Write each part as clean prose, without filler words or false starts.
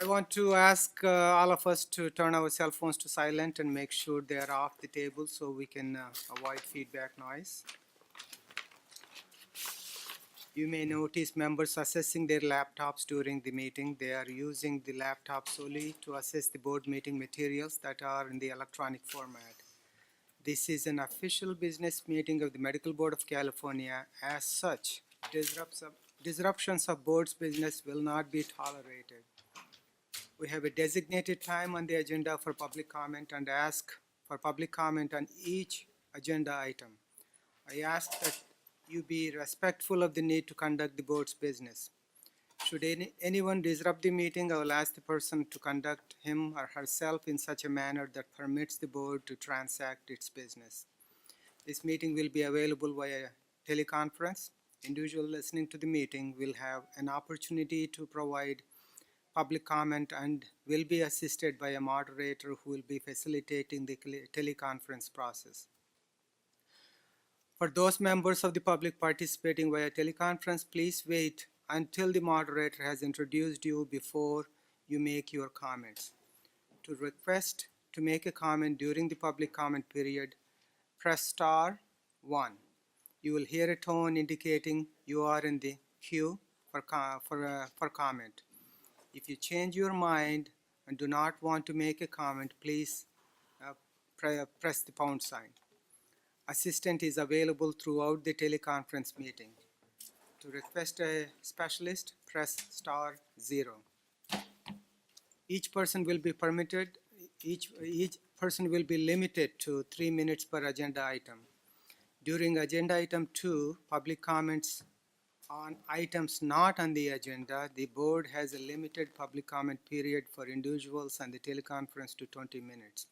I want to ask all of us to turn our cell phones to silent and make sure they are off the table so we can avoid feedback noise. You may notice members assessing their laptops during the meeting. They are using the laptop solely to assess the board meeting materials that are in the electronic format. This is an official business meeting of the Medical Board of California. As such, disruptions of board's business will not be tolerated. We have a designated time on the agenda for public comment and ask for public comment on each agenda item. I ask that you be respectful of the need to conduct the board's business. Should anyone disrupt the meeting, I will ask the person to conduct him or herself in such a manner that permits the board to transact its business. This meeting will be available via teleconference. Individuals listening to the meeting will have an opportunity to provide public comment and will be assisted by a moderator who will be facilitating the teleconference process. For those members of the public participating via teleconference, please wait until the moderator has introduced you before you make your comments. To request to make a comment during the public comment period, press star 1. You will hear a tone indicating you are in the queue for comment. If you change your mind and do not want to make a comment, please press the pound sign. Assistant is available throughout the teleconference meeting. To request a specialist, press star 0. Each person will be limited to 3 minutes per agenda item. During agenda item 2, public comments on items not on the agenda, the board has a limited public comment period for individuals and the teleconference to 20 minutes.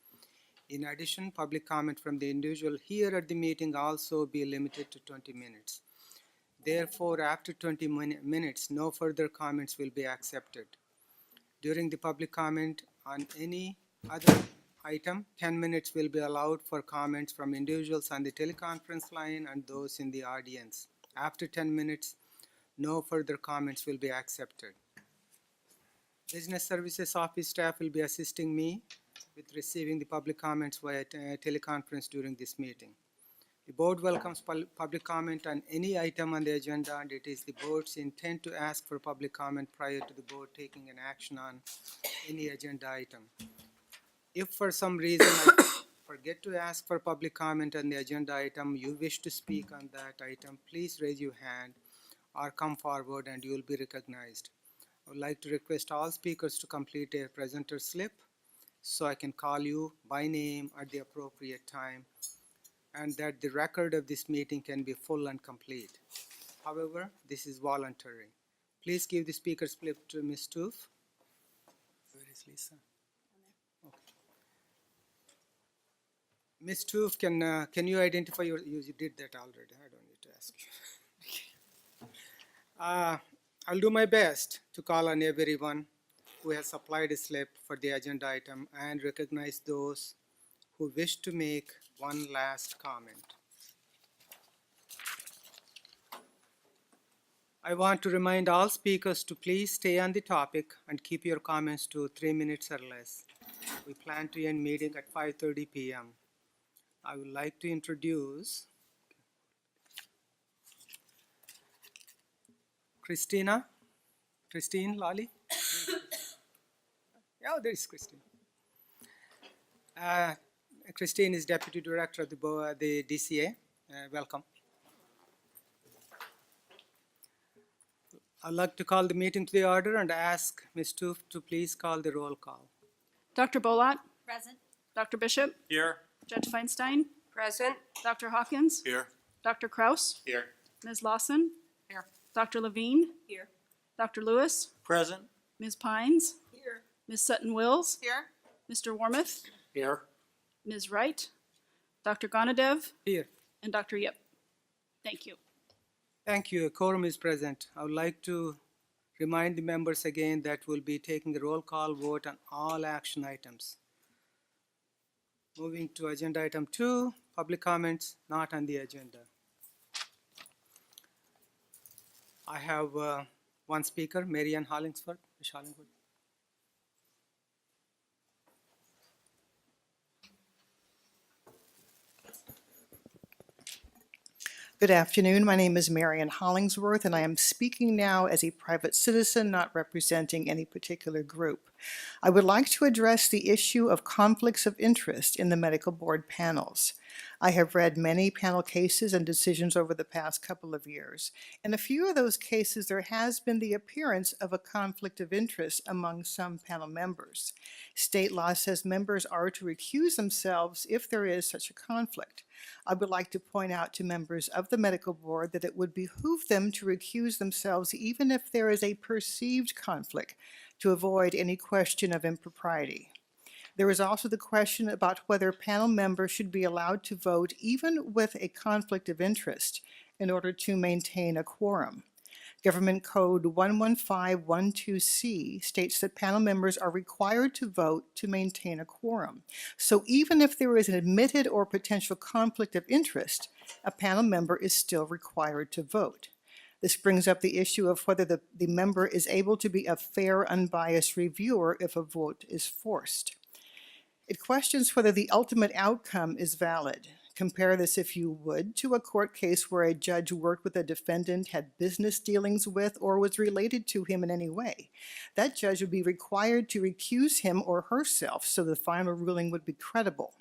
In addition, public comment from the individual here at the meeting also be limited to 20 minutes. Therefore, after 20 minutes, no further comments will be accepted. During the public comment on any other item, 10 minutes will be allowed for comments from individuals on the teleconference line and those in the audience. After 10 minutes, no further comments will be accepted. Business Services Office staff will be assisting me with receiving the public comments via teleconference during this meeting. The board welcomes public comment on any item on the agenda, and it is the board's intent to ask for public comment prior to the board taking an action on any agenda item. If for some reason I forget to ask for public comment on the agenda item, you wish to speak on that item, please raise your hand or come forward and you will be recognized. I would like to request all speakers to complete a presenter slip so I can call you by name at the appropriate time, and that the record of this meeting can be full and complete. However, this is voluntary. Please give the speaker slip to Ms. Toof. Where is Lisa? Okay. Ms. Toof, can you identify you did that already. I don't need to ask you. I'll do my best to call on everyone who has supplied a slip for the agenda item and recognize those who wish to make one last comment. I want to remind all speakers to please stay on the topic and keep your comments to 3 minutes or less. We plan to end meeting at 5:30 p.m. I would like to introduce Christine Lally. Yeah, there is Christine. Christine is Deputy Director of the DCA. Welcome. I'd like to call the meeting to the order and ask Ms. Toof to please call the roll call. Dr. Bolat? Present. Dr. Bishop? Here. Judge Feinstein? Present. Dr. Hawkins? Here. Dr. Kraus? Here. Ms. Lawson? Here. Dr. Levine? Here. Dr. Lewis? Present. Ms. Pines? Here. Ms. Sutton-Wills? Here. Mr. Warmoth? Here. Ms. Wright? Dr. Gonadev? Here. And Dr. Yip. Thank you. Thank you. A quorum is present. I would like to remind the members again that we'll be taking a roll call vote on all action items. Moving to agenda item 2, public comments not on the agenda. I have one speaker, Marianne Hollingsworth. Ms. Hollingsworth. Good afternoon. My name is Marion Hollingsworth, and I am speaking now as a private citizen, not representing any particular group. I would like to address the issue of conflicts of interest in the medical board panels. I have read many panel cases and decisions over the past couple of years. In a few of those cases, there has been the appearance of a conflict of interest among some panel members. State law says members are to recuse themselves if there is such a conflict. I would like to point out to members of the medical board that it would behoove them to recuse themselves even if there is a perceived conflict, to avoid any question of impropriety. There is also the question about whether panel members should be allowed to vote even with a conflict of interest in order to maintain a quorum. Government Code 11512C states that panel members are required to vote to maintain a quorum. So even if there is an admitted or potential conflict of interest, a panel member is still required to vote. This brings up the issue of whether the member is able to be a fair, unbiased reviewer if a vote is forced. It questions whether the ultimate outcome is valid. Compare this, if you would, to a court case where a judge worked with a defendant, had business dealings with, or was related to him in any way. That judge would be required to recuse him or herself so the final ruling would be credible.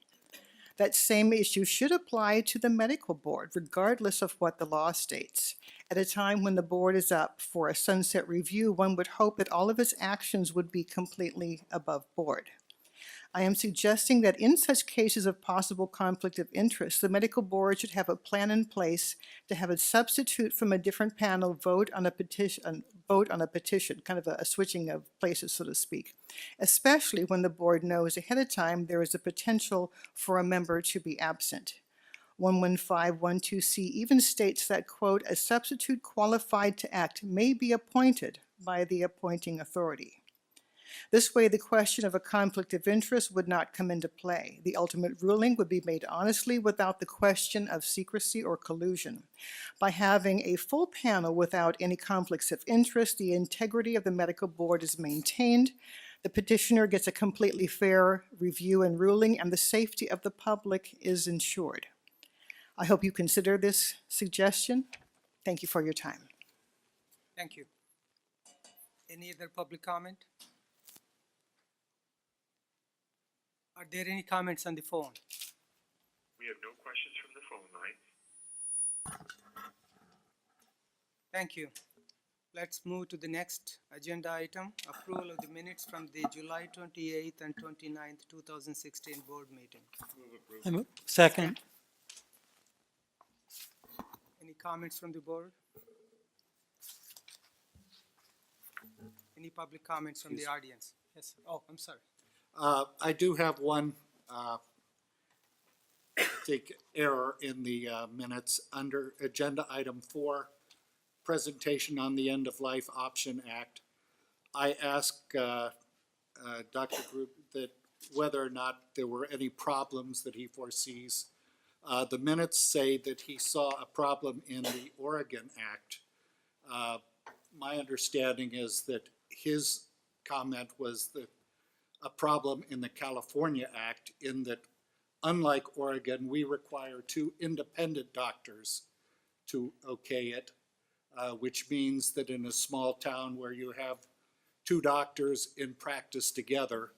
That same issue should apply to the medical board, regardless of what the law states. At a time when the board is up for a sunset review, one would hope that all of its actions would be completely above board. I am suggesting that in such cases of possible conflict of interest, the medical board should have a plan in place to have a substitute from a different panel vote on a petition, kind of a switching of places, so to speak, especially when the board knows ahead of time there is a potential for a member to be absent. 11512C even states that, quote, a substitute qualified to act may be appointed by the appointing authority. This way, the question of a conflict of interest would not come into play. The ultimate ruling would be made honestly without the question of secrecy or collusion. By having a full panel without any conflicts of interest, the integrity of the medical board is maintained, the petitioner gets a completely fair review and ruling, and the safety of the public is ensured. I hope you consider this suggestion. Thank you for your time. Thank you. Any other public comment? Are there any comments on the phone? We have no questions from the phone line. Thank you. Let's move to the next agenda item, approval of the minutes from the July 28th and 29th, 2016 board meeting. Second. Any comments from the board? Any public comments from the audience? Yes, oh, I'm sorry. I do have one, I think, error in the minutes under agenda item 4, presentation on the End-of-Life Option Act. I asked Dr. Group that whether or not there were any problems that he foresees. The minutes say that he saw a problem in the Oregon Act. My understanding is that his comment was that a problem in the California Act in that, unlike Oregon, we require 2 independent doctors to okay it, which means that in a small town where you have 2 doctors in practice together,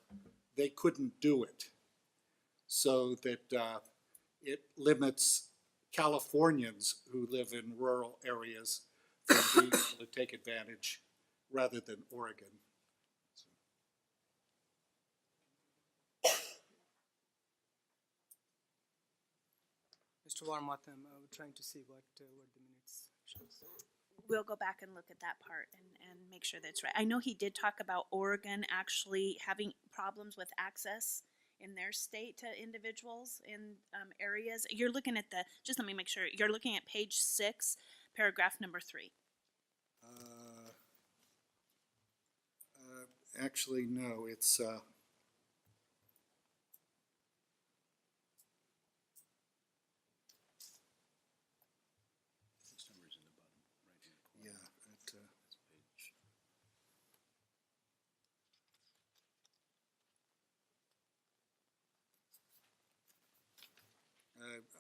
they couldn't do it. So that it limits Californians who live in rural areas from being able to take advantage rather than Oregon. Mr. Warmotham, I'm trying to see what the minutes shows. We'll go back and look at that part and make sure that's right. I know he did talk about Oregon actually having problems with access in their state to individuals in areas. You're looking at the, just let me make sure, you're looking at page 6, paragraph number 3. Actually, no, it's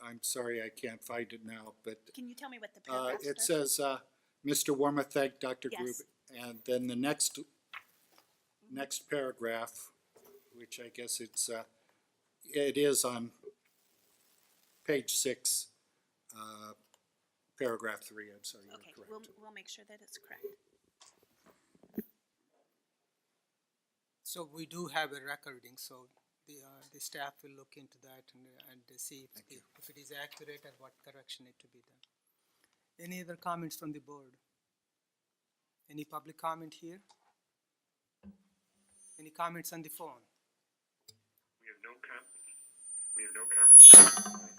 I'm sorry, I can't find it now, but Can you tell me what the paragraph it starts? says, Mr. Warmoth thanked Dr. Grube. Yes. And then the next paragraph, which I guess it is on page 6, paragraph 3, I'm sorry, you're Okay, correct. we'll make sure that it's correct. So we do have a recording, so the staff will look into that and see if it is accurate and what correction need to be done. Any other comments from the board? Any public comment here? Any comments on the phone? We have no comments from the phone line.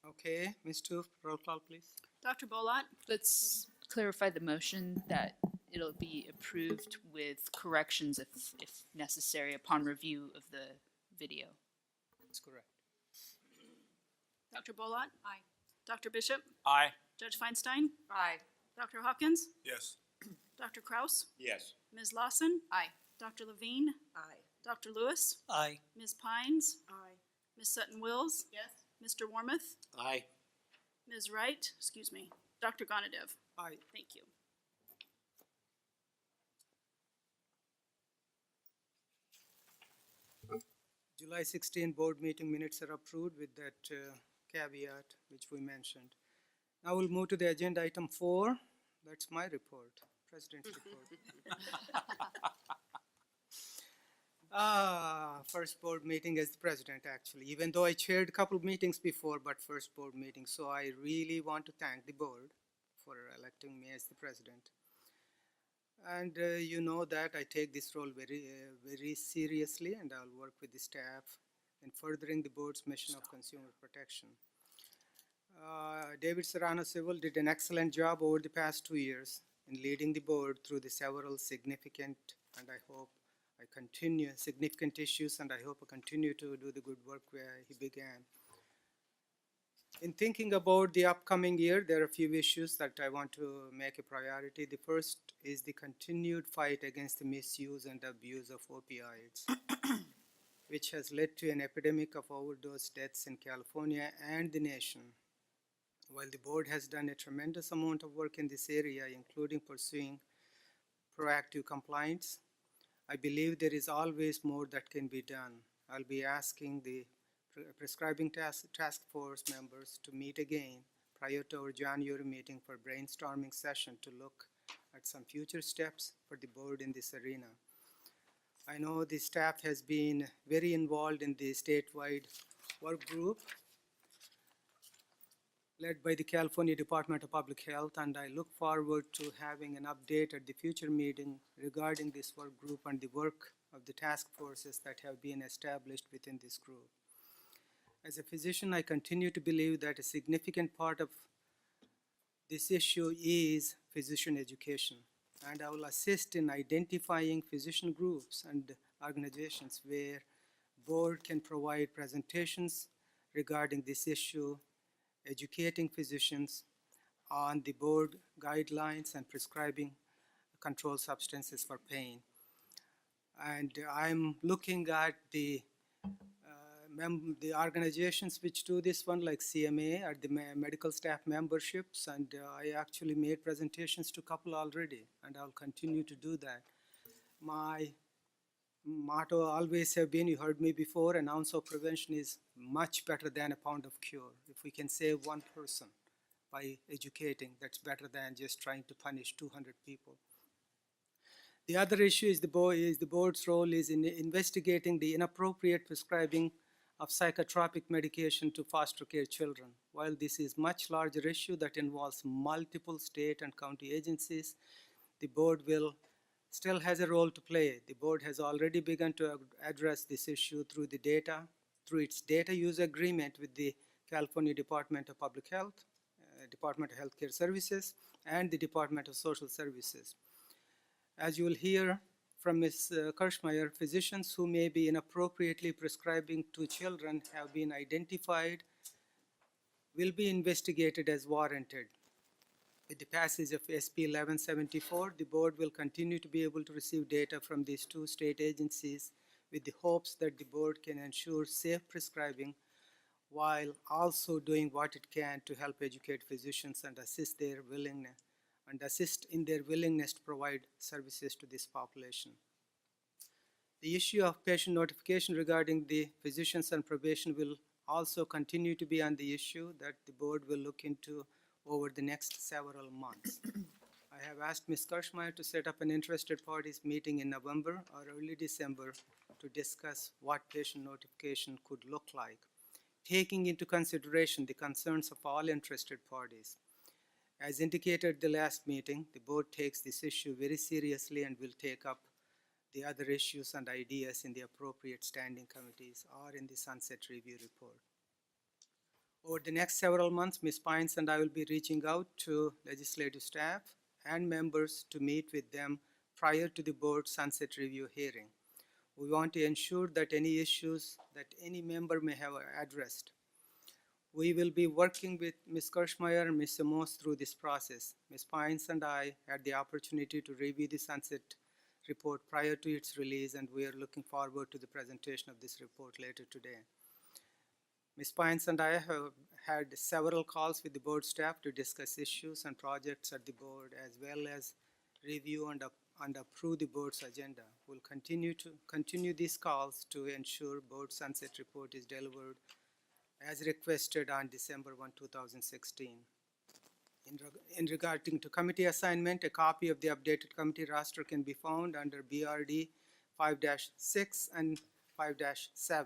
Okay, Ms. Toof, roll call, please. Dr. Bolat, Let's clarify the motion that it'll be approved with corrections if necessary upon review of the video. That's correct. Dr. Bolat? Aye. Dr. Bishop? Aye. Judge Feinstein? Aye. Dr. Hawkins? Yes. Dr. Kraus? Yes. Ms. Lawson? Aye. Dr. Levine? Aye. Dr. Lewis? Aye. Ms. Pines? Aye. Ms. Sutton Wills? Yes. Mr. Warmoth? Aye. Ms. Wright? Excuse me. Dr. Gonadev? Aye. Thank you. July 16 board meeting minutes are approved with that caveat which we mentioned. Now we'll move to the agenda item 4. That's my report, President's report. First board meeting as the president, actually, even though I chaired a couple of meetings before, but first board meeting. So I really want to thank the board for electing me as the president. And you know that I take this role very seriously, and I'll work with the staff in furthering the board's mission of consumer protection. David Serrano Civil did an excellent job over the past 2 years in leading the board through the several significant issues, and I hope I continue to do the good work where he began. In thinking about the upcoming year, there are a few issues that I want to make a priority. The first is the continued fight against the misuse and abuse of opioids, which has led to an epidemic of overdose deaths in California and the nation. While the board has done a tremendous amount of work in this area, including pursuing proactive compliance, I believe there is always more that can be done. I'll be asking the prescribing task force members to meet again prior to our January meeting for brainstorming session to look at some future steps for the board in this arena. I know the staff has been very involved in the statewide work group led by the California Department of Public Health, and I look forward to having an update at the future meeting regarding this work group and the work of the task forces that have been established within this group. As a physician, I continue to believe that a significant part of this issue is physician education, and I will assist in identifying physician groups and organizations where board can provide presentations regarding this issue, educating physicians on the board guidelines and prescribing controlled substances for pain. And I'm looking at the organizations which do this one, like CMA, or the medical staff memberships, and I actually made presentations to a couple already, and I'll continue to do that. My motto always have been, you heard me before, an ounce of prevention is much better than a pound of cure. If we can save one person by educating, that's better than just trying to punish 200 people. The other issue is the board's role is in investigating the inappropriate prescribing of psychotropic medication to foster care children. While this is a much larger issue that involves multiple state and county agencies, the board still has a role to play. The board has already begun to address this issue through its data use agreement with the California Department of Public Health, Department of Healthcare Services, and the Department of Social Services. As you will hear from Ms. Kirschmeyer, physicians who may be inappropriately prescribing to children have been identified, will be investigated as warranted. With the passage of SB 1174, the board will continue to be able to receive data from these two state agencies with the hopes that the board can ensure safe prescribing while also doing what it can to help educate physicians and assist in their willingness to provide services to this population. The issue of patient notification regarding the physicians and probation will also continue to be on the issue that the board will look into over the next several months. I have asked Ms. Kirschmeyer to set up an interested parties meeting in November or early December to discuss what patient notification could look like, taking into consideration the concerns of all interested parties. As indicated at the last meeting, the board takes this issue very seriously and will take up the other issues and ideas in the appropriate standing committees or in the Sunset Review report. Over the next several months, Ms. Pines and I will be reaching out to legislative staff and members to meet with them prior to the board's Sunset Review hearing. We want to ensure that any issues that any member may have addressed. We will be working with Ms. Kirschmeyer and Ms. Amos through this process. Ms. Pines and I had the opportunity to review the Sunset report prior to its release, and we are looking forward to the presentation of this report later today. Ms. Pines and I have had several calls with the board staff to discuss issues and projects at the board, as well as review and approve the board's agenda. We'll continue these calls to ensure board sunset report is delivered as requested on December 1, 2016. In regarding to committee assignment, a copy of the updated committee roster can be found under BRD 5-6 and 5-7.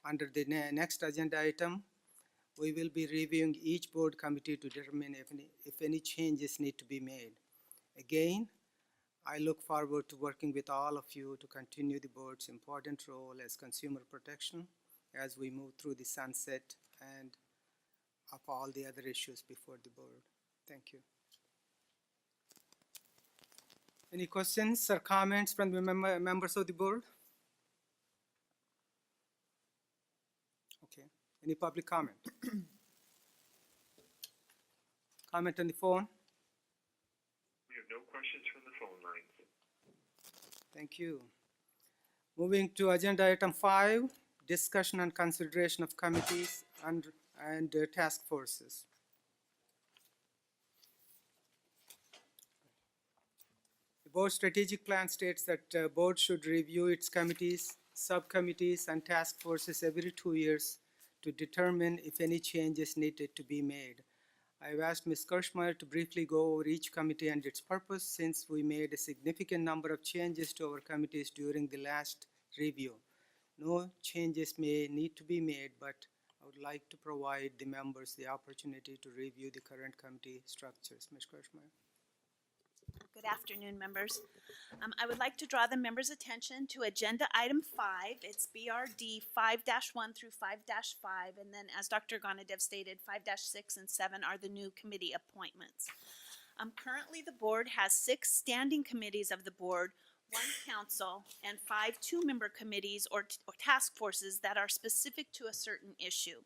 Under the next agenda item, we will be reviewing each board committee to determine if any changes need to be made. Again, I look forward to working with all of you to continue the board's important role as consumer protection as we move through the sunset and of all the other issues before the board. Thank you. Any questions or comments from the members of the board? Okay. Any public comment? Comment on the phone? We have no questions from the phone lines. Thank you. Moving to agenda item 5, discussion and consideration of committees and task forces. The board strategic plan states that board should review its committees, subcommittees, and task forces every 2 years to determine if any changes needed to be made. I've asked Ms. Kirschmeyer to briefly go over each committee and its purpose, since we made a significant number of changes to our committees during the last review. No changes may need to be made, but I would like to provide the members the opportunity to review the current committee structures. Ms. Kirschmeyer. Good afternoon, members. I would like to draw the members' attention to agenda item 5. It's BRD 5-1 through 5-5, and then as Dr. Gonadev stated, 5-6 and 7 are the new committee appointments. Currently, the board has 6 standing committees of the board, 1 council, and 5 2-member committees or task forces that are specific to a certain issue.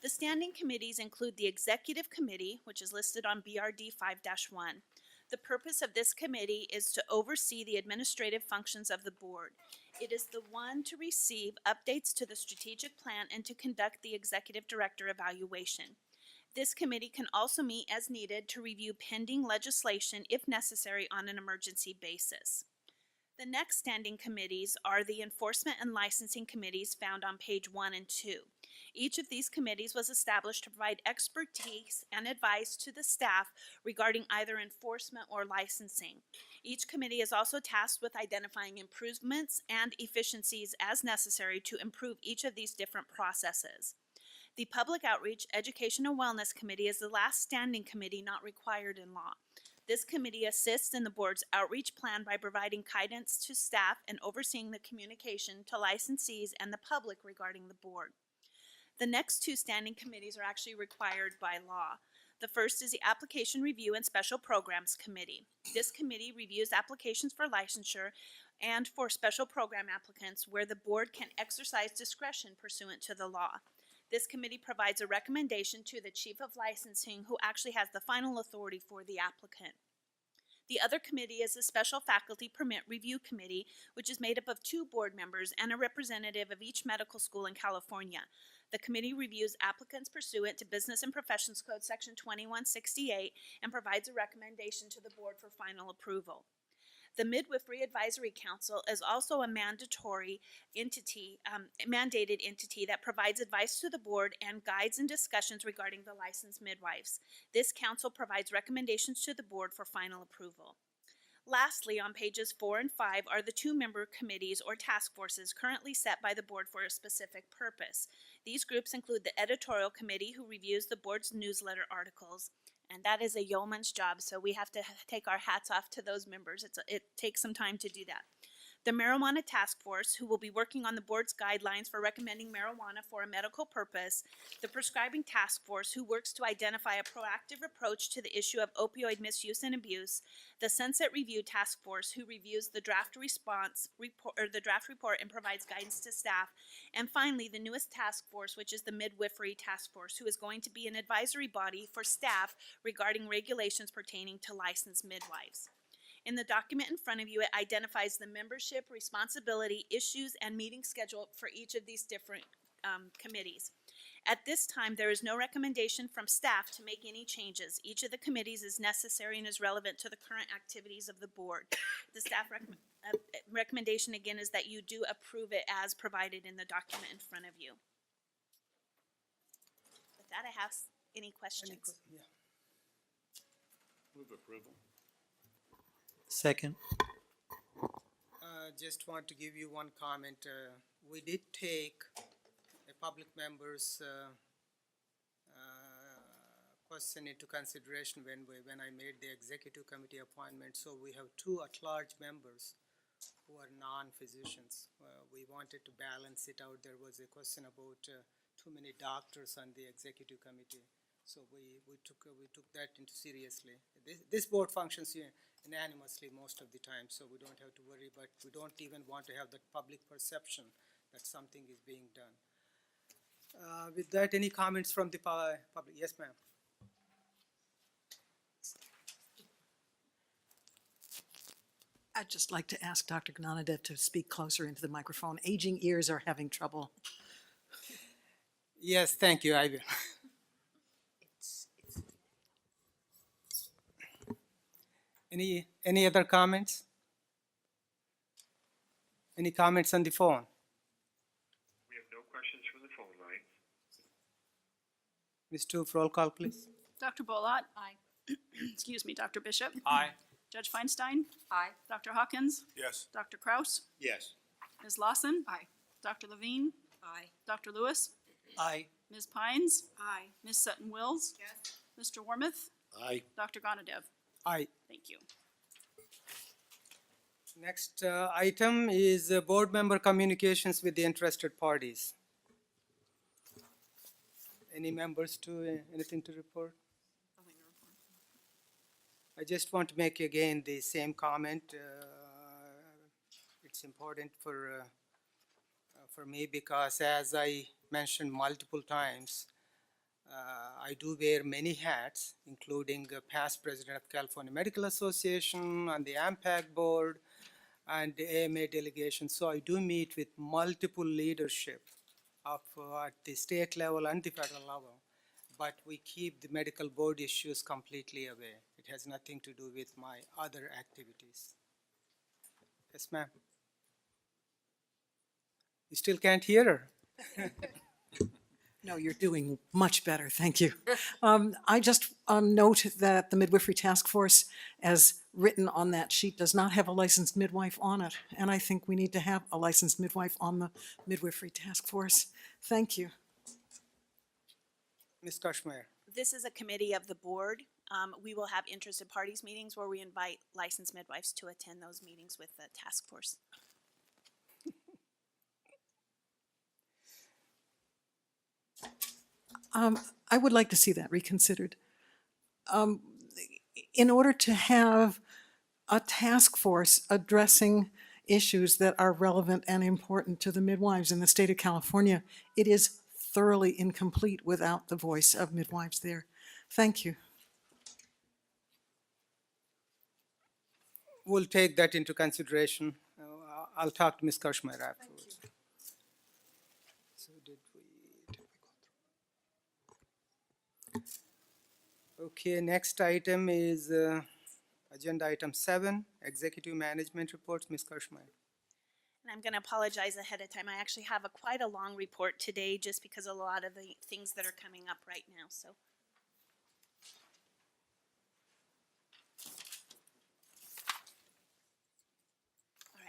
The standing committees include the Executive Committee, which is listed on BRD 5-1. The purpose of this committee is to oversee the administrative functions of the board. It is the one to receive updates to the strategic plan and to conduct the executive director evaluation. This committee can also meet as needed to review pending legislation if necessary on an emergency basis. The next standing committees are the Enforcement and Licensing Committees found on page 1 and 2. Each of these committees was established to provide expertise and advice to the staff regarding either enforcement or licensing. Each committee is also tasked with identifying improvements and efficiencies as necessary to improve each of these different processes. The Public Outreach, Education, and Wellness Committee is the last standing committee not required in law. This committee assists in the board's outreach plan by providing guidance to staff and overseeing the communication to licensees and the public regarding the board. The next 2 standing committees are actually required by law. The first is the Application Review and Special Programs Committee. This committee reviews applications for licensure and for special program applicants where the board can exercise discretion pursuant to the law. This committee provides a recommendation to the Chief of Licensing, who actually has the final authority for the applicant. The other committee is the Special Faculty Permit Review Committee, which is made up of 2 board members and a representative of each medical school in California. The committee reviews applicants pursuant to Business and Professions Code Section 2168 and provides a recommendation to the board for final approval. The Midwifery Advisory Council is also a mandatory entity, mandated entity that provides advice to the board and guides in discussions regarding the licensed midwives. This council provides recommendations to the board for final approval. Lastly, on pages 4 and 5 are the 2-member committees or task forces currently set by the board for a specific purpose. These groups include the editorial committee, who reviews the board's newsletter articles, and that is a yeoman's job, so we have to take our hats off to those members. It takes some time to do that. The Marijuana Task Force, who will be working on the board's guidelines for recommending marijuana for a medical purpose. The Prescribing Task Force, who works to identify a proactive approach to the issue of opioid misuse and abuse. The Sunset Review Task Force, who reviews the draft response report, or the draft report, and provides guidance to staff. And finally, the newest task force, which is the Midwifery Task Force, who is going to be an advisory body for staff regarding regulations pertaining to licensed midwives. In the document in front of you, it identifies the membership, responsibility, issues, and meeting schedule for each of these different committees. At this time, there is no recommendation from staff to make any changes. Each of the committees is necessary and is relevant to the current activities of the board. The staff recommendation, again, is that you do approve it as provided in the document in front of you. With that, I have any questions? Yeah. Move approval. Second. Just want to give you one comment. We did take a public member's question into consideration when I made the executive committee appointment. So we have 2 at-large members who are non-physicians. We wanted to balance it out. There was a question about too many doctors on the executive committee. So we took that into seriously. This board functions unanimously most of the time, so we don't have to worry, but we don't even want to have that public perception that something is being done. With that, any comments from the public? Yes, ma'am. I'd just like to ask Dr. Gnanadev to speak closer into the microphone. Aging ears are having trouble. Yes, thank you, I will. Any other comments? Any comments on the phone? We have no questions from the phone line. Ms. Toof, roll call, please. Dr. Bolot? Aye. Excuse me, Dr. Bishop? Aye. Judge Feinstein? Aye. Dr. Hawkins? Yes. Dr. Kraus? Yes. Ms. Lawson? Aye. Dr. Levine? Aye. Dr. Lewis? Aye. Ms. Pines? Aye. Ms. Sutton Wills? Yes. Mr. Wormuth? Aye. Dr. Gonadev? Aye. Thank you. Next item is board member communications with the interested parties. Any members to, anything to report? I just want to make again the same comment. It's important for me because, as I mentioned multiple times, I do wear many hats, including past president of California Medical Association and the AMPAC board and the AMA delegation. So I do meet with multiple leadership of at the state level and the federal level, but we keep the medical board issues completely away. It has nothing to do with my other activities. Yes, ma'am. You still can't hear her? No, you're doing much better, thank you. I just note that the Midwifery Task Force, as written on that sheet, does not have a licensed midwife on it, and I think we need to have a licensed midwife on the Midwifery Task Force. Thank you. Ms. Kashmir. This is a committee of the board. We will have interested parties meetings where we invite licensed midwives to attend those meetings with the task force. I would like to see that reconsidered. In order to have a task force addressing issues that are relevant and important to the midwives in the state of California, it is thoroughly incomplete without the voice of midwives there. Thank you. We'll take that into consideration. I'll talk to Ms. Kashmir afterwards. So did we Okay, next item is agenda item 7, executive management reports. Ms. Kirschmeyer. And I'm going to apologize ahead of time. I actually have quite a long report today just because of a lot of the things that are coming up right now, so. All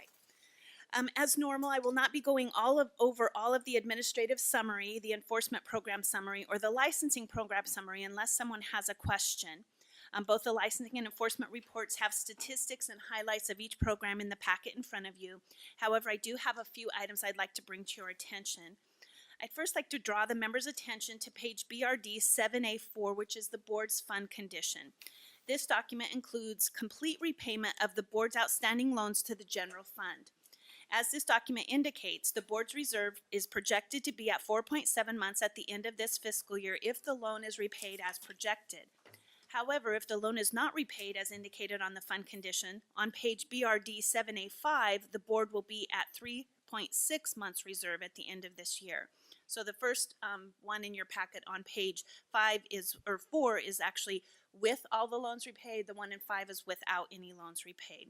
right. As normal, I will not be going over all of the administrative summary, the enforcement program summary, or the licensing program summary unless someone has a question. Both the licensing and enforcement reports have statistics and highlights of each program in the packet in front of you. However, I do have a few items I'd like to bring to your attention. I'd first like to draw the members' attention to page BRD 7A4, which is the board's fund condition. This document includes complete repayment of the board's outstanding loans to the general fund. As this document indicates, the board's reserve is projected to be at 4.7 months at the end of this fiscal year if the loan is repaid as projected. However, if the loan is not repaid as indicated on the fund condition, on page BRD 7A5, the board will be at 3.6 months reserve at the end of this year. So the first one in your packet on page 4 is actually with all the loans repaid. The one in 5 is without any loans repaid.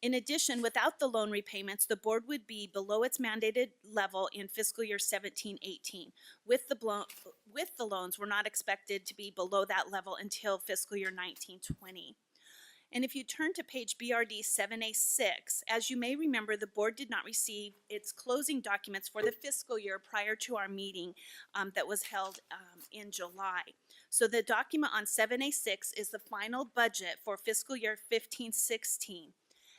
In addition, without the loan repayments, the board would be below its mandated level in fiscal year 17-18. With the loans, we're not expected to be below that level until fiscal year 19-20. And if you turn to page BRD 7A6, as you may remember, the board did not receive its closing documents for the fiscal year prior to our meeting that was held in July. So the document on 7A6 is the final budget for fiscal year 15-16.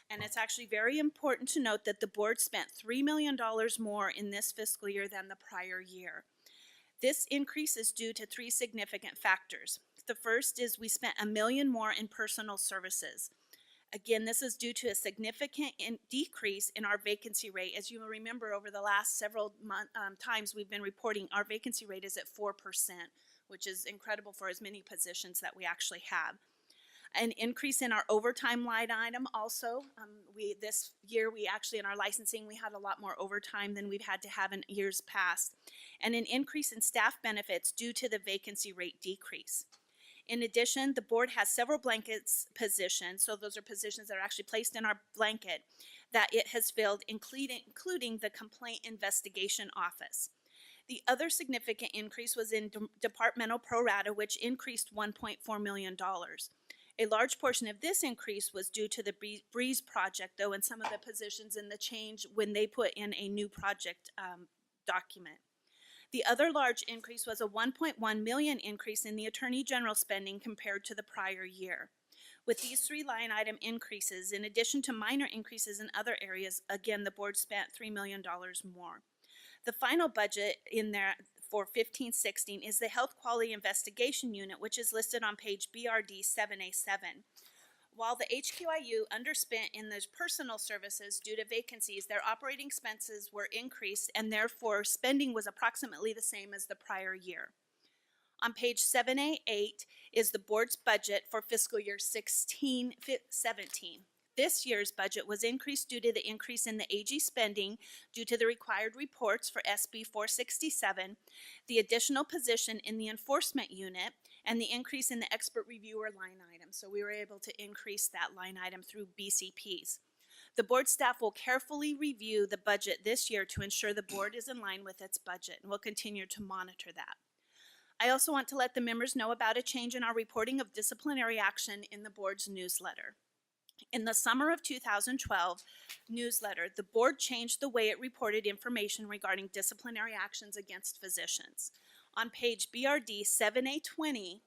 And it's actually very important to note that the board spent $3 million more in this fiscal year than the prior year. This increase is due to 3 significant factors. The first is we spent $1 million more in personal services. Again, this is due to a significant decrease in our vacancy rate. As you remember, over the last several times we've been reporting, our vacancy rate is at 4%, which is incredible for as many positions that we actually have. An increase in our overtime line item also. This year we actually, in our licensing, we had a lot more overtime than we've had to have in years past. And an increase in staff benefits due to the vacancy rate decrease. In addition, the board has several blankets positions, so those are positions that are actually placed in our blanket that it has filled, including the complaint investigation office. The other significant increase was in departmental pro rata, which increased $1.4 million. A large portion of this increase was due to the Breeze project, though, and some of the positions in the change when they put in a new project document. The other large increase was a $1.1 million increase in the Attorney General spending compared to the prior year. With these 3 line item increases, in addition to minor increases in other areas, again, the board spent $3 million more. The final budget in there for 15-16 is the Health Quality Investigation Unit, which is listed on page BRD 7A7. While the HQIU underspent in those personal services due to vacancies, their operating expenses were increased and therefore spending was approximately the same as the prior year. On page 7A8 is the board's budget for fiscal year 16-17. This year's budget was increased due to the increase in the AG spending due to the required reports for SB 467, the additional position in the enforcement unit, and the increase in the expert reviewer line item. So we were able to increase that line item through BCPs. The board staff will carefully review the budget this year to ensure the board is in line with its budget, and we'll continue to monitor that. I also want to let the members know about a change in our reporting of disciplinary action in the board's newsletter. In the summer of 2012 newsletter, the board changed the way it reported information regarding disciplinary actions against physicians. On page BRD 7A20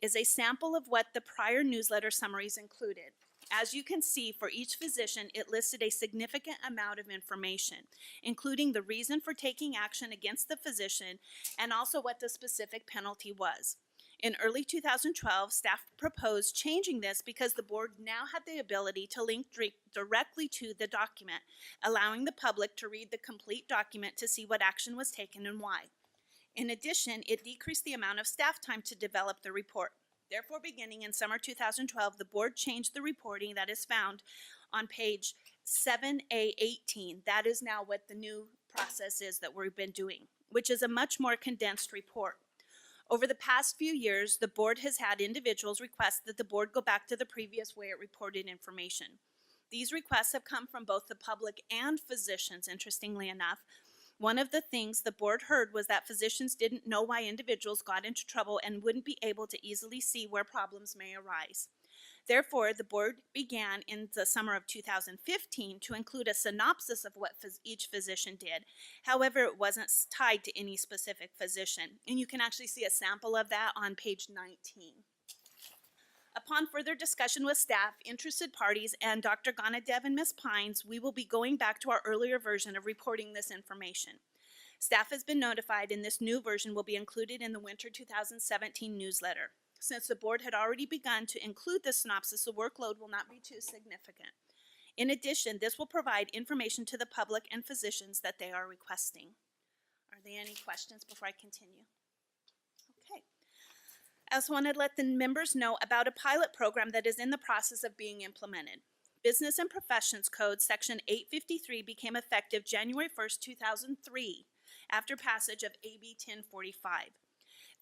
is a sample of what the prior newsletter summaries included. As you can see, for each physician, it listed a significant amount of information, including the reason for taking action against the physician and also what the specific penalty was. In early 2012, staff proposed changing this because the board now had the ability to link directly to the document, allowing the public to read the complete document to see what action was taken and why. In addition, it decreased the amount of staff time to develop the report. Therefore, beginning in summer 2012, the board changed the reporting that is found on page 7A18. That is now what the new process is that we've been doing, which is a much more condensed report. Over the past few years, the board has had individuals request that the board go back to the previous way it reported information. These requests have come from both the public and physicians, interestingly enough. One of the things the board heard was that physicians didn't know why individuals got into trouble and wouldn't be able to easily see where problems may arise. Therefore, the board began in the summer of 2015 to include a synopsis of what each physician did. However, it wasn't tied to any specific physician. And you can actually see a sample of that on page 19. Upon further discussion with staff, interested parties, and Dr. Gonadev and Ms. Pines, we will be going back to our earlier version of reporting this information. Staff has been notified, and this new version will be included in the winter 2017 newsletter. Since the board had already begun to include the synopsis, the workload will not be too significant. In addition, this will provide information to the public and physicians that they are requesting. Are there any questions before I continue? Okay. I also wanted to let the members know about a pilot program that is in the process of being implemented. Business and Professions Code Section 853 became effective January 1st, 2003, after passage of AB 1045.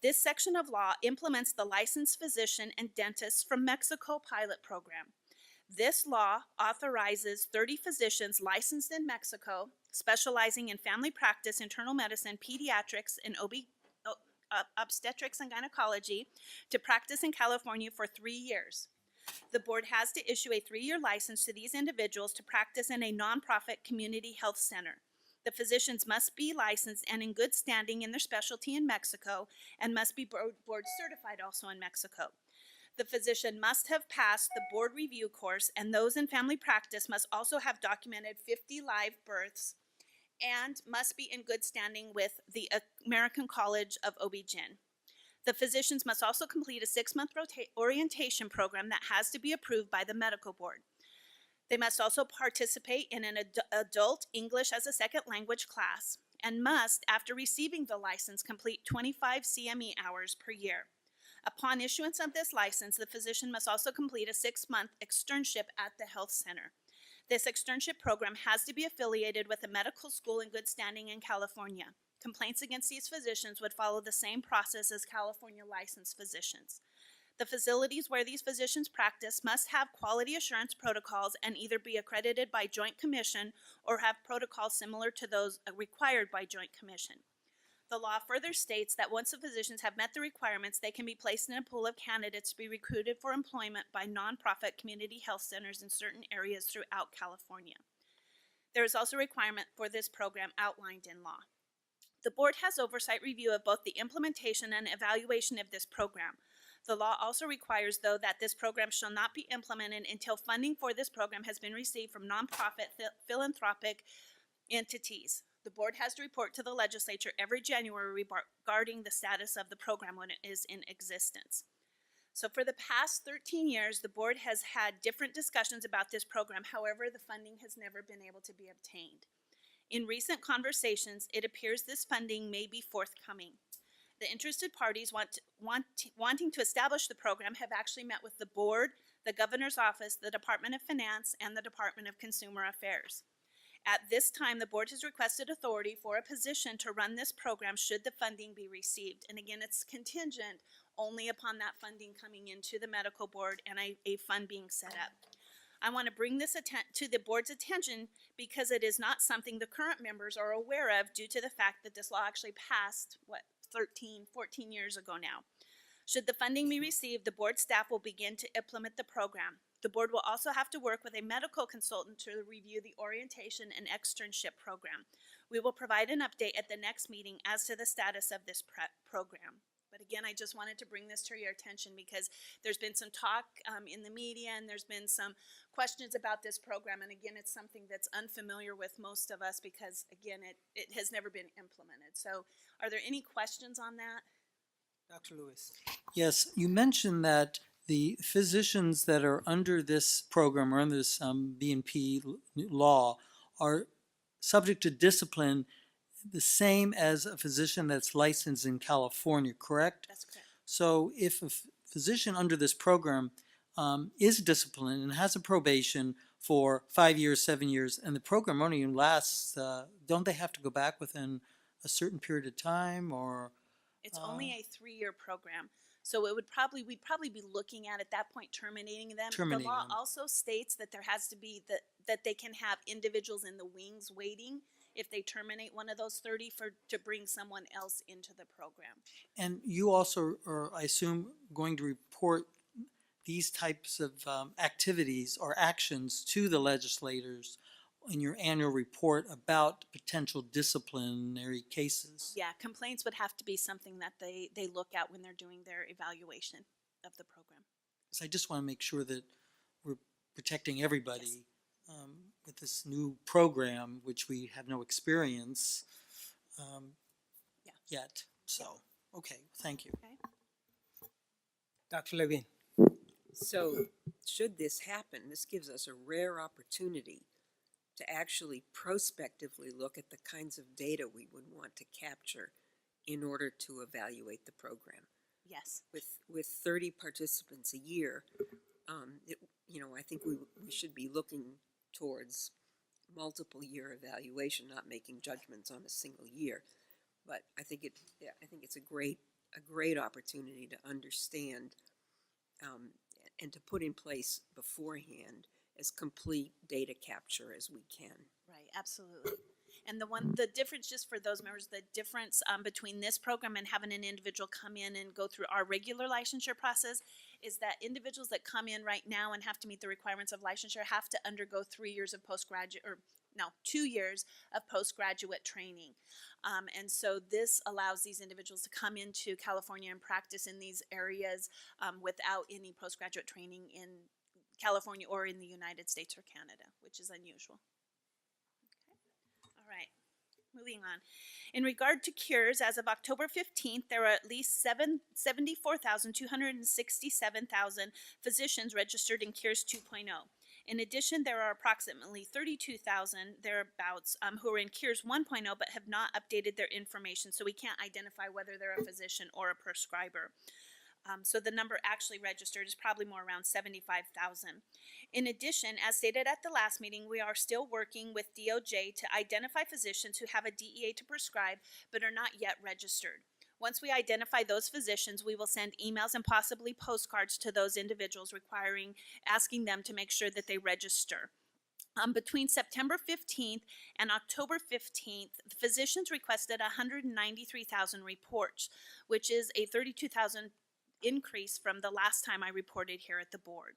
This section of law implements the Licensed Physician and Dentists from Mexico pilot program. This law authorizes 30 physicians licensed in Mexico, specializing in family practice, internal medicine, pediatrics, and obstetrics and gynecology, to practice in California for 3 years. The board has to issue a 3-year license to these individuals to practice in a nonprofit community health center. The physicians must be licensed and in good standing in their specialty in Mexico and must be board certified also in Mexico. The physician must have passed the board review course, and those in family practice must also have documented 50 live births and must be in good standing with the American College of OB-GYN. The physicians must also complete a 6-month orientation program that has to be approved by the medical board. They must also participate in an adult English as a second language class and must, after receiving the license, complete 25 CME hours per year. Upon issuance of this license, the physician must also complete a 6-month externship at the health center. This externship program has to be affiliated with a medical school in good standing in California. Complaints against these physicians would follow the same process as California licensed physicians. The facilities where these physicians practice must have quality assurance protocols and either be accredited by Joint Commission or have protocols similar to those required by Joint Commission. The law further states that once the physicians have met the requirements, they can be placed in a pool of candidates to be recruited for employment by nonprofit community health centers in certain areas throughout California. There is also a requirement for this program outlined in law. The board has oversight review of both the implementation and evaluation of this program. The law also requires, though, that this program shall not be implemented until funding for this program has been received from nonprofit philanthropic entities. The board has to report to the legislature every January regarding the status of the program when it is in existence. So for the past 13 years, the board has had different discussions about this program. However, the funding has never been able to be obtained. In recent conversations, it appears this funding may be forthcoming. The interested parties wanting to establish the program have actually met with the board, the governor's office, the Department of Finance, and the Department of Consumer Affairs. At this time, the board has requested authority for a position to run this program should the funding be received. And again, it's contingent only upon that funding coming into the medical board and a fund being set up. I want to bring this to the board's attention because it is not something the current members are aware of due to the fact that this law actually passed, 14 years ago now. Should the funding be received, the board staff will begin to implement the program. The board will also have to work with a medical consultant to review the orientation and externship program. We will provide an update at the next meeting as to the status of this program. But again, I just wanted to bring this to your attention because there's been some talk in the media and there's been some questions about this program. And again, it's something that's unfamiliar with most of us because, again, it has never been implemented. So are there any questions on that? Dr. Lewis. Yes, you mentioned that the physicians that are under this program or under this B&P law are subject to discipline the same as a physician that's licensed in California, correct? That's correct. So if a physician under this program is disciplined and has a probation for 5 years, 7 years, and the program only lasts, don't they have to go back within a certain period of time, or It's only a 3-year program. So it would we'd probably be looking at that point, terminating them. Terminating The law them. also states that there has to be, that they can have individuals in the wings waiting if they terminate one of those 30 to bring someone else into the program. And you also are, I assume, going to report these types of activities or actions to the legislators in your annual report about potential disciplinary cases. Yeah, complaints would have to be something that they look at when they're doing their evaluation of the program. So I just want to make sure that we're protecting everybody with this new program, which we have no experience Yeah. yet. So, okay, thank you. Dr. Levine? So, should this happen, this gives us a rare opportunity to actually prospectively look at the kinds of data we would want to capture in order to evaluate the program. Yes. With 30 participants a year, I think we should be looking towards multiple year evaluation, not making judgments on a single year. But I think it's a great opportunity to understand and to put in place beforehand as complete data capture as we can. Right, absolutely. And the difference, just for those members, the difference between this program and having an individual come in and go through our regular licensure process is that individuals that come in right now and have to meet the requirements of licensure have to undergo 2 years of postgraduate training. And so this allows these individuals to come into California and practice in these areas without any postgraduate training in California or in the United States or Canada, which is unusual. All right, moving on. In regard to cures, as of October 15th, there were at least 74,267,000 physicians registered in Cures 2.0. In addition, there are approximately 32,000 thereabouts who are in Cures 1.0 but have not updated their information, so we can't identify whether they're a physician or a prescriber. So the number actually registered is probably more around 75,000. In addition, as stated at the last meeting, we are still working with DOJ to identify physicians who have a DEA to prescribe but are not yet registered. Once we identify those physicians, we will send emails and possibly postcards to those individuals asking them to make sure that they register. Between September 15th and October 15th, physicians requested 193,000 reports, which is a 32,000 increase from the last time I reported here at the board.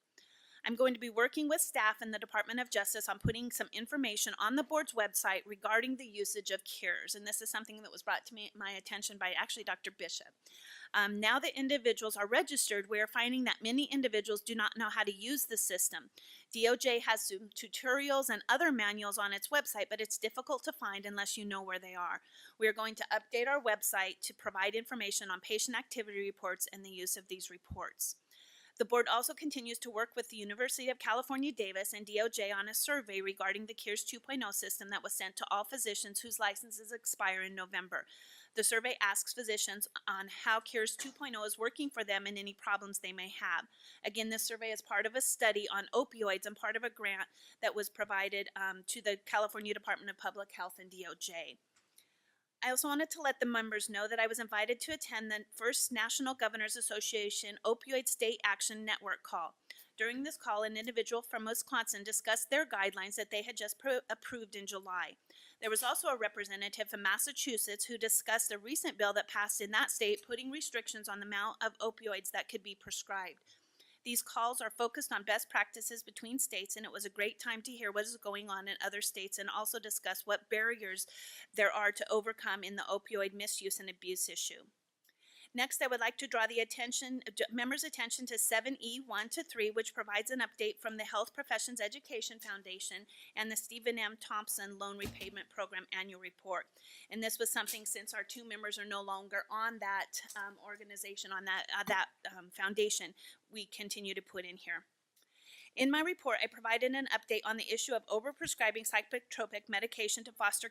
I'm going to be working with staff in the Department of Justice on putting some information on the board's website regarding the usage of cures, and this is something that was brought to my attention by actually Dr. Bishop. Now that individuals are registered, we are finding that many individuals do not know how to use the system. DOJ has some tutorials and other manuals on its website, but it's difficult to find unless you know where they are. We are going to update our website to provide information on patient activity reports and the use of these reports. The board also continues to work with the University of California, Davis and DOJ on a survey regarding the Cures 2.0 system that was sent to all physicians whose licenses expire in November. The survey asks physicians on how Cures 2.0 is working for them and any problems they may have. Again, this survey is part of a study on opioids and part of a grant that was provided to the California Department of Public Health and DOJ. I also wanted to let the members know that I was invited to attend the first National Governors Association Opioid State Action Network call. During this call, an individual from Wisconsin discussed their guidelines that they had just approved in July. There was also a representative from Massachusetts who discussed a recent bill that passed in that state putting restrictions on the amount of opioids that could be prescribed. These calls are focused on best practices between states, and it was a great time to hear what is going on in other states and also discuss what barriers there are to overcome in the opioid misuse and abuse issue. Next, I would like to draw the members' attention to 7E1-3, which provides an update from the Health Professions Education Foundation and the Stephen M. Thompson Loan Repayment Program annual report. And this was something, since our two members are no longer on that organization, on that foundation, we continue to put in here. In my report, I provided an update on the issue of overprescribing psychotropic medication to foster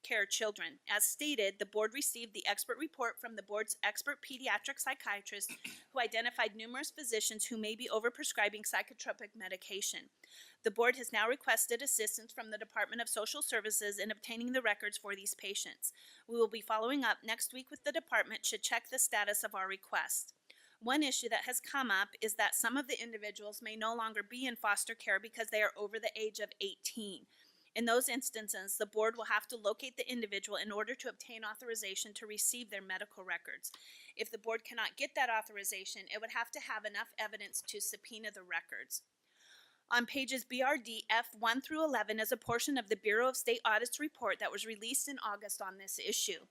care children. As stated, the board received the expert report from the board's expert pediatric psychiatrist who identified numerous physicians who may be overprescribing psychotropic medication. The board has now requested assistance from the Department of Social Services in obtaining the records for these patients. We will be following up next week with the department to check the status of our request. One issue that has come up is that some of the individuals may no longer be in foster care because they are over the age of 18. In those instances, the board will have to locate the individual in order to obtain authorization to receive their medical records. If the board cannot get that authorization, it would have to have enough evidence to subpoena the records. On pages BRD F1 through 11 is a portion of the Bureau of State Audit's report that was released in August on this issue.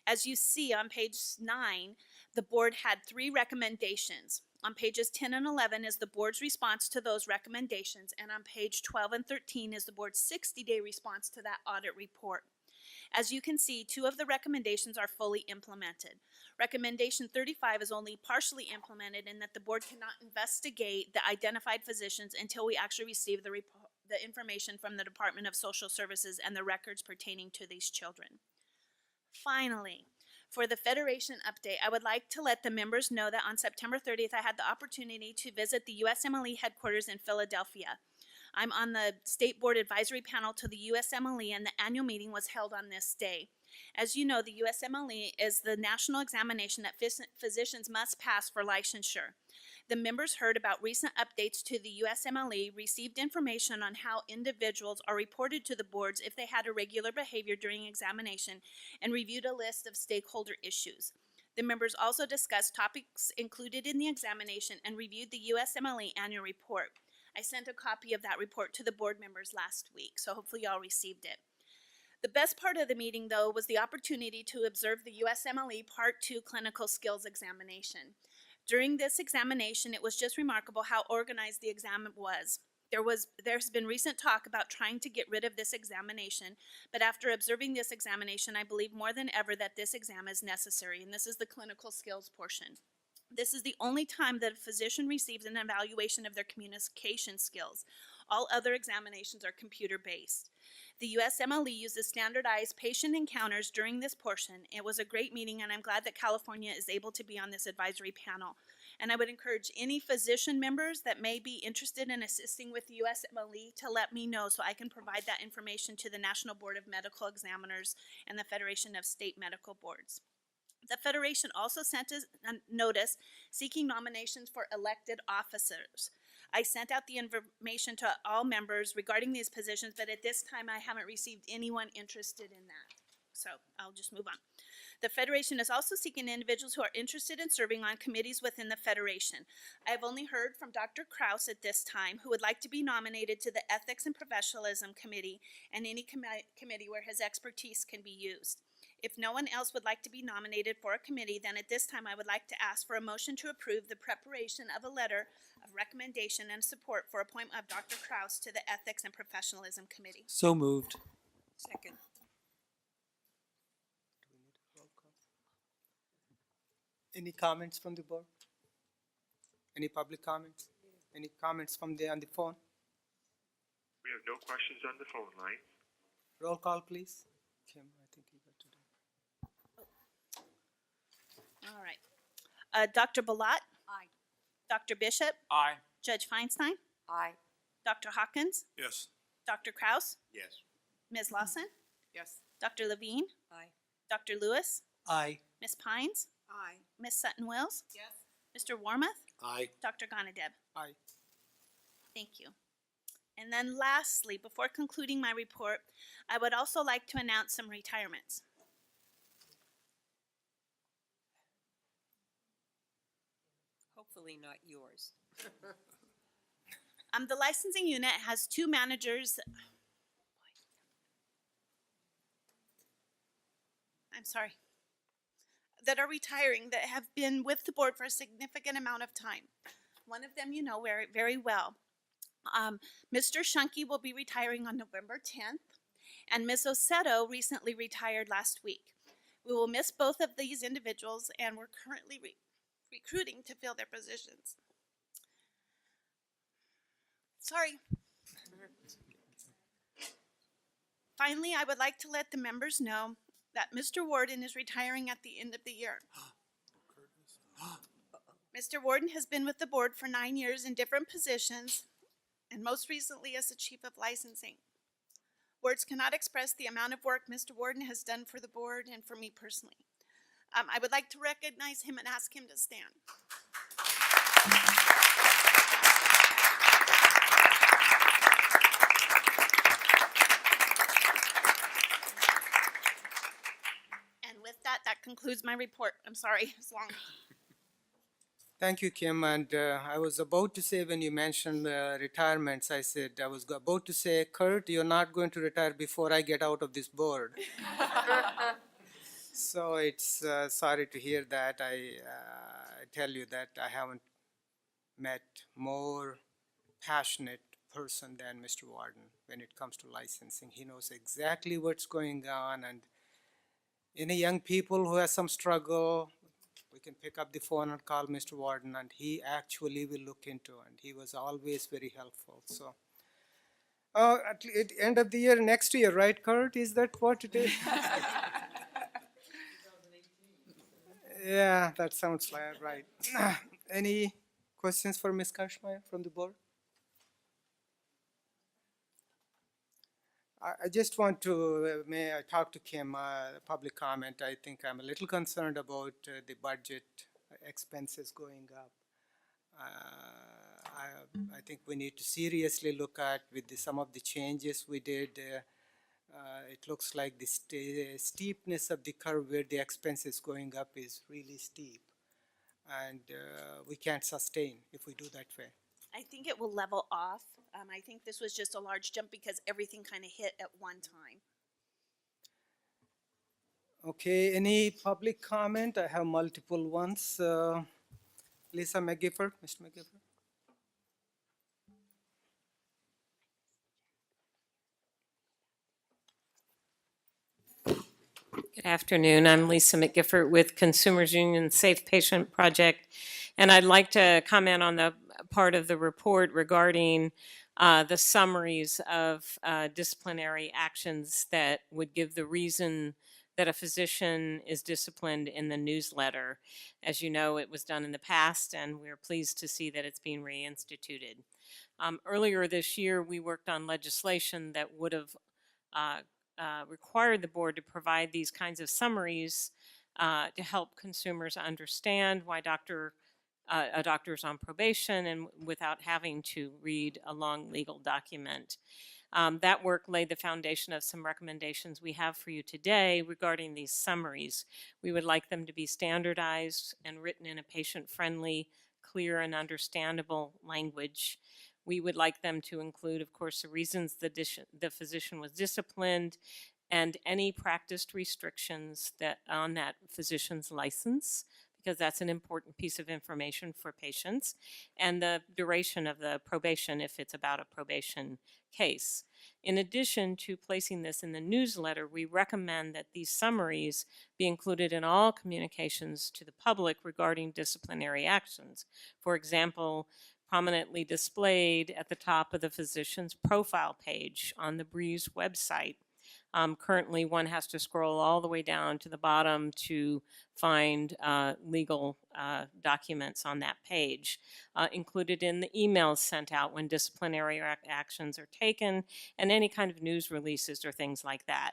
As you see on page 9, the board had 3 recommendations. On pages 10 and 11 is the board's response to those recommendations, and on page 12 and 13 is the board's 60-day response to that audit report. As you can see, 2 of the recommendations are fully implemented. Recommendation 35 is only partially implemented in that the board cannot investigate the identified physicians until we actually receive the information from the Department of Social Services and the records pertaining to these children. Finally, for the Federation update, I would like to let the members know that on September 30th, I had the opportunity to visit the USMLE headquarters in Philadelphia. I'm on the State Board Advisory Panel to the USMLE, and the annual meeting was held on this day. As you know, the USMLE is the national examination that physicians must pass for licensure. The members heard about recent updates to the USMLE, received information on how individuals are reported to the boards if they had irregular behavior during examination, and reviewed a list of stakeholder issues. The members also discussed topics included in the examination and reviewed the USMLE annual report. I sent a copy of that report to the board members last week, so hopefully y'all received it. The best part of the meeting, though, was the opportunity to observe the USMLE Part 2 clinical skills examination. During this examination, it was just remarkable how organized the exam was. There's been recent talk about trying to get rid of this examination, but after observing this examination, I believe more than ever that this exam is necessary, and this is the clinical skills portion. This is the only time that a physician receives an evaluation of their communication skills. All other examinations are computer-based. The USMLE uses standardized patient encounters during this portion. It was a great meeting, and I'm glad that California is able to be on this advisory panel. And I would encourage any physician members that may be interested in assisting with the USMLE to let me know so I can provide that information to the National Board of Medical Examiners and the Federation of State Medical Boards. The Federation also sent a notice seeking nominations for elected officers. I sent out the information to all members regarding these positions, but at this time I haven't received anyone interested in that. So I'll just move on. The Federation is also seeking individuals who are interested in serving on committees within the Federation. I have only heard from Dr. Kraus at this time, who would like to be nominated to the Ethics and Professionalism Committee and any committee where his expertise can be used. If no one else would like to be nominated for a committee, then at this time I would like to ask for a motion to approve the preparation of a letter of recommendation and support for appointment of Dr. Kraus to the Ethics and Professionalism Committee. So moved. Second. Any comments from the board? Any public comments? Any comments from on the phone? We have no questions on the phone line. Roll call, please. Kim, I think you got to do. All right. Dr. Balat? Aye. Dr. Bishop? Aye. Judge Feinstein? Aye. Dr. Hawkins? Yes. Dr. Kraus? Yes. Ms. Lawson? Yes. Dr. Levine? Aye. Dr. Lewis? Aye. Ms. Pines? Aye. Ms. Sutton-Wills? Yes. Mr. Warmoth? Aye. Dr. Gonadeb? Aye. Thank you. And then lastly, before concluding my report, I would also like to announce some retirements. Hopefully not yours. The licensing unit has 2 managers. I'm sorry. That are retiring, that have been with the board for a significant amount of time. One of them you know very, very well. Mr. Shunke will be retiring on November 10th, and Ms. Oseto recently retired last week. We will miss both of these individuals, and we're currently recruiting to fill their positions. Sorry. Finally, I would like to let the members know that Mr. Warden is retiring at the end of the year. Mr. Warden has been with the board for 9 years in different positions, and most recently as the Chief of Licensing. Words cannot express the amount of work Mr. Warden has done for the board and for me personally. I would like to recognize him and ask him to stand. And with that, that concludes my report. I'm sorry, it's long. Thank you, Kim. And I was about to say, when you mentioned retirements, I said, I was about to say, Kurt, you're not going to retire before I get out of this board. So it's sorry to hear that. I tell you that I haven't met more passionate person than Mr. Warden when it comes to licensing. He knows exactly what's going on, and any young people who has some struggle, we can pick up the phone and call Mr. Warden, and he actually will look into, and he was always very helpful. So at the end of the year, next year, right, Kurt? Is that what it is? Yeah, that sounds like right. Any questions for Ms. Kashmir from the board? I just want to, may I talk to Kim, public comment. I think I'm a little concerned about the budget expenses going up. I think we need to seriously look at with some of the changes we did. It looks like the steepness of the curve where the expense is going up is really steep. And we can't sustain if we do that way. I think it will level off. I think this was just a large jump because everything kind of hit at one time. Okay, any public comment? I have multiple ones. Lisa McGifford, Mr. McGifford. Good afternoon. I'm Lisa McGiffert with Consumers Union Safe Patient Project, and I'd like to comment on the part of the report regarding the summaries of disciplinary actions that would give the reason that a physician is disciplined in the newsletter. As you know, it was done in the past, and we're pleased to see that it's being reinstituted. Earlier this year, we worked on legislation that would have required the board to provide these kinds of summaries to help consumers understand why a doctor is on probation and without having to read a long legal document. That work laid the foundation of some recommendations we have for you today regarding these summaries. We would like them to be standardized and written in a patient-friendly, clear, and understandable language. We would like them to include, of course, the reasons the physician was disciplined and any practiced restrictions that on that physician's license, because that's an important piece of information for patients, and the duration of the probation if it's about a probation case. In addition to placing this in the newsletter, we recommend that these summaries be included in all communications to the public regarding disciplinary actions. For example, prominently displayed at the top of the physician's profile page on the Breeze website. Currently, one has to scroll all the way down to the bottom to find legal documents on that page. Included in the emails sent out when disciplinary actions are taken, and any kind of news releases or things like that.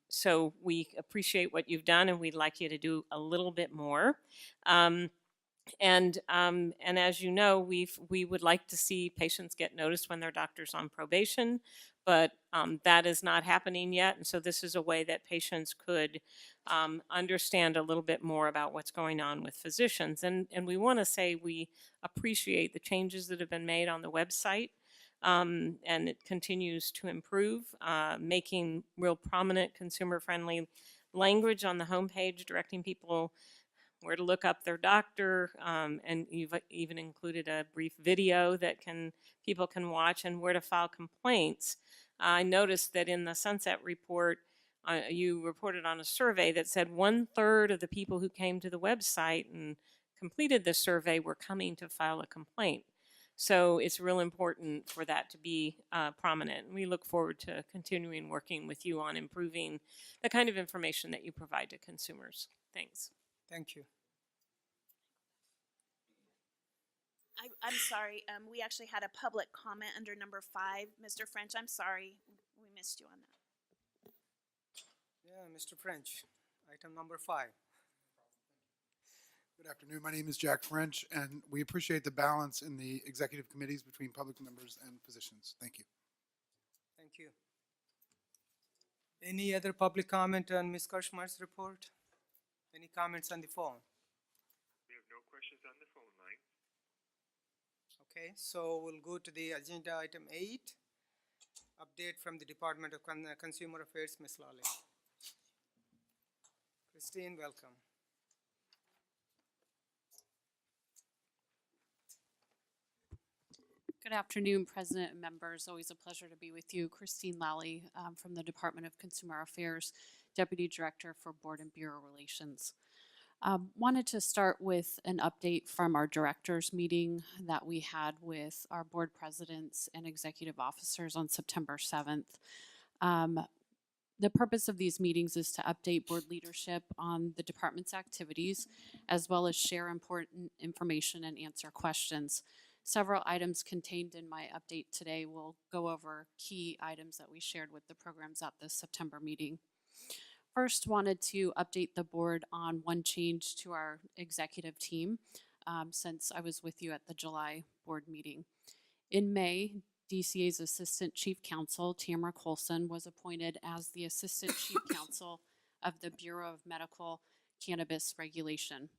So we appreciate what you've done, and we'd like you to do a little bit more. And as you know, we would like to see patients get noticed when their doctor's on probation, but that is not happening yet. And so this is a way that patients could understand a little bit more about what's going on with physicians. And we want to say we appreciate the changes that have been made on the website. And it continues to improve, making real prominent consumer-friendly language on the homepage, directing people where to look up their doctor, and you've even included a brief video that people can watch, and where to file complaints. I noticed that in the Sunset report, you reported on a survey that said 1/3 of the people who came to the website and completed the survey were coming to file a complaint. So it's real important for that to be prominent. And we look forward to continuing working with you on improving the kind of information that you provide to consumers. Thanks. Thank you. I'm sorry, we actually had a public comment under number 5. Mr. French, I'm sorry, we missed you on that. Yeah, Mr. French, item number 5. Good afternoon. My name is Jack French, and we appreciate the balance in the executive committees between public members and physicians. Thank you. Thank you. Any other public comment on Ms. Kirschmeyer's report? Any comments on the phone? We have no questions on the phone line. Okay, so we'll go to the agenda item 8. Update from the Department of Consumer Affairs, Ms. Lawley. Christine, welcome. Good afternoon, President and members. Always a pleasure to be with you. Christine Lally from the Department of Consumer Affairs, Deputy Director for Board and Bureau Relations. Wanted to start with an update from our directors meeting that we had with our board presidents and executive officers on September 7th. The purpose of these meetings is to update board leadership on the department's activities, as well as share important information and answer questions. Several items contained in my update today will go over key items that we shared with the programs at this September meeting. First, wanted to update the board on one change to our executive team since I was with you at the July board meeting. In May, DCA's Assistant Chief Counsel, Tamara Colson, was appointed as the Assistant Chief Counsel of the Bureau of Medical Cannabis Regulation.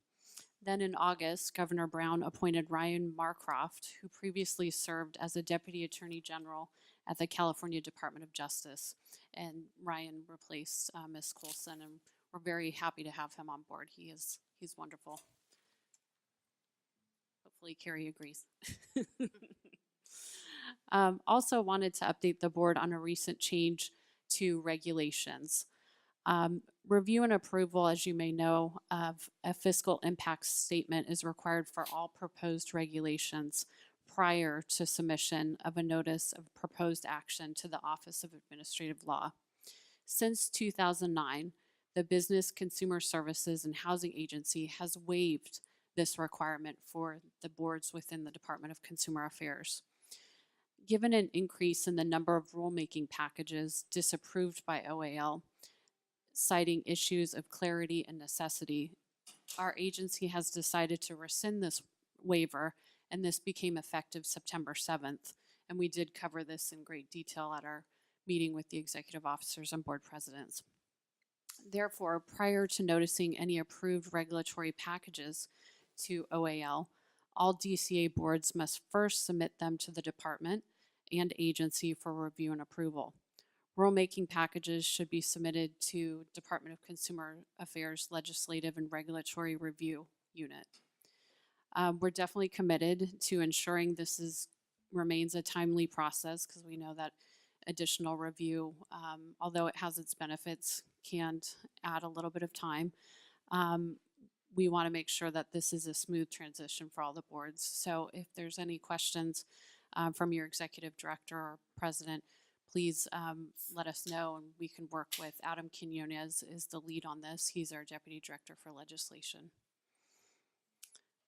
Then in August, Governor Brown appointed Ryan Marcroft, who previously served as a Deputy Attorney General at the California Department of Justice. And Ryan replaced Ms. Colson, and we're very happy to have him on board. He's wonderful. Hopefully Carrie agrees. Also wanted to update the board on a recent change to regulations. Review and approval, as you may know, of a fiscal impact statement is required for all proposed regulations prior to submission of a notice of proposed action to the Office of Administrative Law. Since 2009, the Business Consumer Services and Housing Agency has waived this requirement for the boards within the Department of Consumer Affairs. Given an increase in the number of rulemaking packages disapproved by OAL, citing issues of clarity and necessity, our agency has decided to rescind this waiver, and this became effective September 7th. And we did cover this in great detail at our meeting with the executive officers and board presidents. Therefore, prior to noticing any approved regulatory packages to OAL, all DCA boards must first submit them to the department and agency for review and approval. Rulemaking packages should be submitted to Department of Consumer Affairs Legislative and Regulatory Review Unit. We're definitely committed to ensuring this remains a timely process, because we know that additional review, although it has its benefits, can add a little bit of time. We want to make sure that this is a smooth transition for all the boards. So if there's any questions from your executive director or president, please let us know, and we can work with Adam Quinones is the lead on this. He's our Deputy Director for Legislation.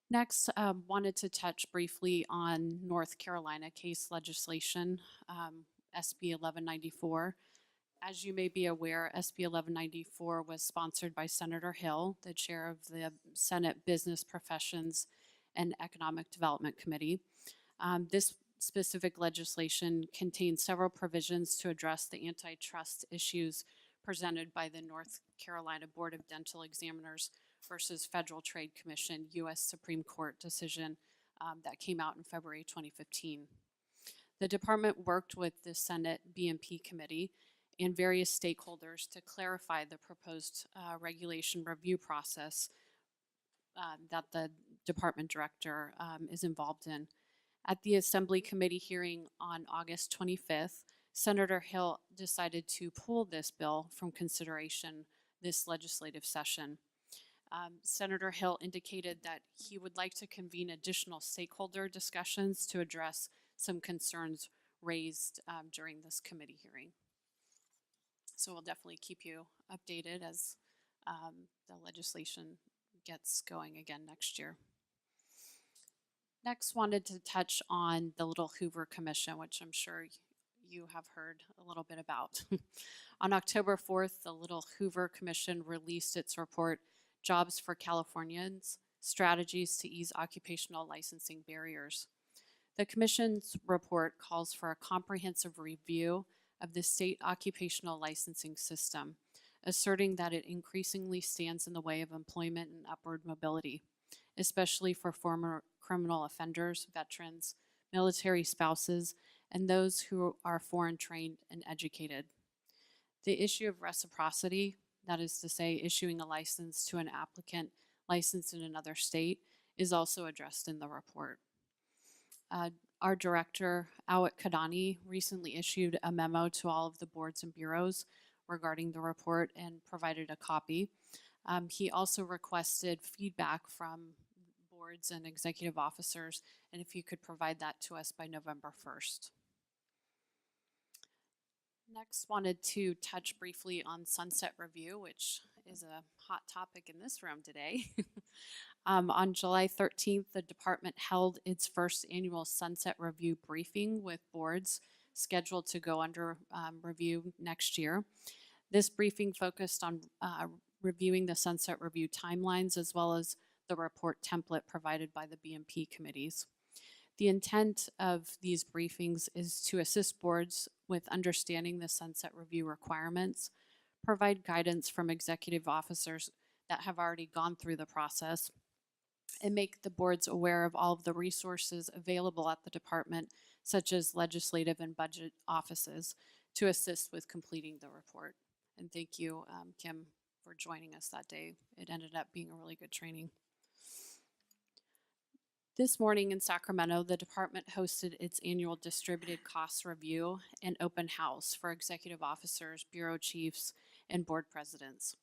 Next, wanted to touch briefly on North Carolina case legislation, SB 1194. As you may be aware, SB 1194 was sponsored by Senator Hill, the chair of the Senate Business Professions and Economic Development Committee. This specific legislation contains several provisions to address the antitrust issues presented by the North Carolina Board of Dental Examiners versus Federal Trade Commission U.S. Supreme Court decision that came out in February 2015. The department worked with the Senate B&P committee and various stakeholders to clarify the proposed regulation review process that the department director is involved in. At the Assembly Committee hearing on August 25th, Senator Hill decided to pull this bill from consideration this legislative session. Senator Hill indicated that he would like to convene additional stakeholder discussions to address some concerns raised during this committee hearing. So we'll definitely keep you updated as the legislation gets going again next year. Next, wanted to touch on the Little Hoover Commission, which I'm sure you have heard a little bit about. On October 4th, the Little Hoover Commission released its report, Jobs for Californians, Strategies to Ease Occupational Licensing Barriers. The Commission's report calls for a comprehensive review of the state occupational licensing system, asserting that it increasingly stands in the way of employment and upward mobility, especially for former criminal offenders, veterans, military spouses, and those who are foreign trained and educated. The issue of reciprocity, that is to say, issuing a license to an applicant licensed in another state, is also addressed in the report. Our director, Awit Kadani, recently issued a memo to all of the boards and bureaus regarding the report and provided a copy. He also requested feedback from boards and executive officers, and if you could provide that to us by November 1st. Next, wanted to touch briefly on Sunset Review, which is a hot topic in this room today. On July 13th, the department held its first annual Sunset Review briefing with boards scheduled to go under review next year. This briefing focused on reviewing the Sunset Review timelines as well as the report template provided by the BMP committees. The intent of these briefings is to assist boards with understanding the Sunset Review requirements, provide guidance from executive officers that have already gone through the process, and make the boards aware of all of the resources available at the department, such as legislative and budget offices, to assist with completing the report. And thank you, Kim, for joining us that day. It ended up being a really good training. This morning in Sacramento, the department hosted its annual distributed costs review and open house for executive officers, bureau chiefs, and board presidents.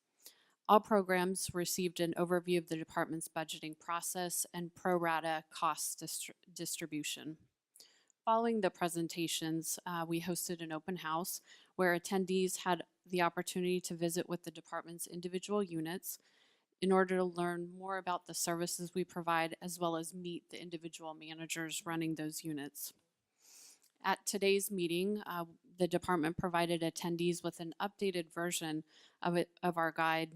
All programs received an overview of the department's budgeting process and pro rata cost distribution. Following the presentations, we hosted an open house where attendees had the opportunity to visit with the department's individual units in order to learn more about the services we provide, as well as meet the individual managers running those units. At today's meeting, the department provided attendees with an updated version of our guide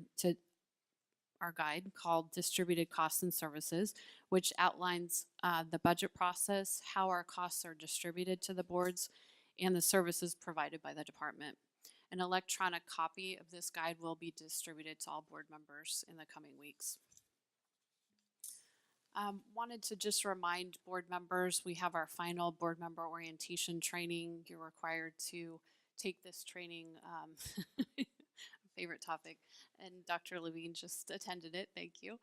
called Distributed Costs and Services, which outlines the budget process, how our costs are distributed to the boards, and the services provided by the department. An electronic copy of this guide will be distributed to all board members in the coming weeks. Wanted to just remind board members, we have our final board member orientation training. You're required to take this training, favorite topic, and Dr. Levine just attended it, thank you.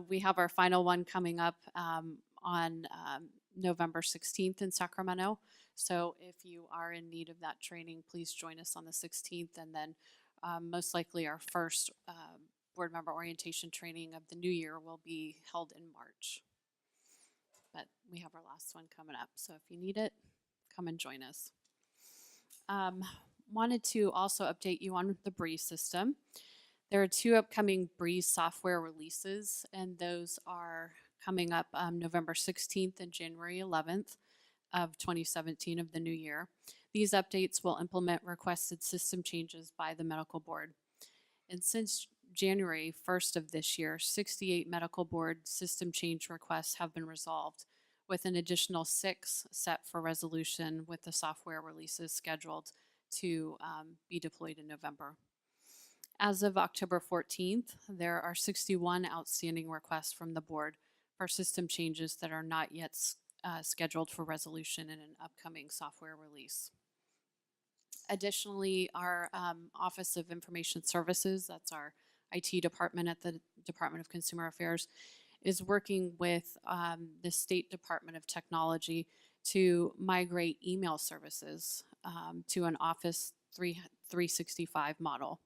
We have our final one coming up on November 16th in Sacramento. So if you are in need of that training, please join us on the 16th, and then most likely our first board member orientation training of the new year will be held in March. But we have our last one coming up, so if you need it, come and join us. Wanted to also update you on the Breeze system. There are 2 upcoming Breeze software releases, and those are coming up November 16th and January 11th of 2017 of the new year. These updates will implement requested system changes by the medical board. And since January 1st of this year, 68 medical board system change requests have been resolved, with an additional 6 set for resolution, with the software releases scheduled to be deployed in November. As of October 14th, there are 61 outstanding requests from the board for system changes that are not yet scheduled for resolution in an upcoming software release. Additionally, our Office of Information Services, that's our IT department at the Department of Consumer Affairs, is working with the State Department of Technology to migrate email services to an Office 365 model.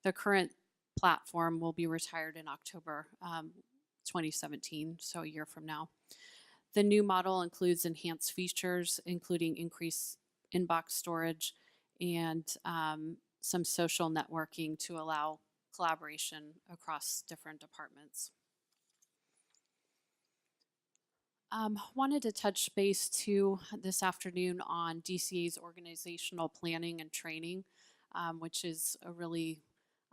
The current platform will be retired in October 2017, so a year from now. The new model includes enhanced features, including increased inbox storage and some social networking to allow collaboration across different departments. Wanted to touch base too this afternoon on DCA's organizational planning and training, which is a really,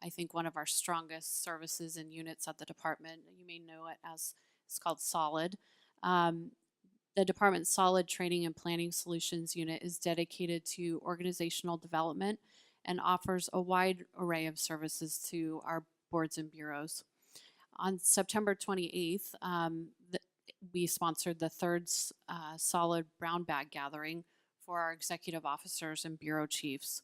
I think, one of our strongest services and units at the department. You may know it as, it's called SOLID. The department's SOLID Training and Planning Solutions unit is dedicated to organizational development and offers a wide array of services to our boards and bureaus. On September 28th, we sponsored the third SOLID Brown Bag Gathering for our executive officers and bureau chiefs.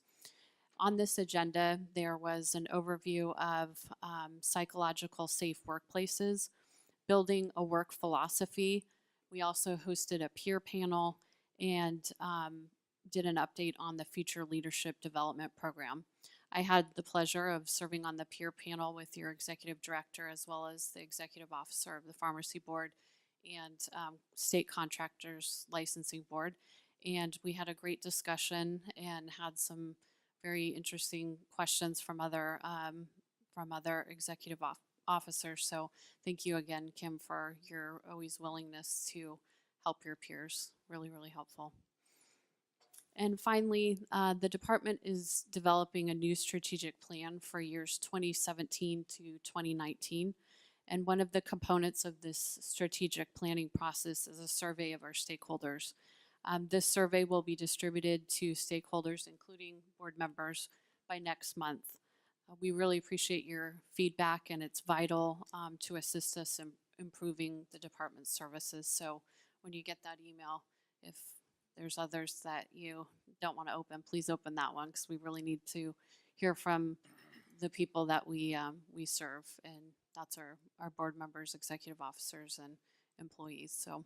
On this agenda, there was an overview of psychological safe workplaces, building a work philosophy. We also hosted a peer panel and did an update on the Future Leadership Development Program. I had the pleasure of serving on the peer panel with your executive director as well as the executive officer of the Pharmacy Board and State Contractors Licensing Board. And we had a great discussion and had some very interesting questions from other executive officers. So thank you again, Kim, for your always willingness to help your peers. Really, really helpful. And finally, the department is developing a new strategic plan for years 2017 to 2019. And one of the components of this strategic planning process is a survey of our stakeholders. This survey will be distributed to stakeholders, including board members, by next month. We really appreciate your feedback, and it's vital to assist us in improving the department's services. So when you get that email, if there's others that you don't want to open, please open that one, because we really need to hear from the people that we serve, and that's our board members, executive officers, and employees. So,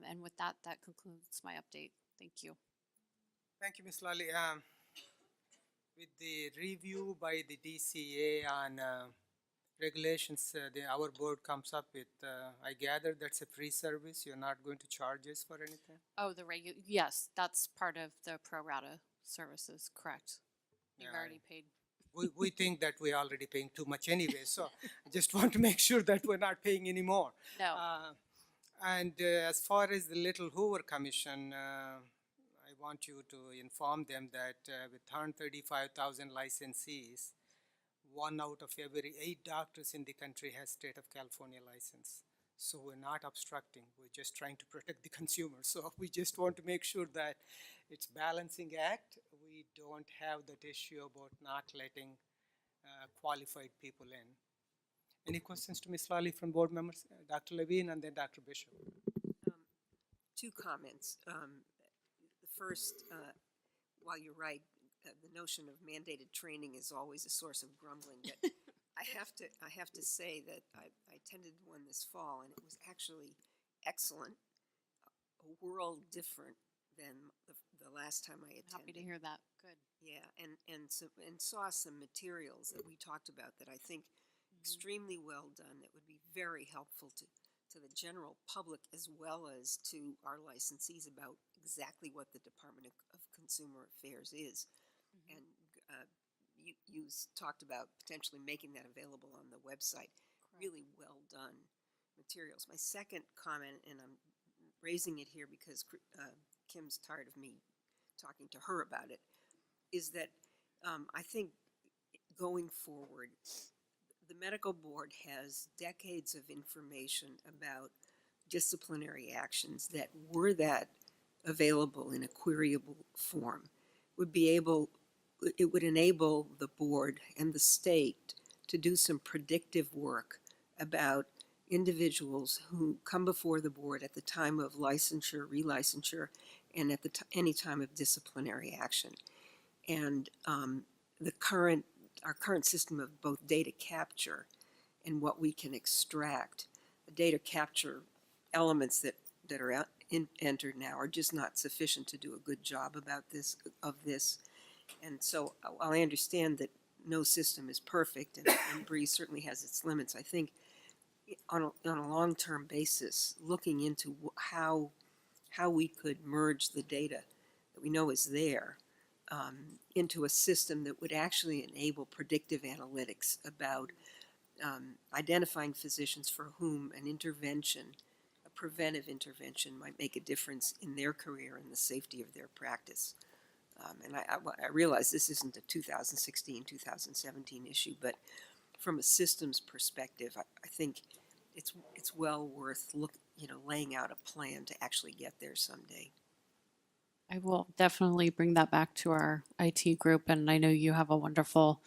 and with that, that concludes my update. Thank you. Thank you, Ms. Lally. With the review by the DCA on regulations, our board comes up with, I gather that's a free service. You're not going to charge us for anything? Oh, yes, that's part of the pro rata services, correct. You've Yeah, already paid. we think that we're already paying too much anyway, so I just want to make sure that we're not paying any more. No. And as far as the Little Hoover Commission, I want you to inform them that with 135,000 licensees, 1 out of every 8 doctors in the country has state of California license. So we're not obstructing, we're just trying to protect the consumer. So we just want to make sure that it's balancing act. We don't have that issue about not letting qualified people in. Any questions to Ms. Lally from board members? Dr. Levine and then Dr. Bishop. 2 comments. The first, while you're right, the notion of mandated training is always a source of grumbling. But I have to say that I attended one this fall, and it was actually excellent, a world different than the last time I attended. Happy to hear that. Good. Yeah, and saw some materials that we talked about that I think extremely well done, that would be very helpful to the general public as well as to our licensees about exactly what the Department of Consumer Affairs is. And you talked about potentially making that available on the website. Correct. Really well done materials. My second comment, and I'm raising it here because Kim's tired of me talking to her about it, is that I think going forward, the medical board has decades of information about disciplinary actions that, were that available in a queryable form, it would enable the board and the state to do some predictive work about individuals who come before the board at the time of licensure, relicensure, and at any time of disciplinary action. And our current system of both data capture and what we can extract, the data capture elements that are entered now are just not sufficient to do a good job of this. And so while I understand that no system is perfect, and Bree certainly has its limits. I think on a long-term basis, looking into how we could merge the data that we know is there into a system that would actually enable predictive analytics about identifying physicians for whom an intervention, a preventive intervention, might make a difference in their career and the safety of their practice. And I realize this isn't a 2016, 2017 issue, but from a systems perspective, I think it's well worth laying out a plan to actually get there someday. I will definitely bring that back to our IT group, and I know you have a wonderful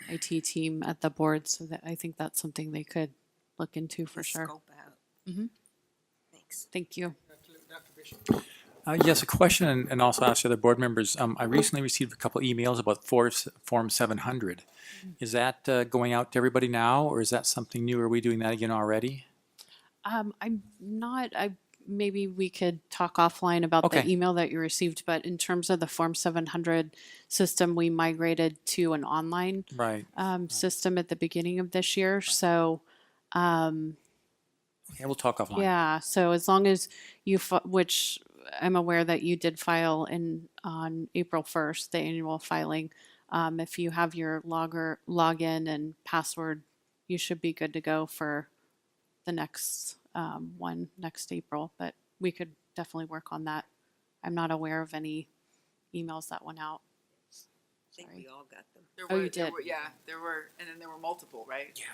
IT team at the board, so that I think that's something they could look into for sure. Scope out. Mhm. Thanks. Thank you. Dr. Bishop. Yes, a question, and also ask the other board members. I recently received a couple emails about Form 700. Is that going out to everybody now, or is that something new? Are we doing that again already? I'm not, maybe we could talk offline about the Okay. email that you received, but in terms of the Form 700 system, we migrated to an online Right. system at the beginning of this year. So, Yeah, we'll talk offline. yeah, so as long as you, which I'm aware that you did file on April 1st, the annual filing. If you have your login and password, you should be good to go for the next one next April, but we could definitely work on that. I'm not aware of any emails that went out. I think we all got them. Oh, you did? There were, and then there were multiple, right? Yeah.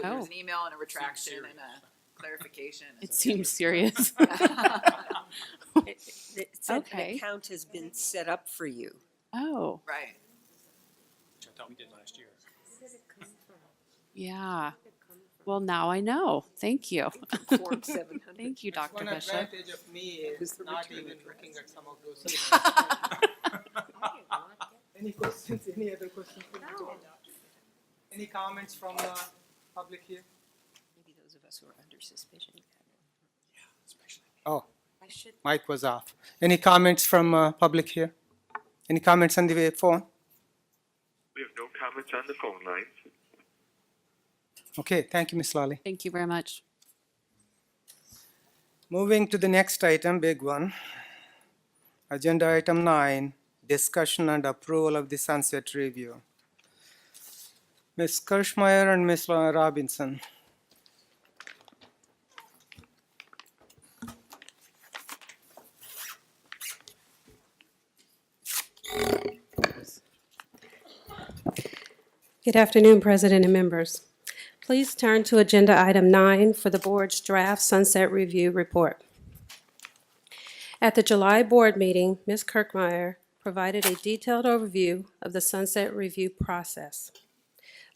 There Oh. was an email and a retraction and a clarification. It seems serious. It said an Okay. account has been set up for you. Oh, Right. Which I thought we did last year. yeah. Well, now I know. Thank you. Form 700. Thank you, Dr. One Bishop. advantage of me Who's is the not return even address? looking at some of those emails. Any questions, any other questions? Any comments from the public here? Maybe those of us who are under suspicion. Oh, I should. mic was off. Any comments from public here? Any comments on the phone? We have no comments on the phone lines. Okay, thank you, Ms. Lally. Thank you very much. Moving to the next item, big one. Agenda item 9, discussion and approval of the sunset review. Ms. Kirschmeyer and Ms. Robinson. Good afternoon, President and members. Please turn to Agenda Item 9 for the Board's Draft Sunset Review Report. At the July Board meeting, Ms. Kirkmeyer provided a detailed overview of the Sunset Review process.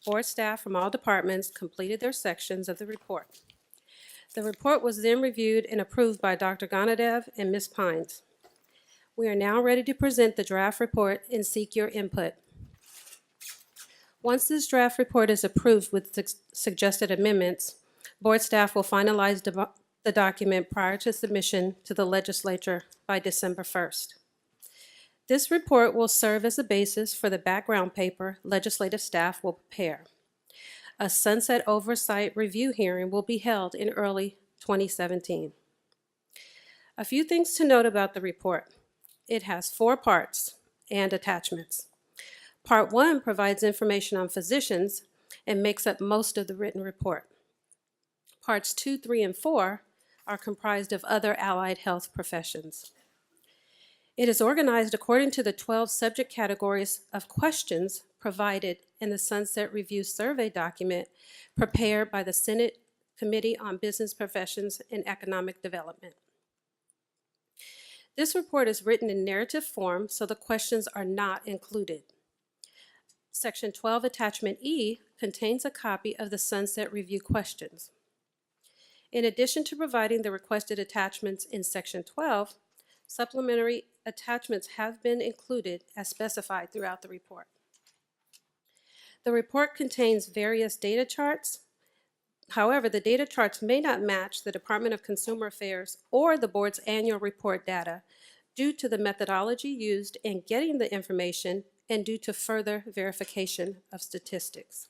Board staff from all departments completed their sections of the report. The report was then reviewed and approved by Dr. Gonadev and Ms. Pines. We are now ready to present the draft report and seek your input. Once this draft report is approved with suggested amendments, board staff will finalize the document prior to submission to the legislature by December 1st. This report will serve as a basis for the background paper legislative staff will prepare. A sunset oversight review hearing will be held in early 2017. A few things to note about the report. It has 4 parts and attachments. Part 1 provides information on physicians and makes up most of the written report. Parts 2, 3, and 4 are comprised of other allied health professions. It is organized according to the 12 subject categories of questions provided in the Sunset Review survey document prepared by the Senate Committee on Business Professions and Economic Development. This report is written in narrative form, so the questions are not included. Section 12, Attachment E, contains a copy of the Sunset Review questions. In addition to providing the requested attachments in Section 12, supplementary attachments have been included as specified throughout the report. The report contains various data charts. However, the data charts may not match the Department of Consumer Affairs or the board's annual report data due to the methodology used in getting the information and due to further verification of statistics.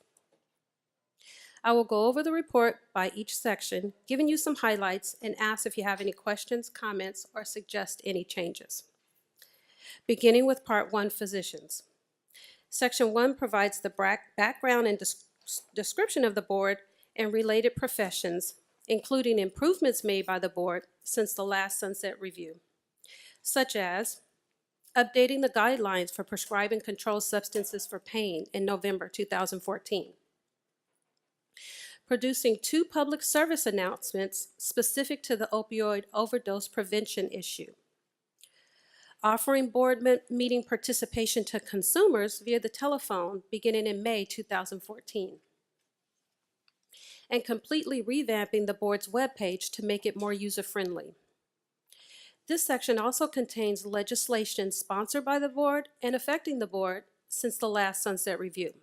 I will go over the report by each section, giving you some highlights, and ask if you have any questions, comments, or suggest any changes. Beginning with Part 1, Physicians. Section 1 provides the background and description of the board and related professions, including improvements made by the board since the last Sunset Review, such as updating the guidelines for prescribing controlled substances for pain in November 2014, producing 2 public service announcements specific to the opioid overdose prevention issue, offering board meeting participation to consumers via the telephone beginning in May 2014, and completely revamping the board's webpage to make it more user-friendly. This section also contains legislation sponsored by the board and affecting the board since the last Sunset Review,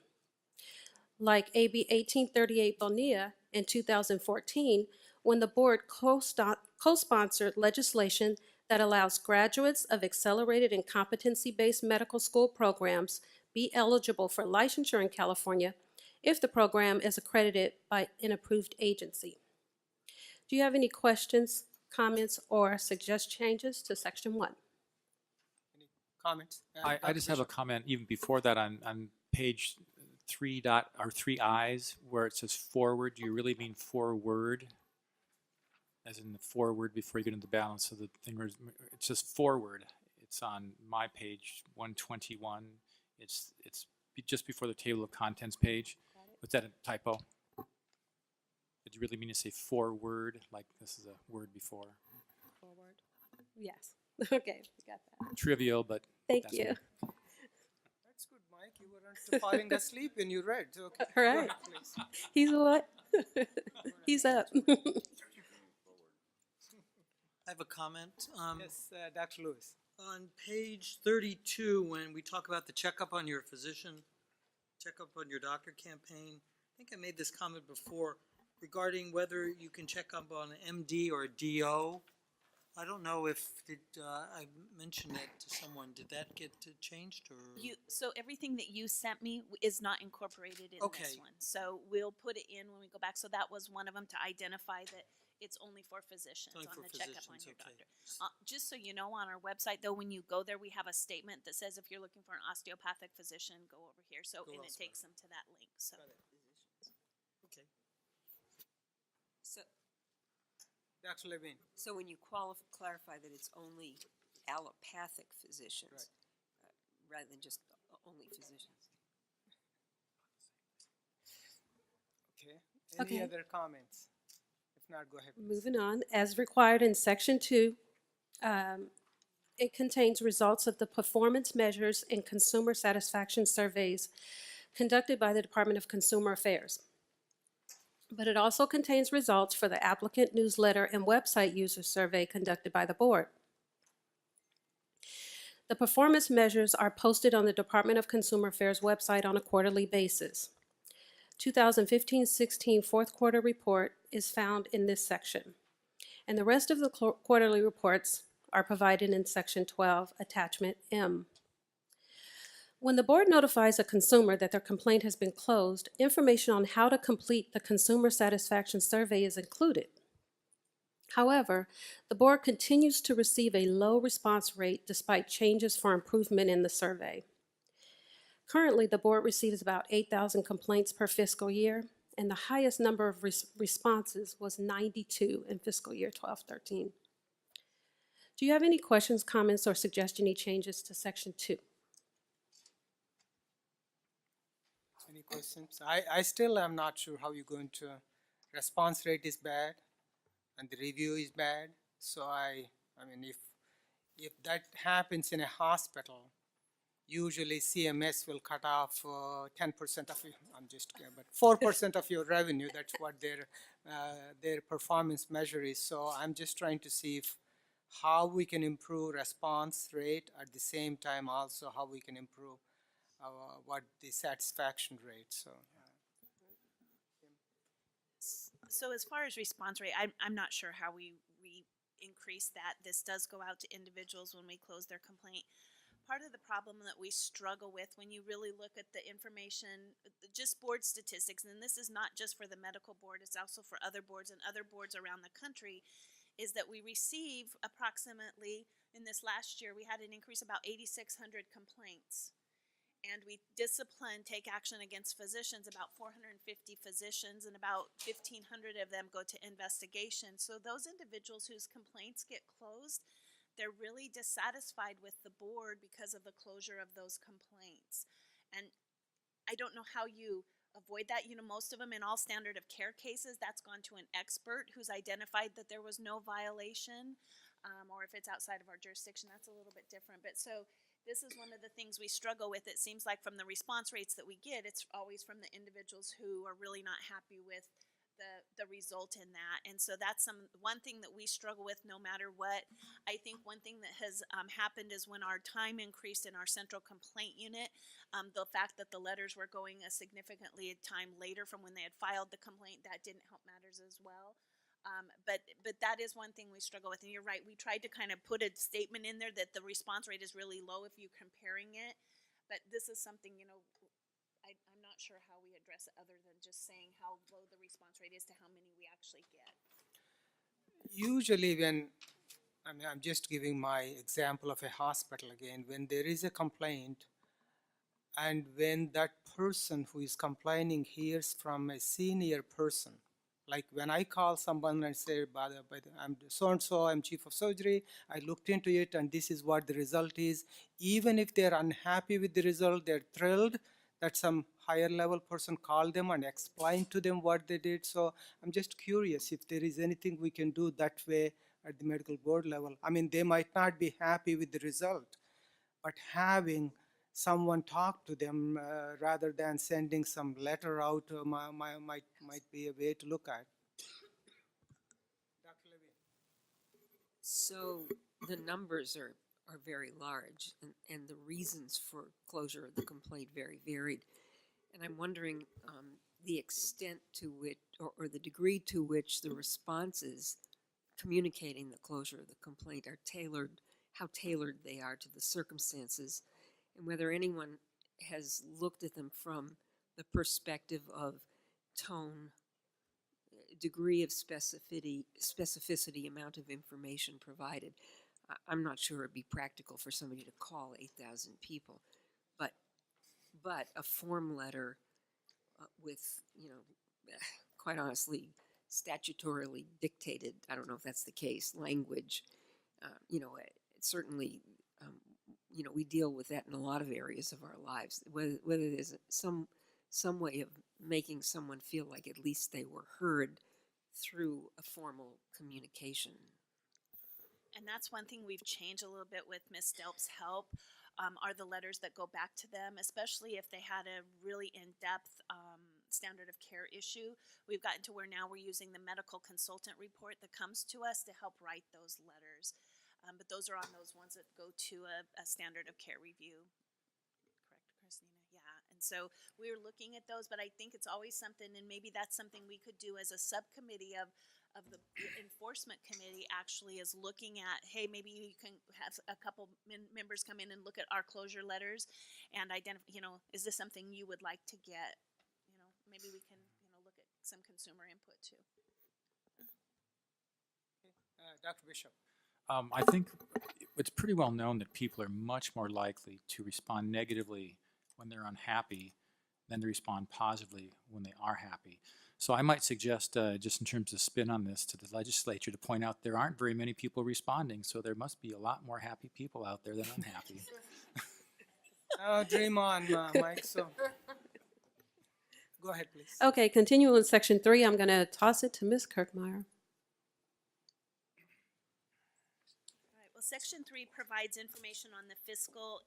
like AB 1838 Bonilla in 2014, when the board co-sponsored legislation that allows graduates of accelerated and competency-based medical school programs be eligible for licensure in California if the program is accredited by an approved agency. Do you have any questions, comments, or suggest changes to Section 1? Any comments? I just have a comment even before that on page 3 I's where it says forward. Do you really mean forward? As in the forward before you get into the balance of the thing. It's just forward. It's on my page 121. It's just before the table of contents page. Was that a typo? Did you really mean to say forward? Like this is a word before? Forward. Yes. Okay, we got that. Trivial, but Thank that's you. okay. That's good, Mike. You weren't falling asleep when you read. Okay. All right. Go ahead, please. He's what? He's up. I have a comment. Yes, Dr. Lewis. On page 32, when we talk about the checkup on your physician, checkup on your doctor campaign, I think I made this comment before regarding whether you can check up on an MD or a DO. I don't know if I mentioned it to someone. Did that get changed or? So everything that you sent me is not incorporated in this one. So we'll put it in when we go back. So that was one of them, to identify that it's only for physicians on the checkup on your doctor. Just so you know, on our website though, when you go there, we have a statement that says if you're looking for an osteopathic physician, go over here. So, and it takes them to that link, so. Okay. So, Dr. Levine. so when you clarify that it's only allopathic physicians, rather than just only physicians. Okay. Any Okay. other comments? If not, go ahead. Please. Moving on, as required in Section 2, it contains results of the performance measures and consumer satisfaction surveys conducted by the Department of Consumer Affairs. But it also contains results for the applicant newsletter and website user survey conducted by the board. The performance measures are posted on the Department of Consumer Affairs website on a quarterly basis. 2015-16 fourth quarter report is found in this section, and the rest of the quarterly reports are provided in Section 12, Attachment M. When the board notifies a consumer that their complaint has been closed, information on how to complete the consumer satisfaction survey is included. However, the board continues to receive a low response rate despite changes for improvement in the survey. Currently, the board receives about 8,000 complaints per fiscal year, and the highest number of responses was 92 in fiscal year 12-13. Do you have any questions, comments, or suggest any changes to Section 2? Any questions? I still am not sure how you're going to, response rate is bad and the review is bad. So I mean, if that happens in a hospital, usually CMS will cut off 10% of you, I'm just kidding, but 4% of your revenue. That's what their performance measure is. So I'm just trying to see how we can improve response rate at the same time also how we can improve what the satisfaction rate. So as far as response rate, I'm not sure how we increase that. This does go out to individuals when we close their complaint. part of the problem that we struggle with when you really look at the information, just board statistics, and this is not just for the medical board, it's also for other boards and other boards around the country, is that we receive approximately, in this last year, we had an increase about 8,600 complaints. And we discipline, take action against physicians, about 450 physicians, and about 1,500 of them go to investigation. So those individuals whose complaints get closed, they're really dissatisfied with the board because of the closure of those complaints. And I don't know how you avoid that. You know, most of them in all standard of care cases, that's gone to an expert who's identified that there was no violation, or if it's outside of our jurisdiction, that's a little bit different. But so this is one of the things we struggle with. It seems like from the response rates that we get, it's always from the individuals who are really not happy with the result in that. And so that's one thing that we struggle with no matter what. I think one thing that has happened is when our time increased in our central complaint unit, the fact that the letters were going a significantly time later from when they had filed the complaint, that didn't help matters as well. But that is one thing we struggle with. And you're right, we tried to kind of put a statement in there that the response rate is really low if you're comparing it. But this is something, you know, I'm not sure how we address it other than just saying how low the response rate is to how many we actually get. Usually I'm just giving my example of a hospital again, when there is a complaint and when that person who is complaining hears from a senior person, like when I call someone and say, I'm so-and-so, I'm chief of surgery, I looked into it and this is what the result is. Even if they're unhappy with the result, they're thrilled that some higher level person called them and explained to them what they did. So I'm just curious if there is anything we can do that way at the medical board level. I mean, they might not be happy with the result, but having someone talk to them rather than sending some letter out might be a way to look at. Dr. Levy. So the numbers are very large, and the reasons for closure of the complaint very varied. And I'm wondering the extent to which, or the degree to which the responses communicating the closure of the complaint are tailored, how tailored they are to the circumstances, and whether anyone has looked at them from the perspective of tone, degree of specificity, amount of information provided. I'm not sure it'd be practical for somebody to call 8,000 people, but a form letter with, you know, quite honestly, statutorily dictated, I don't know if that's the case, language, you know, it certainly, you know, we deal with that in a lot of areas of our lives, whether there's some way of making someone feel like at least they were heard through a formal communication. And that's one thing we've changed a little bit with Ms. Delp's help, are the letters that go back to them, especially if they had a really in-depth standard of care issue. We've gotten to where now we're using the medical consultant report that comes to us to help write those letters. But those are on those ones that go to a standard of care review. Correct, Christina? Yeah. And so we're looking at those, but I think it's always something, and maybe that's something we could do as a subcommittee of the enforcement committee actually is looking at, hey, maybe you can have a couple members come in and look at our closure letters and identify, you know, is this something you would like to get? You know, maybe we can, you know, look at some consumer input too. Dr. Bishop. I think it's pretty well known that people are much more likely to respond negatively when they're unhappy than to respond positively when they are happy. So I might suggest, just in terms of spin on this, to the legislature to point out there aren't very many people responding, so there must be a lot more happy people out there than unhappy. Oh, dream on, Mike. So go ahead, please. Okay, continuing with section 3, I'm going to toss it to Ms. Kirkmeyer. Section 3 provides information on the fiscal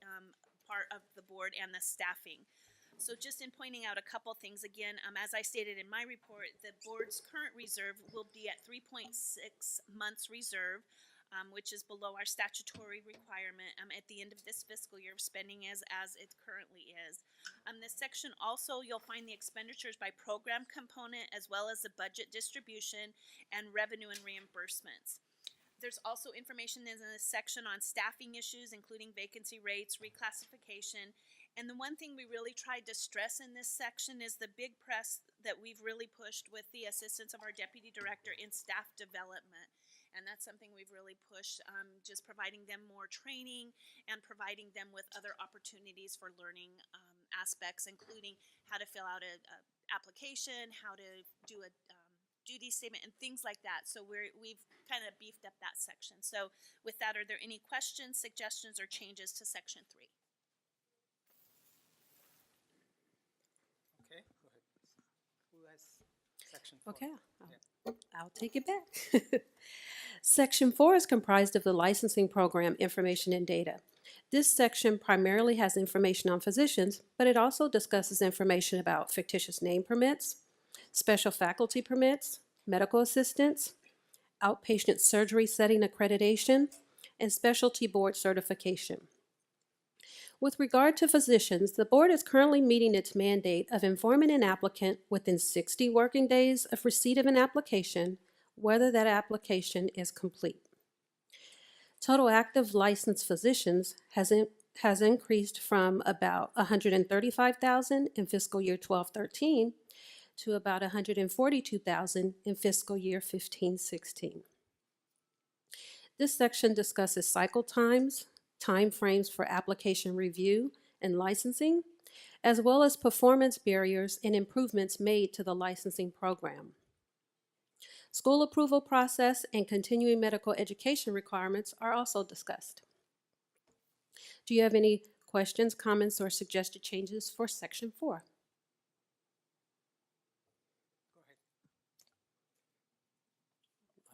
part of the board and the staffing. So just in pointing out a couple things again, as I stated in my report, the board's current reserve will be at 3.6 months reserve, which is below our statutory requirement at the end of this fiscal year of spending as it currently is. This section also, you'll find the expenditures by program component as well as the budget distribution and revenue and reimbursements. There's also information in this section on staffing issues, including vacancy rates, reclassification. And the one thing we really tried to stress in this section is the big press that we've really pushed with the assistance of our deputy director in staff development. And that's something we've really pushed, just providing them more training and providing them with other opportunities for learning aspects, including how to fill out a application, how to do a duty statement, and things like that. So we've kind of beefed up that section. So with that, are there any questions, suggestions, or changes to section 3? Okay, go ahead. Who has section 4? Okay, I'll take it back. Section 4 is comprised of the licensing program information and data. This section primarily has information on physicians, but it also discusses information about fictitious name permits, special faculty permits, medical assistants, outpatient surgery setting accreditation, and specialty board certification. With regard to physicians, the board is currently meeting its mandate of informing an applicant within 60 working days of receipt of an application whether that application is complete. Total active licensed physicians has increased from about 135,000 in fiscal year 12-13 to about 142,000 in fiscal year 15-16. This section discusses cycle times, timeframes for application review and licensing, as well as performance barriers and improvements made to the licensing program. School approval process and continuing medical education requirements are also discussed. Do you have any questions, comments, or suggested changes for section 4?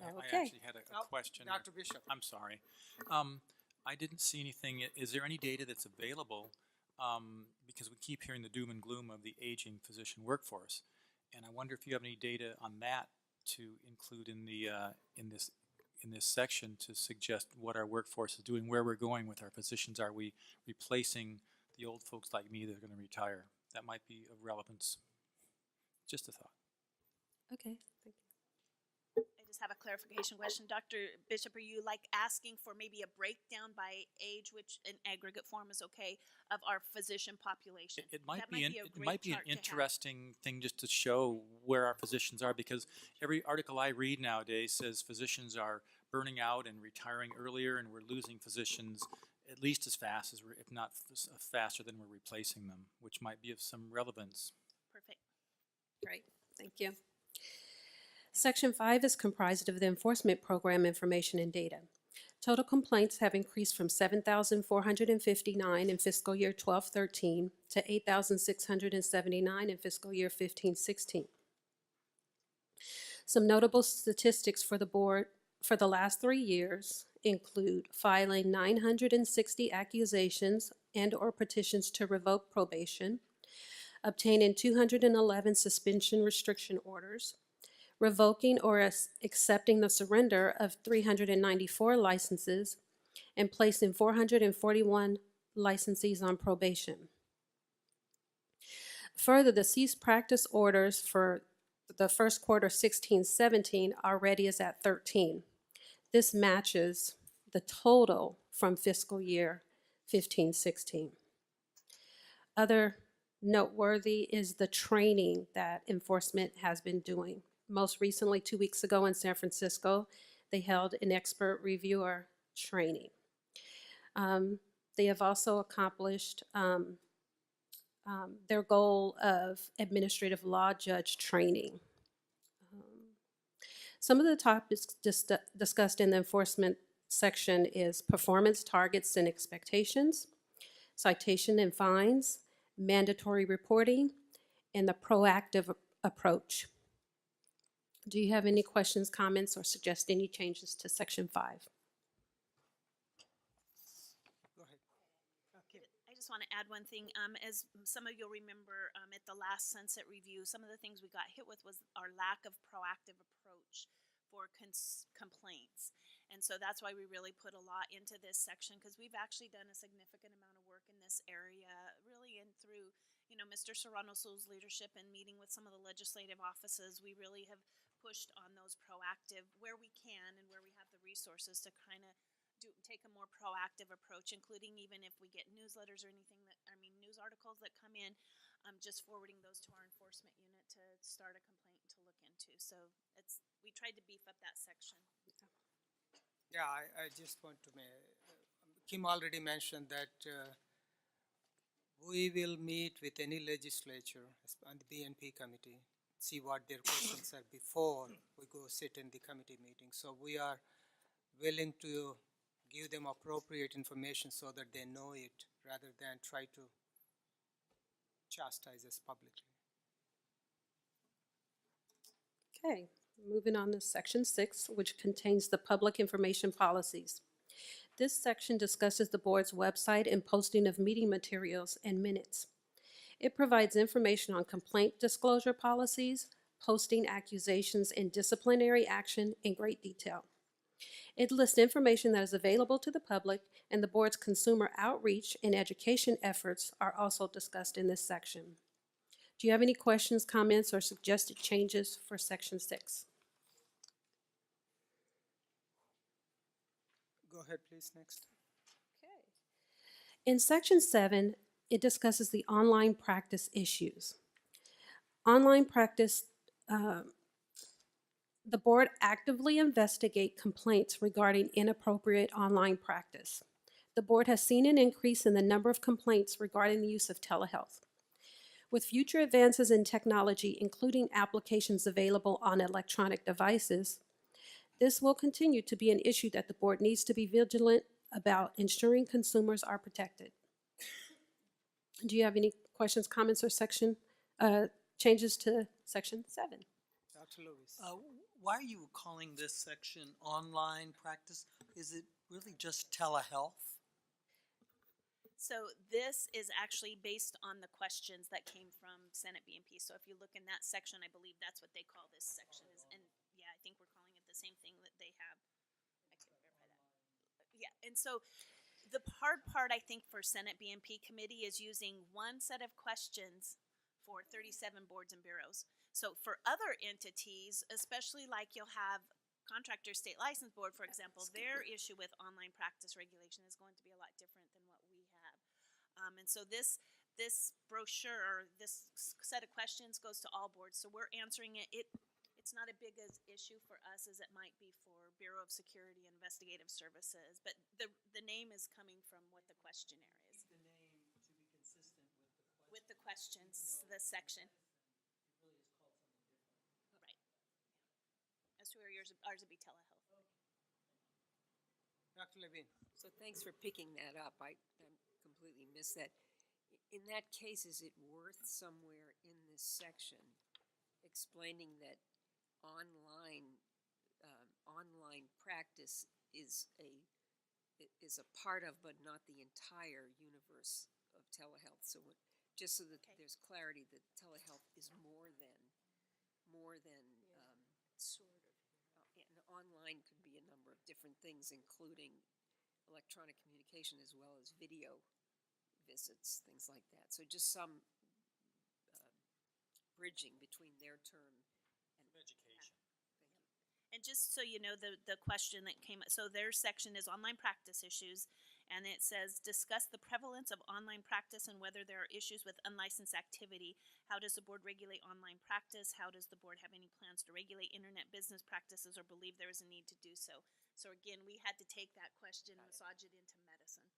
I Okay. actually had a question. Dr. Bishop. I'm sorry. I didn't see anything. Is there any data that's available? Because we keep hearing the doom and gloom of the aging physician workforce, and I wonder if you have any data on that to include in the in this section to suggest what our workforce is doing, where we're going with our physicians. Are we replacing the old folks like me that are going to retire? That might be of relevance. Just a thought. Okay, thank you. I just have a clarification question. Dr. Bishop, are you like asking for maybe a breakdown by age, which in aggregate form is okay, of our physician population? It might That be a it great might be an chart to have. interesting thing just to show where our physicians are, because every article I read nowadays says physicians are burning out and retiring earlier, and we're losing physicians at least as fast as if not faster than we're replacing them, which might be of some relevance. Perfect. Great, thank you. Section 5 is comprised of the enforcement program information and data. Total complaints have increased from 7,459 in fiscal year 12-13 to 8,679 in fiscal year 15-16. Some notable statistics for the board for the last 3 years include filing 960 accusations and/or petitions to revoke probation, obtaining 211 suspension restriction orders, revoking or accepting the surrender of 394 licenses, and placing 441 licensees on probation. Further, the cease practice orders for the first quarter 16-17 already is at 13. This matches the total from fiscal year 15-16. Other noteworthy is the training that enforcement has been doing. Most recently, 2 weeks ago in San Francisco, they held an expert reviewer training. They have also accomplished their goal of administrative law judge training. Some of the topics discussed in the enforcement section is performance targets and expectations, citation and fines, mandatory reporting, and the proactive approach. Do you have any questions, comments, or suggest any changes to section 5? Go ahead. Okay. I just want to add one thing. As some of you'll remember, at the last sunset review, some of the things we got hit with was our lack of proactive approach for complaints. And so that's why we really put a lot into this section, because we've actually done a significant amount of work in this area, really, and through, Mr. Serrano's leadership and meeting with some of the legislative offices, we really have pushed on those proactive, where we can and where we have the resources to kind of take a more proactive approach, including even if we get newsletters or anything news articles that come in, just forwarding those to our enforcement unit to start a complaint to look into. So we tried to beef up that section. Yeah, I just want to Kim already mentioned that we will meet with any legislature on the BNP committee, see what their questions are before we go sit in the committee meeting. So we are willing to give them appropriate information so that they know it rather than try to chastise us publicly. Okay, moving on to section 6, which contains the public information policies. This section discusses the board's website and posting of meeting materials and minutes. It provides information on complaint disclosure policies, posting accusations, and disciplinary action in great detail. It lists information that is available to the public, and the board's consumer outreach and education efforts are also discussed in this section. Do you have any questions, comments, or suggested changes for section 6? Go ahead, please, next. Okay. In section 7, it discusses the online practice issues. Online practice, the board actively investigate complaints regarding inappropriate online practice. The board has seen an increase in the number of complaints regarding the use of telehealth. With future advances in technology, including applications available on electronic devices, this will continue to be an issue that the board needs to be vigilant about ensuring consumers are protected. Do you have any questions, comments, or changes to section 7? Dr. Lewis. Why are you calling this section online practice? Is it really just telehealth? So this is actually based on the questions that came from Senate BNP. So if you look in that section, I believe that's what they call this section. And yeah, I think we're calling it the same thing that they have. I can verify that. Yeah, and so the hard part, I think, for Senate BNP committee is using one set of questions for 37 boards and bureaus. So for other entities, especially like you'll have Contractor State License Board, for example, their issue with online practice regulation is going to be a lot different than what we have. And so this brochure, or this set of questions, goes to all boards. So we're answering it. It's not a big issue for us as it might be for Bureau of Security and Investigative Services, but the name is coming from what the questionnaire is. The name to be consistent with the questions, the section. Right. As to where ours would be telehealth. Dr. Levine. So thanks for picking that up. I completely missed that. In that case, is it worth somewhere in this section explaining that online practice is a part of, but not the entire universe of telehealth? So just so that there's clarity that telehealth is more than sort of. And online could be a number of different things, including electronic communication as well as video visits, things like that. So just some bridging between their term and education. Thank you. And just so you know, the question that came, so their section is online practice issues, and it says, discuss the prevalence of online practice and whether there are issues with unlicensed activity. How does the board regulate online practice? How does the board have any plans to regulate internet business practices or believe there is a need to do so? So again, we had to take that question and massage it into medicine.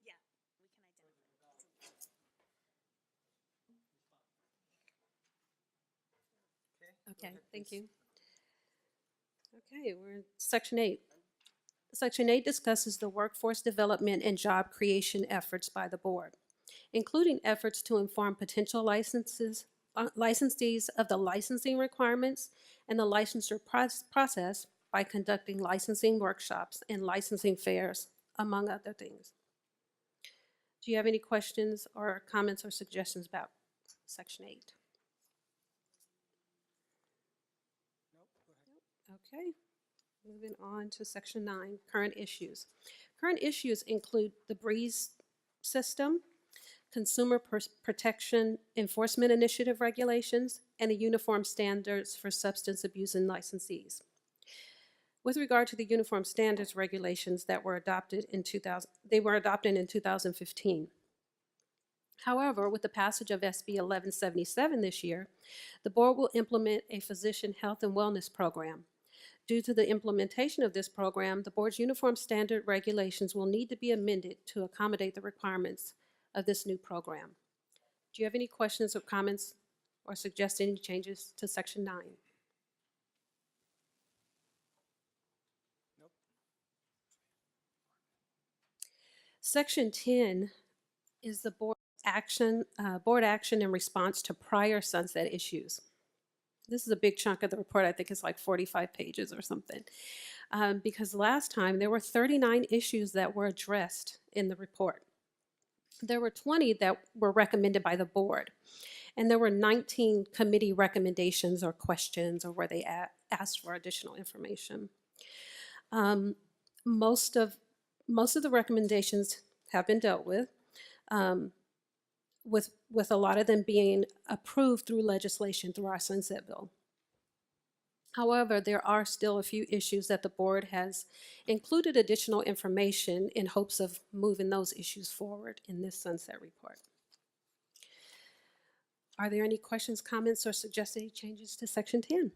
Yeah, we can identify. Okay, thank you. Okay, we're in section 8. Section 8 discusses the workforce development and job creation efforts by the board, including efforts to inform potential licensees of the licensing requirements and the licensure process by conducting licensing workshops and licensing fairs, among other things. Do you have any questions or comments or suggestions about section 8? Okay, moving on to section 9, current issues. Current issues include the Breeze system, Consumer Protection Enforcement Initiative regulations, and the Uniform Standards for Substance Abuse and Licensees. With regard to the Uniform Standards regulations that were adopted in 2015. However, with the passage of SB 1177 this year, the board will implement a physician health and wellness program. Due to the implementation of this program, the board's uniform standard regulations will need to be amended to accommodate the requirements of this new program. Do you have any questions or comments or suggest any changes to Section 9? Nope. Section 10 is the board action in response to prior sunset issues. This is a big chunk of the report. I think it's like 45 pages or something. Because last time there were 39 issues that were addressed in the report. There were 20 that were recommended by the board. And there were 19 committee recommendations or questions or where they asked for additional information. Most of the recommendations have been dealt with a lot of them being approved through legislation through our Sunset Bill. However, there are still a few issues that the board has included additional information in hopes of moving those issues forward in this Sunset Report. Are there any questions, comments, or suggested changes to Section 10?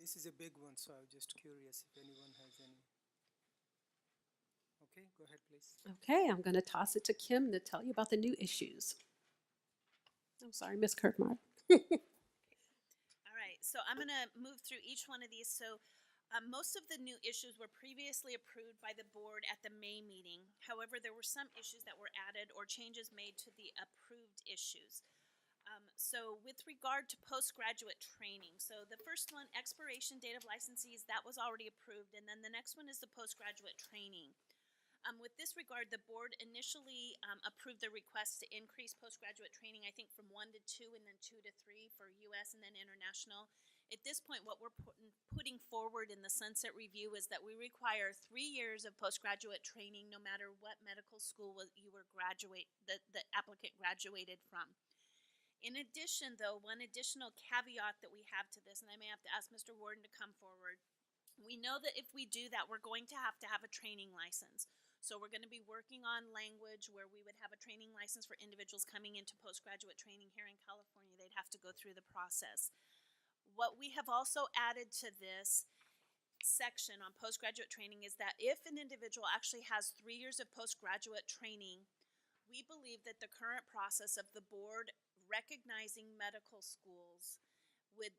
This is a big one, so I'm just curious if anyone has any. Okay, go ahead, please. Okay, I'm going to toss it to Kim to tell you about the new issues. I'm sorry, Ms. Kirkmar. All right, so I'm going to move through each one of these. So most of the new issues were previously approved by the board at the May meeting. However, there were some issues that were added or changes made to the approved issues. So with regard to postgraduate training, so the first one, expiration date of licensees, that was already approved. And then the next one is the postgraduate training. With this regard, the board initially approved the request to increase postgraduate training, I think from 1 to 2 and then 2 to 3 for U.S. and then international. At this point, what we're putting forward in the Sunset Review is that we require 3 years of postgraduate training no matter what medical school you were the applicant graduated from. In addition, though, one additional caveat that we have to this, and I may have to ask Mr. Warden to come forward, we know that if we do that, we're going to have a training license. So we're going to be working on language where we would have a training license for individuals coming into postgraduate training here in California. They'd have to go through the process. What we have also added to this section on postgraduate training is that if an individual actually has 3 years of postgraduate training, we believe that the current process of the board recognizing medical schools would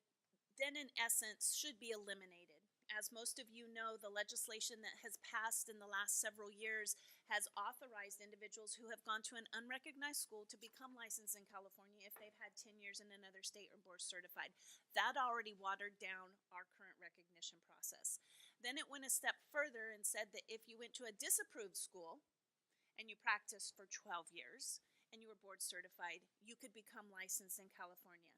then in essence should be eliminated. As most of you know, the legislation that has passed in the last several years has authorized individuals who have gone to an unrecognized school to become licensed in California if they've had 10 years in another state or board certified. That already watered down our current recognition process. Then it went a step further and said that if you went to a disapproved school and you practiced for 12 years and you were board certified, you could become licensed in California.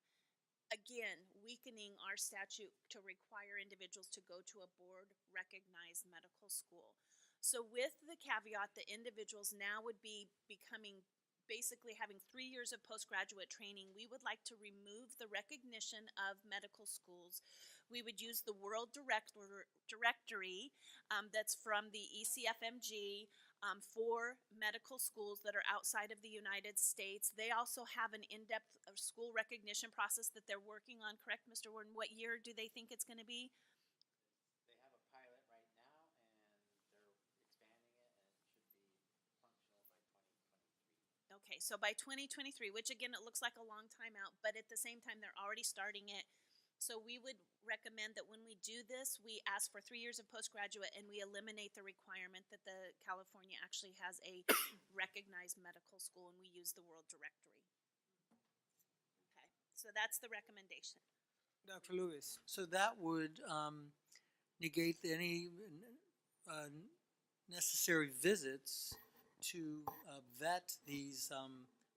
Again, weakening our statute to require individuals to go to a board-recognized medical school. So with the caveat that individuals now would be basically having 3 years of postgraduate training, we would like to remove the recognition of medical schools. We would use the World Directory that's from the ECFMG for medical schools that are outside of the United States. They also have an in-depth school recognition process that they're working on, correct, Mr. Warden? What year do they think it's going to be? They have a pilot right now, and they're expanding it, and it should be functional by 2023. Okay, so by 2023, which again, it looks like a long time out, but at the same time, they're already starting it. So we would recommend that when we do this, we ask for 3 years of postgraduate and we eliminate the requirement that the California actually has a recognized medical school, and we use the World Directory. Okay, so that's the recommendation. Dr. Lewis. So that would negate any necessary visits to vet these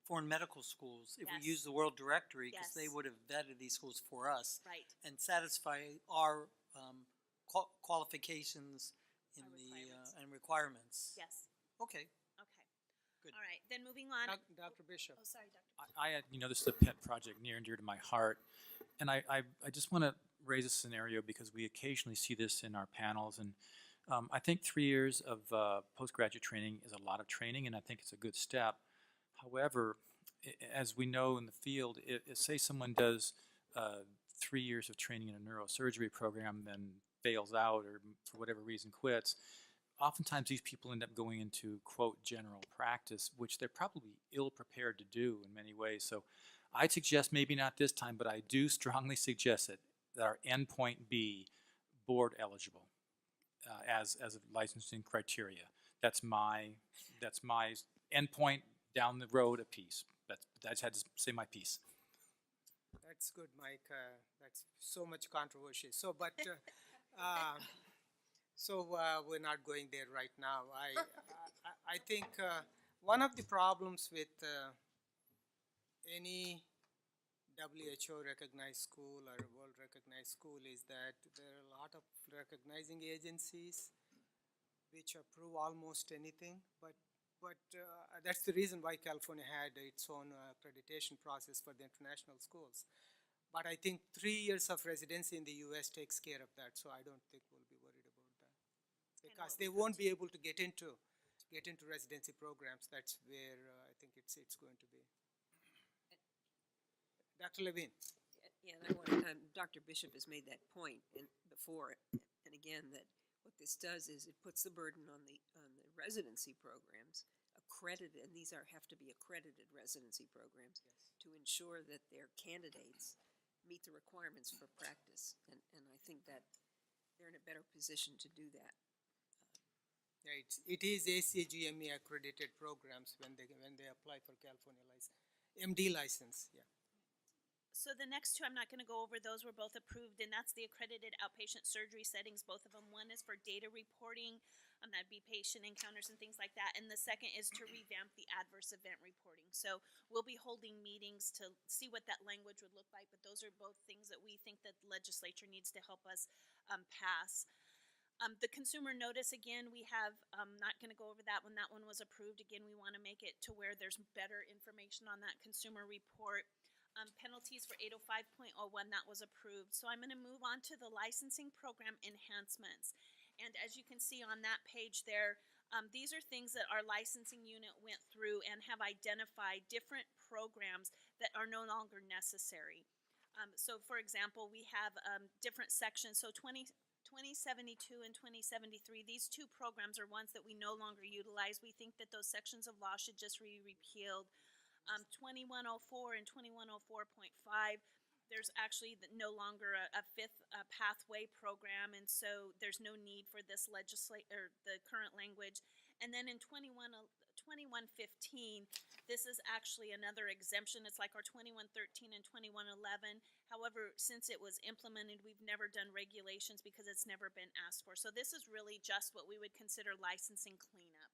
foreign medical schools. If we use the World Directory, because they would have vetted these schools for us. Right. And satisfy our qualifications in and requirements. Yes. Okay. Okay. All right, then moving on. Dr. Bishop. Oh, sorry, Dr. I had, this is a pet project near and dear to my heart. And I just want to raise a scenario because we occasionally see this in our panels. And I think 3 years of postgraduate training is a lot of training, and I think it's a good step. However, as we know in the field, say someone does 3 years of training in a neurosurgery program, then fails out or for whatever reason quits, oftentimes these people end up going into, quote, general practice, which they're probably ill prepared to do in many ways. So I'd suggest maybe not this time, but I do strongly suggest it, that our endpoint be board eligible as a licensing criteria. That's my endpoint down the road a piece. I just had to say my piece. That's good, Mike. That's so much controversy. So, but we're not going there right now. I think one of the problems with any WHO recognized school or world recognized school is that there are a lot of recognizing agencies which approve almost anything, but that's the reason why California had its own accreditation process for the international schools. But I think 3 years of residency in the US takes care of that, so I don't think we'll be worried about that. Because they won't be able to get into residency programs. That's where I think it's going to be. Dr. Levine. Yeah, and Dr. Bishop has made that point before, and again, that what this does is it puts the burden on the residency programs, accredited, and these have to be accredited residency programs, to ensure that their candidates meet the requirements for practice, and I think that they're in a better position to do that. Yeah, it is ACGME accredited programs when they apply for California license, MD license. Yeah. So the next two, I'm not going to go over those. Were both approved, and that's the accredited outpatient surgery settings, both of them. One is for data reporting, that'd be patient encounters and things like that. And the second is to revamp the adverse event reporting. So we'll be holding meetings to see what that language would look like, but those are both things that we think that the legislature needs to help us pass. The consumer notice, again, we have, not going to go over that one. That one was approved. Again, we want to make it to where there's better information on that consumer report. Penalties for 805.01, that was approved. So I'm going to move on to the licensing program enhancements. And as you can see on that page there, these are things that our licensing unit went through and have identified different programs that are no longer necessary. So for example, we have different sections. So 2072 and 2073, these two programs are ones that we no longer utilize. We think that those sections of law should just be repealed. 2104 and 2104.5, there's actually no longer a fifth pathway program, and so there's no need for this the current language. And then in 2115, this is actually another exemption. It's like our 2113 and 2111. However, since it was implemented, we've never done regulations because it's never been asked for. So this is really just what we would consider licensing cleanup.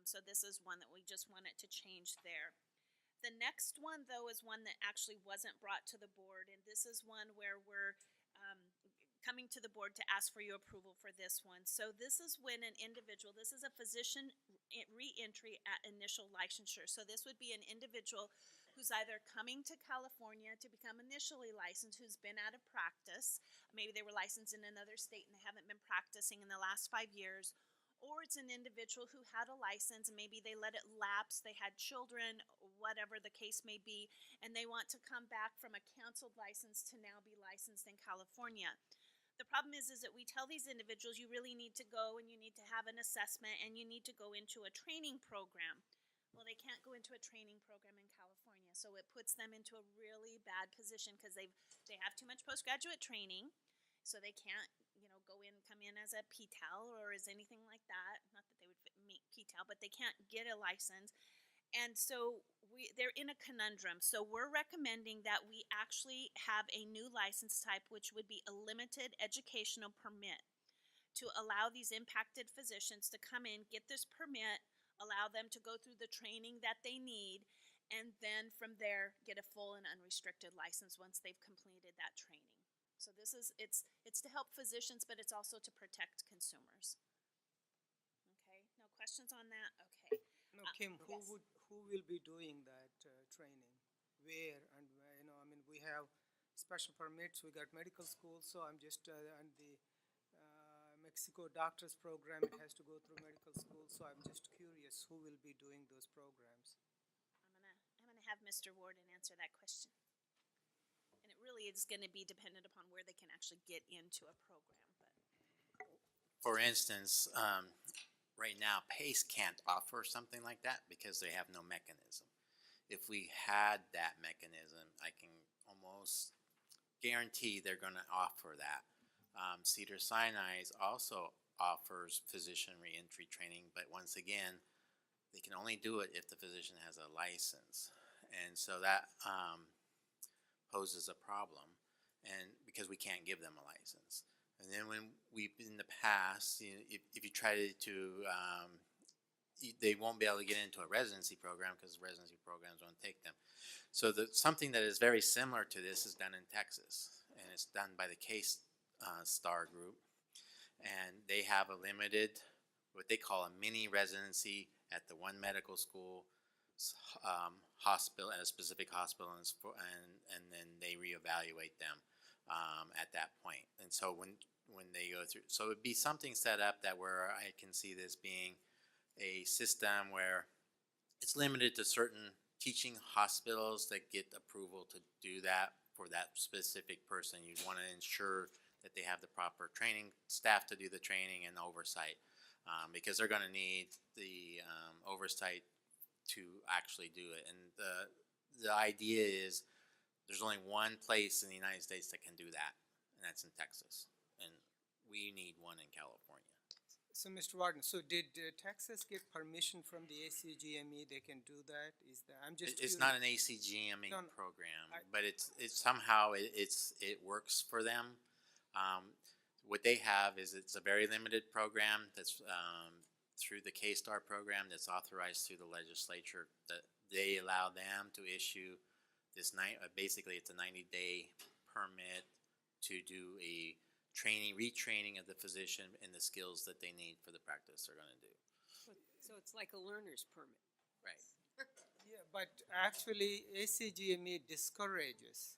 So this is one that we just wanted to change there. The next one, though, is one that actually wasn't brought to the board, and this is one where we're coming to the board to ask for your approval for this one. So this is when an individual, this is a physician re-entry at initial licensure. So this would be an individual who's either coming to California to become initially licensed, who's been out of practice. Maybe they were licensed in another state and they haven't been practicing in the last 5 years. Or it's an individual who had a license and maybe they let it lapse, they had children, whatever the case may be, and they want to come back from a canceled license to now be licensed in California. The problem is that we tell these individuals you really need to go and you need to have an assessment and you need to go into a training program. Well, they can't go into a training program in California, so it puts them into a really bad position because they have too much postgraduate training, so they can't come in as a PTAL or as anything like that. Not that they would meet PTAL, but they can't get a license. And so they're in a conundrum. So we're recommending that we actually have a new license type, which would be a limited educational permit, to allow these impacted physicians to come in, get this permit, allow them to go through the training that they need, and then from there get a full and unrestricted license once they've completed that training. So this is, it's to help physicians, but it's also to protect consumers. Okay, no questions on that? Okay. No, Kim, who will be doing that training? Where and I mean, we have special permits. We got medical school, so I'm just and the Mexico doctors program. It has to go through medical school, so I'm just curious who will be doing those programs. I'm gonna have Mr. Warden answer that question. And it really is gonna be dependent upon where they can actually get into a program, but. For instance, right now, PACE can't offer something like that because they have no mechanism. If we had that mechanism, I can almost guarantee they're going to offer that. Cedars-Sinai also offers physician reentry training, but once again, they can only do it if the physician has a license. And so that poses a problem, and because we can't give them a license. And then when we've, in the past, if you try to they won't be able to get into a residency program because residency programs won't take them. So something that is very similar to this is done in Texas, and it's done by the K-Star group. And they have a limited, what they call a mini residency at the one medical school hospital, at a specific hospital, and then they reevaluate them at that point. And so when they go through, so it'd be something set up that where I can see this being a system where it's limited to certain teaching hospitals that get approval to do that for that specific person. You'd want to ensure that they have the proper training staff to do the training and oversight, because they're going to need the oversight to actually do it. And the idea is there's only one place in the United States that can do that, and that's in Texas. And we need one in California. So, Mr. Warden, so did Texas get permission from the ACGME? They can do that? Is that I'm just? It's curious. not an ACGME No, no, program, but it's somehow it works for them. What they have is it's a very limited program that's through the K-Star program that's authorized through the legislature. That they allow them to issue this basically it's a 90-day permit to do a retraining of the physician in the skills that they need for the practice they're going to do. So it's like a learner's permit. Right. Yeah, but actually ACGME discourages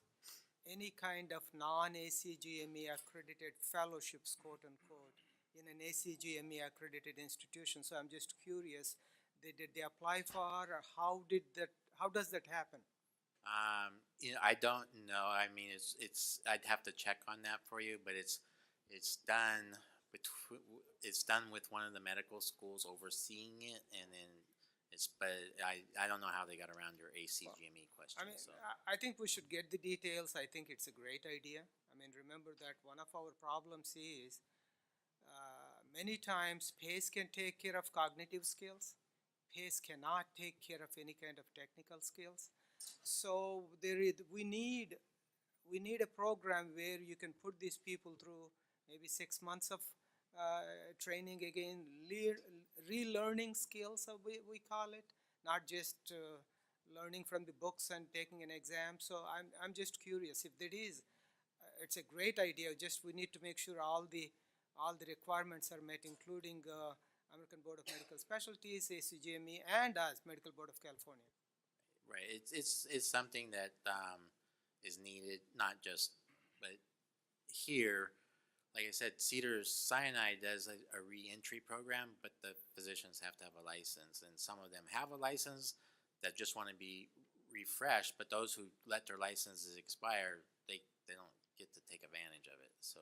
any kind of non-ACGME accredited fellowships, quote unquote, in an ACGME accredited institution. So I'm just curious, did they apply for, or how does that happen? I don't know. I mean, I'd have to check on that for you, but it's done with one of the medical schools overseeing it, and then but I don't know how they got around your ACGME question. I mean, so. I think we should get the details. I think it's a great idea. I mean, remember that one of our problems is many times PACE can take care of cognitive skills. PACE cannot take care of any kind of technical skills. So we need a program where you can put these people through maybe 6 months of training again, relearning skills, we call it, not just learning from the books and taking an exam. So I'm just curious if that is, it's a great idea. Just we need to make sure all the requirements are met, including American Board of Medical Specialties, ACGME, and us, Medical Board of California. Right. It's something that is needed, not just, but here, like I said, Cedars-Sinai does a reentry program, but the physicians have to have a license, and some of them have a license that just want to be refreshed, but those who let their licenses expire, they don't get to take advantage of it. So.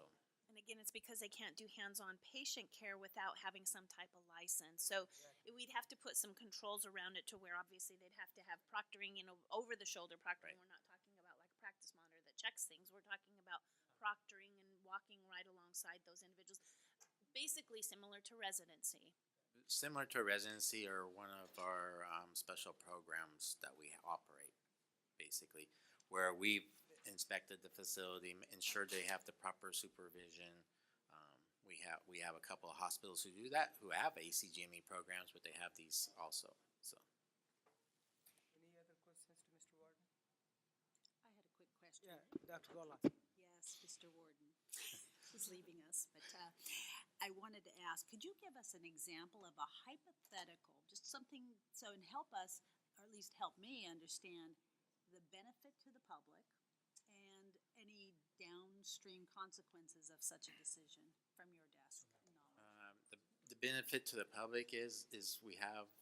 And again, it's because they can't do hands-on patient care without having some type of license. So we'd have to put some controls around it to where obviously they'd have to have proctoring, over-the-shoulder proctoring. Right. We're not talking about like a practice monitor that checks things. We're talking about proctoring and walking right alongside those individuals. Basically similar to residency. Similar to residency or one of our special programs that we operate, basically, where we've inspected the facility, ensured they have the proper supervision. We have a couple of hospitals who do that, who have ACGME programs, but they have these also. So. Any other questions to Mr. Warden? I had a quick question. Yeah, Dr. Gola. Yes, Mr. Warden is leaving us, but I wanted to ask, could you give us an example of a hypothetical, just something, so, and help us, or at least help me understand the benefit to the public and any downstream consequences of such a decision from your desk and knowledge? The benefit to the public is we have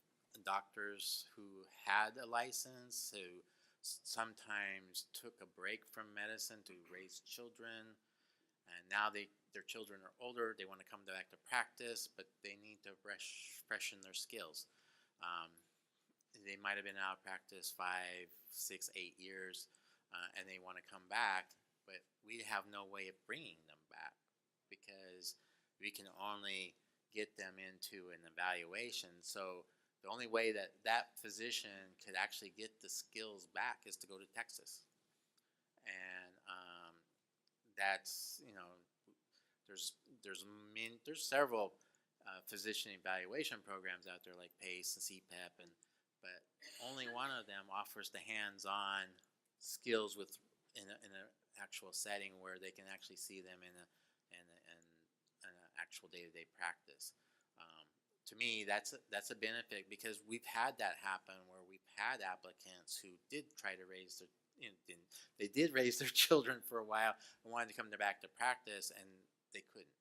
doctors who had a license, who sometimes took a break from medicine to raise children, and now their children are older, they want to come back to practice, but they need to freshen their skills. They might have been out of practice 5, 6, 8 years, and they want to come back, but we have no way of bringing them back because we can only get them into an evaluation. So the only way that that physician could actually get the skills back is to go to Texas. And that's, there's several physician evaluation programs out there like PACE and CPEP, but only one of them offers the hands-on skills in an actual setting where they can actually see them in an actual day-to-day practice. To me, that's a benefit because we've had that happen where we've had applicants who did try to raise they did raise their children for a while and wanted to come back to practice, and they couldn't.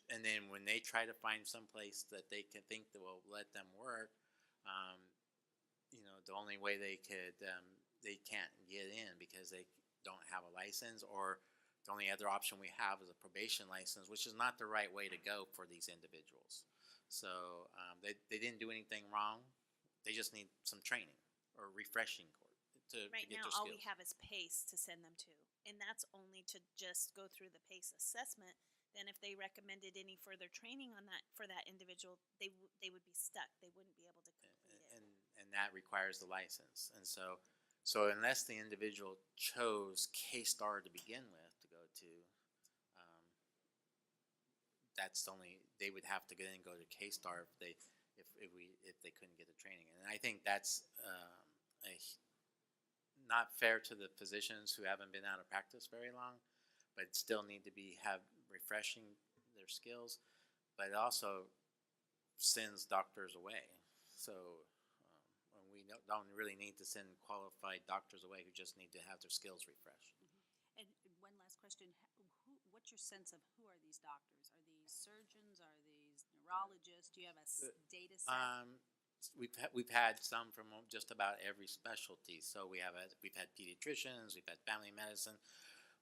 And then when they try to find some place that they can think that will let them work, the only way they can't get in because they don't have a license, or the only other option we have is a probation license, which is not the right way to go for these individuals. So they didn't do anything wrong. They just need some training or refreshing to Right get now, their all skills. we have is PACE to send them to, and that's only to just go through the PACE assessment. Then if they recommended any further training on that for that individual, they would be stuck. They wouldn't be able to complete it. And that requires the license. And so unless the individual chose K-STAR to begin with to go to, that's only they would have to go to K-STAR if they couldn't get the training. And I think that's not fair to the physicians who haven't been out of practice very long, but still need to have refreshing their skills, but it also sends doctors away. So we don't really need to send qualified doctors away who just need to have their skills refreshed. And one last question, what's your sense of who are these doctors? Are these surgeons? Are these neurologists? Do you have a data set? We've had some from just about every specialty. So we've had pediatricians, we've had family medicine,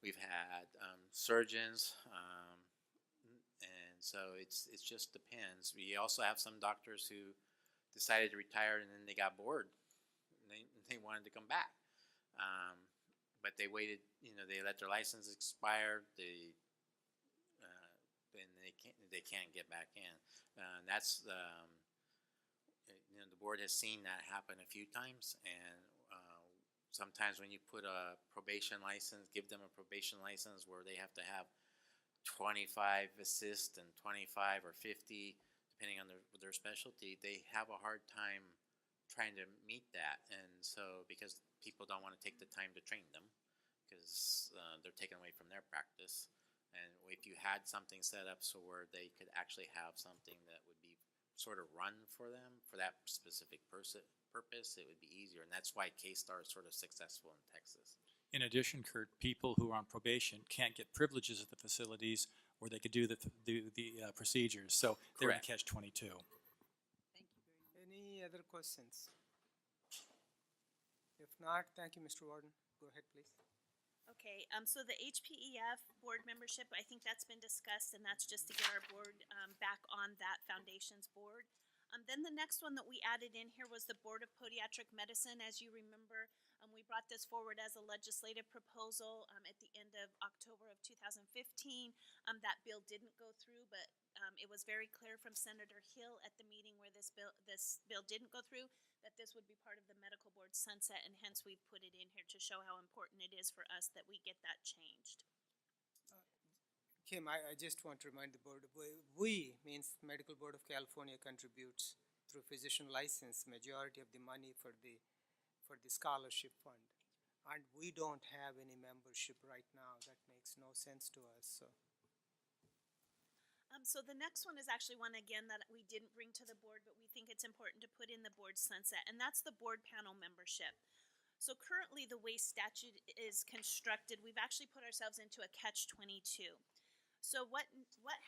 we've had surgeons, and so it just depends. We also have some doctors who decided to retire and then they got bored and they wanted to come back, but they waited. They let their license expire. And they can't get back in. That's the board has seen that happen a few times, and sometimes when you put a probation license, give them a probation license where they have to have 25 assists and 25 or 50, depending on their specialty, they have a hard time trying to meet that. And so because people don't want to take the time to train them because they're taken away from their practice. And if you had something set up so where they could actually have something that would be sort of run for them for that specific purpose, it would be easier. And that's why K-STAR is sort of successful in Texas. In addition, Kurt, people who are on probation can't get privileges at the facilities where they could do the procedures. So they're in Correct. catch-22. Any other questions? If not, thank you, Mr. Warden. Go ahead, please. Okay, so the HPEF board membership, I think that's been discussed, and that's just to get our board back on that foundation's board. Then the next one that we added in here was the Board of Podiatric Medicine. As you remember, we brought this forward as a legislative proposal at the end of October of 2015. That bill didn't go through, but it was very clear from Senator Hill at the meeting where this bill didn't go through that this would be part of the medical board sunset, and hence we've put it in here to show how important it is for us that we get that changed. Kim, I just want to remind the board, we means Medical Board of California contributes through physician license majority of the money for the scholarship fund. And we don't have any membership right now. That makes no sense to us. So So the next one is actually one again that we didn't bring to the board, but we think it's important to put in the board sunset, and that's the board panel membership. So currently, the way statute is constructed, we've actually put ourselves into a catch-22. So what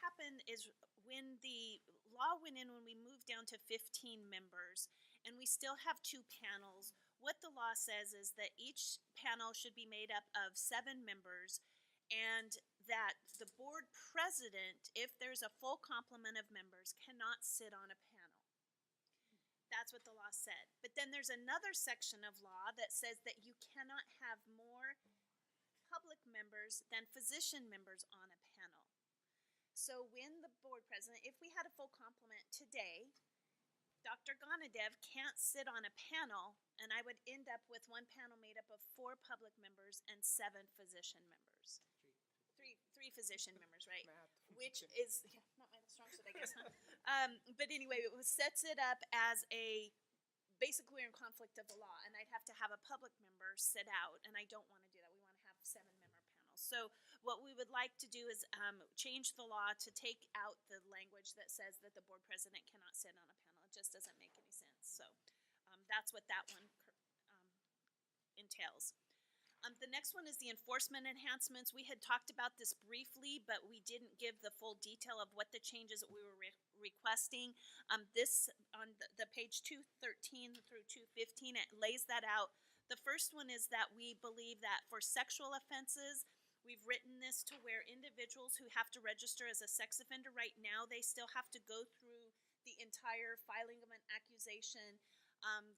happened is when the law went in, when we moved down to 15 members, and we still have 2 panels, what the law says is that each panel should be made up of 7 members, and that the board president, if there's a full complement of members, cannot sit on a panel. That's what the law said. But then there's another section of law that says that you cannot have more public members than physician members on a panel. So when the board president, if we had a full complement today, Dr. Ganadev can't sit on a panel, and I would end up with one panel made up of 4 public members and 7 physician members. Three physician members, right? Which is not my strong suit, I guess. Huh? But anyway, it sets it up as basically we're in conflict of the law, and I'd have to have a public member sit out, and I don't want to do that. We want to have 7-member panels. So what we would like to do is change the law to take out the language that says that the board president cannot sit on a panel. It just doesn't make any sense. So that's what that one entails. The next one is the enforcement enhancements. We had talked about this briefly, but we didn't give the full detail of what the changes that we were requesting. This on the page 213 through 215, it lays that out. The first one is that we believe that for sexual offenses, we've written this to where individuals who have to register as a sex offender right now, they still have to go through the entire filing of an accusation,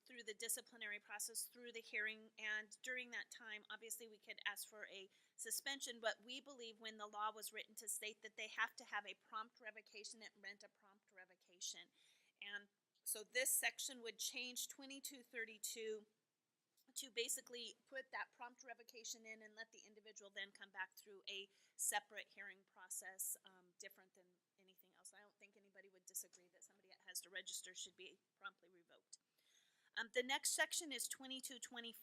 through the disciplinary process, through the hearing, and during that time, obviously, we could ask for a suspension, but we believe when the law was written to state that they have to have a prompt revocation, it meant a prompt revocation. And so this section would change 2232 to basically put that prompt revocation in and let the individual then come back through a separate hearing process, different than anything else. I don't think anybody would disagree that somebody that has to register should be promptly revoked. The next section is 2225,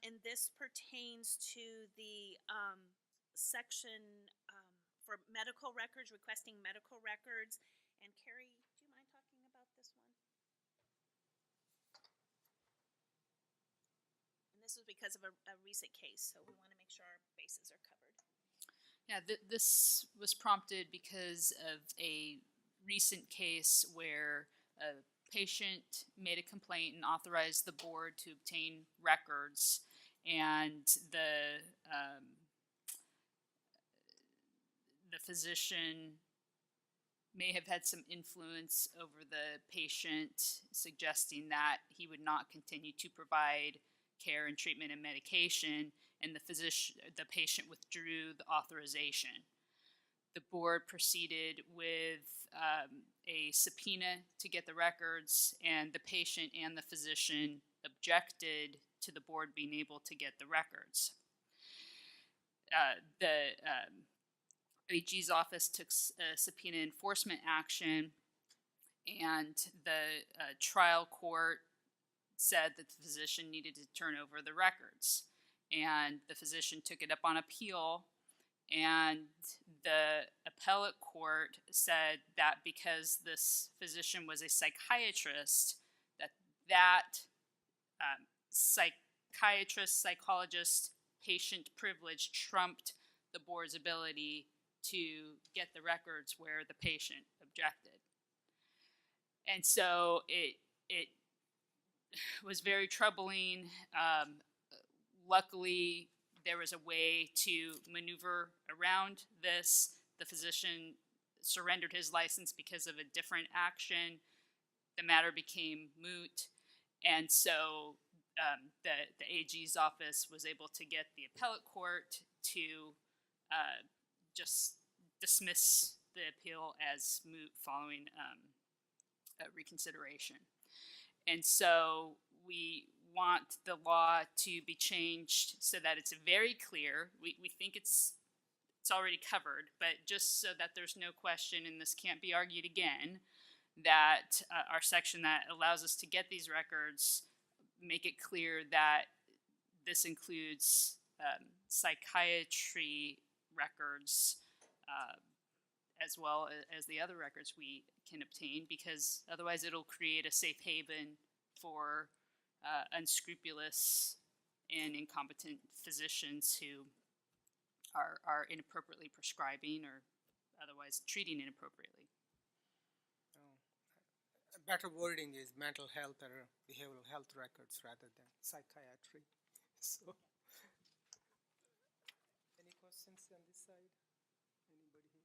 and this pertains to the section for medical records, requesting medical records. And Carrie, do you mind talking about this one? And this is because of a recent case, so we want to make sure our bases are covered. Yeah, this was prompted because of a recent case where a patient made a complaint and authorized the board to obtain records, and the physician may have had some influence over the patient, suggesting that he would not continue to provide care and treatment and medication, and the patient withdrew the authorization. The board proceeded with a subpoena to get the records, and the patient and the physician objected to the board being able to get the records. The AG's office took a subpoena enforcement action, and the trial court said that the physician needed to turn over the records, and the physician took it up on appeal. And the appellate court said that because this physician was a psychiatrist, that psychiatrist, psychologist, patient privilege trumped the board's ability to get the records where the patient objected. And so it was very troubling. Luckily, there was a way to maneuver around this. The physician surrendered his license because of a different action. The matter became moot. And so the AG's office was able to get the appellate court to just dismiss the appeal as moot following a reconsideration. And so we want the law to be changed so that it's very clear. We think it's already covered, but just so that there's no question, and this can't be argued again, that our section that allows us to get these records, make it clear that this includes psychiatry records as well as the other records we can obtain, because otherwise it'll create a safe haven for unscrupulous and incompetent physicians who are inappropriately prescribing or otherwise treating inappropriately. A better wording is mental health or behavioral health records rather than psychiatry. So, any questions on this side? Anybody?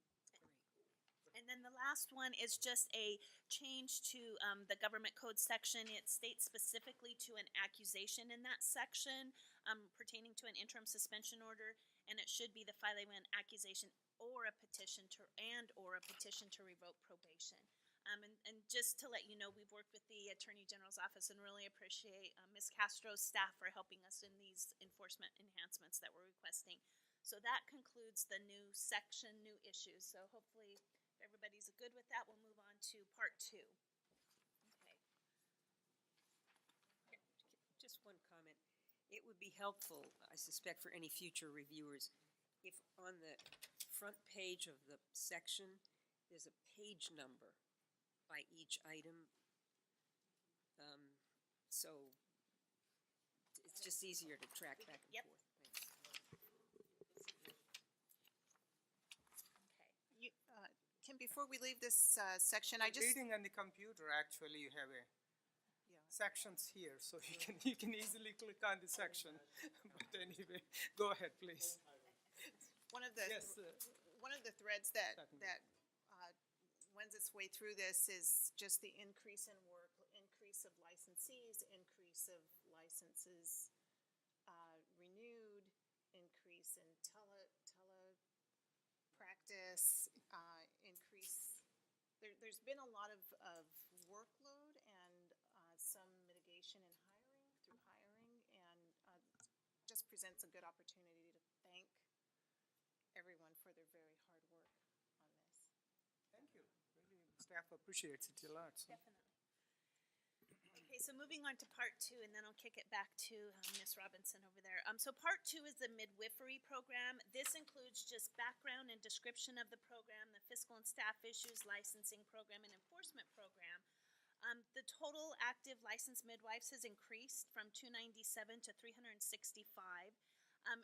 And then the last one is just a change to the government code section. It states specifically to an accusation in that section pertaining to an interim suspension order, and it should be the filing of an accusation or a petition to revoke probation. And just to let you know, we've worked with the Attorney General's office and really appreciate Ms. Castro's staff for helping us in these enforcement enhancements that we're requesting. So that concludes the new section, new issues. So hopefully, if everybody's good with that, we'll move on to part 2. Okay. Just one comment. It would be helpful, I suspect, for any future reviewers, if on the front page of the section, there's a page number by each item. So it's just easier to track back and forth. You, Kim, before we leave this section, I just. Reading on the computer, actually, you have sections here, so you can easily click on the section. But anyway, go ahead, please. One of the threads that wends its way through this is just the increase in work, increase of licensees, increase of licenses renewed, increase in telepractice, increase. There's been a lot of workload and some mitigation in hiring, and just presents a good opportunity to thank everyone for their very hard work on this. Thank you. Really, staff appreciates it a lot. So. Definitely. Okay, so moving on to part 2, and then I'll kick it back to Ms. Robinson over there. So part 2 is the midwifery program. This includes just background and description of the program, the fiscal and staff issues, licensing program, and enforcement program. The total active licensed midwives has increased from 297 to 365.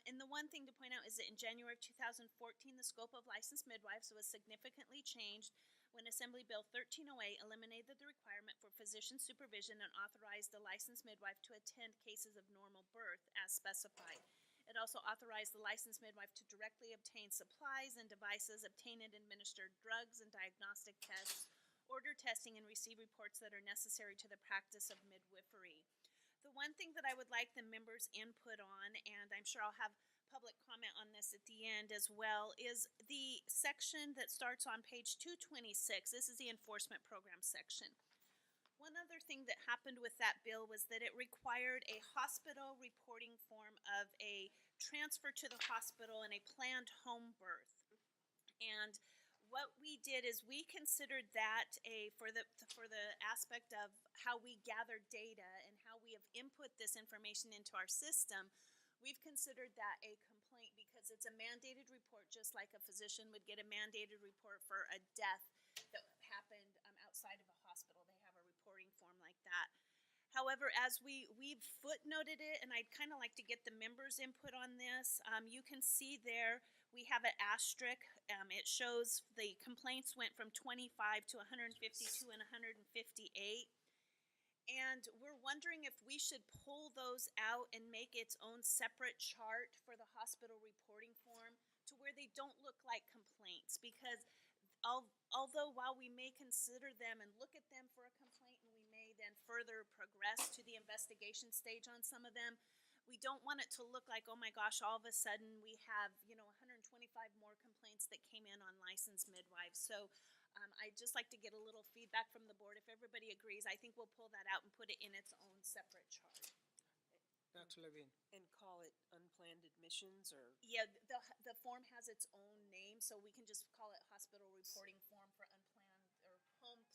And the one thing to point out is that in January of 2014, the scope of licensed midwives was significantly changed when Assembly Bill 1308 eliminated the requirement for physician supervision and authorized the licensed midwife to attend cases of normal birth as specified. It also authorized the licensed midwife to directly obtain supplies and devices, obtain and administer drugs and diagnostic tests, order testing, and receive reports that are necessary to the practice of midwifery. The one thing that I would like the members' input on, and I'm sure I'll have public comment on this at the end as well, is the section that starts on page 226. This is the enforcement program section. One other thing that happened with that bill was that it required a hospital reporting form of a transfer to the hospital and a planned home birth. And what we did is we considered that for the aspect of how we gather data and how we have input this information into our system. We've considered that a complaint because it's a mandated report, just like a physician would get a mandated report for a death that happened outside of a hospital. They have a reporting form like that. However, as we've footnoted it, and I'd kind of like to get the members' input on this, you can see there we have an asterisk. It shows the complaints went from 25 to 152 and 158. And we're wondering if we should pull those out and make its own separate chart for the hospital reporting form to where they don't look like complaints. Because although while we may consider them and look at them for a complaint, and we may then further progress to the investigation stage on some of them, we don't want it to look like, oh my gosh, all of a sudden we have, 125 more complaints that came in on licensed midwives. So I'd just like to get a little feedback from the board. If everybody agrees, I think we'll pull that out and put it in its own separate chart. Dr. Levine. And call it unplanned admissions or? Yeah, the form has its own name, so we can just call it hospital reporting form for unplanned or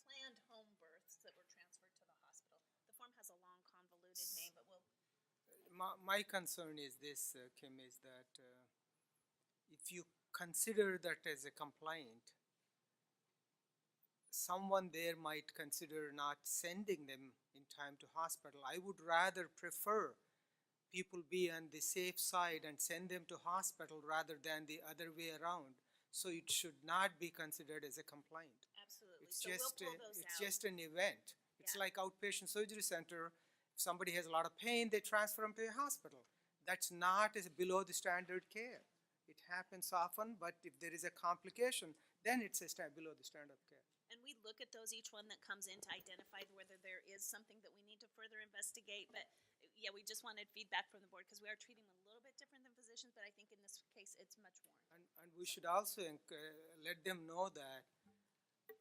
planned home births that were transferred to the hospital. The form has a long convoluted name, but we'll. My concern is this, Kim, is that if you consider that as a complaint, someone there might consider not sending them in time to hospital. I would rather prefer people be on the safe side and send them to hospital rather than the other way around. So it should not be considered as a complaint. Absolutely. It's So we'll just pull those it's out. just an event. It's Yeah. like outpatient surgery center. If somebody has a lot of pain, they transfer them to a hospital. That's not as below the standard care. It happens often, but if there is a complication, then it's below the standard of care. And we look at those, each one that comes in, to identify whether there is something that we need to further investigate. But yeah, we just wanted feedback from the board because we are treating them a little bit different than physicians, but I think in this case, it's much more. And we should also let them know that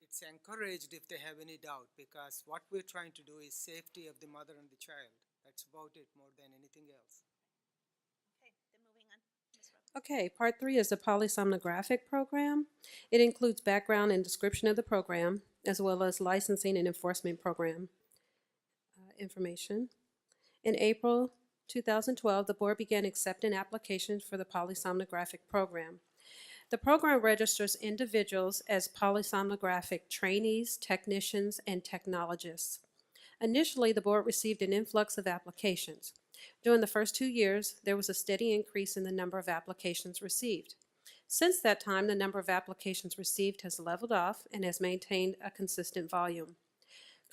it's encouraged if they have any doubt, because what we're trying to do is safety of the mother and the child. That's about it, more than anything else. Okay, then moving on. Ms. Rowe. Okay, part 3 is the polysomnographic program. It includes background and description of the program, as well as licensing and enforcement program information. In April 2012, the board began accepting applications for the polysomnographic program. The program registers individuals as polysomnographic trainees, technicians, and technologists. Initially, the board received an influx of applications. During the first 2 years, there was a steady increase in the number of applications received. Since that time, the number of applications received has leveled off and has maintained a consistent volume.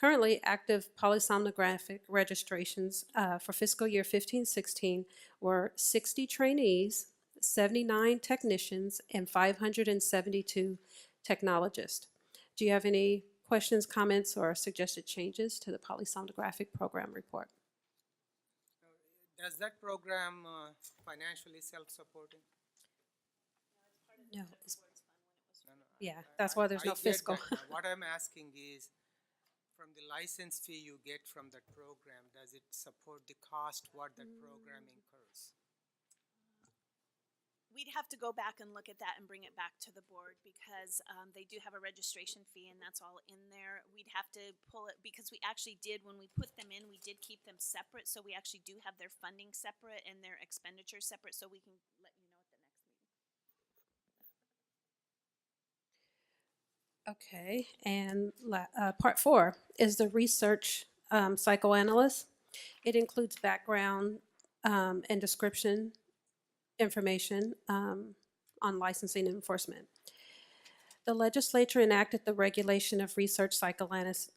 Currently, active polysomnographic registrations for fiscal year 15-16 were 60 trainees, 79 technicians, and 572 technologists. Do you have any questions, comments, or suggested changes to the polysomnographic program report? Does that program financially self-supporting? No. No, no, Yeah, that's why there's no get fiscal. that. Now, what I'm asking is, from the license fee you get from that program, does it support the cost what that program incurs? We'd have to go back and look at that and bring it back to the board because they do have a registration fee and that's all in there. We'd have to pull it because we actually did, when we put them in, we did keep them separate. So we actually do have their funding separate and their expenditures separate, so we can let you know at the next meeting. Okay, and part 4 is the research psychoanalyst. It includes background and description information on licensing and enforcement. The legislature enacted the regulation of research psychoanalysts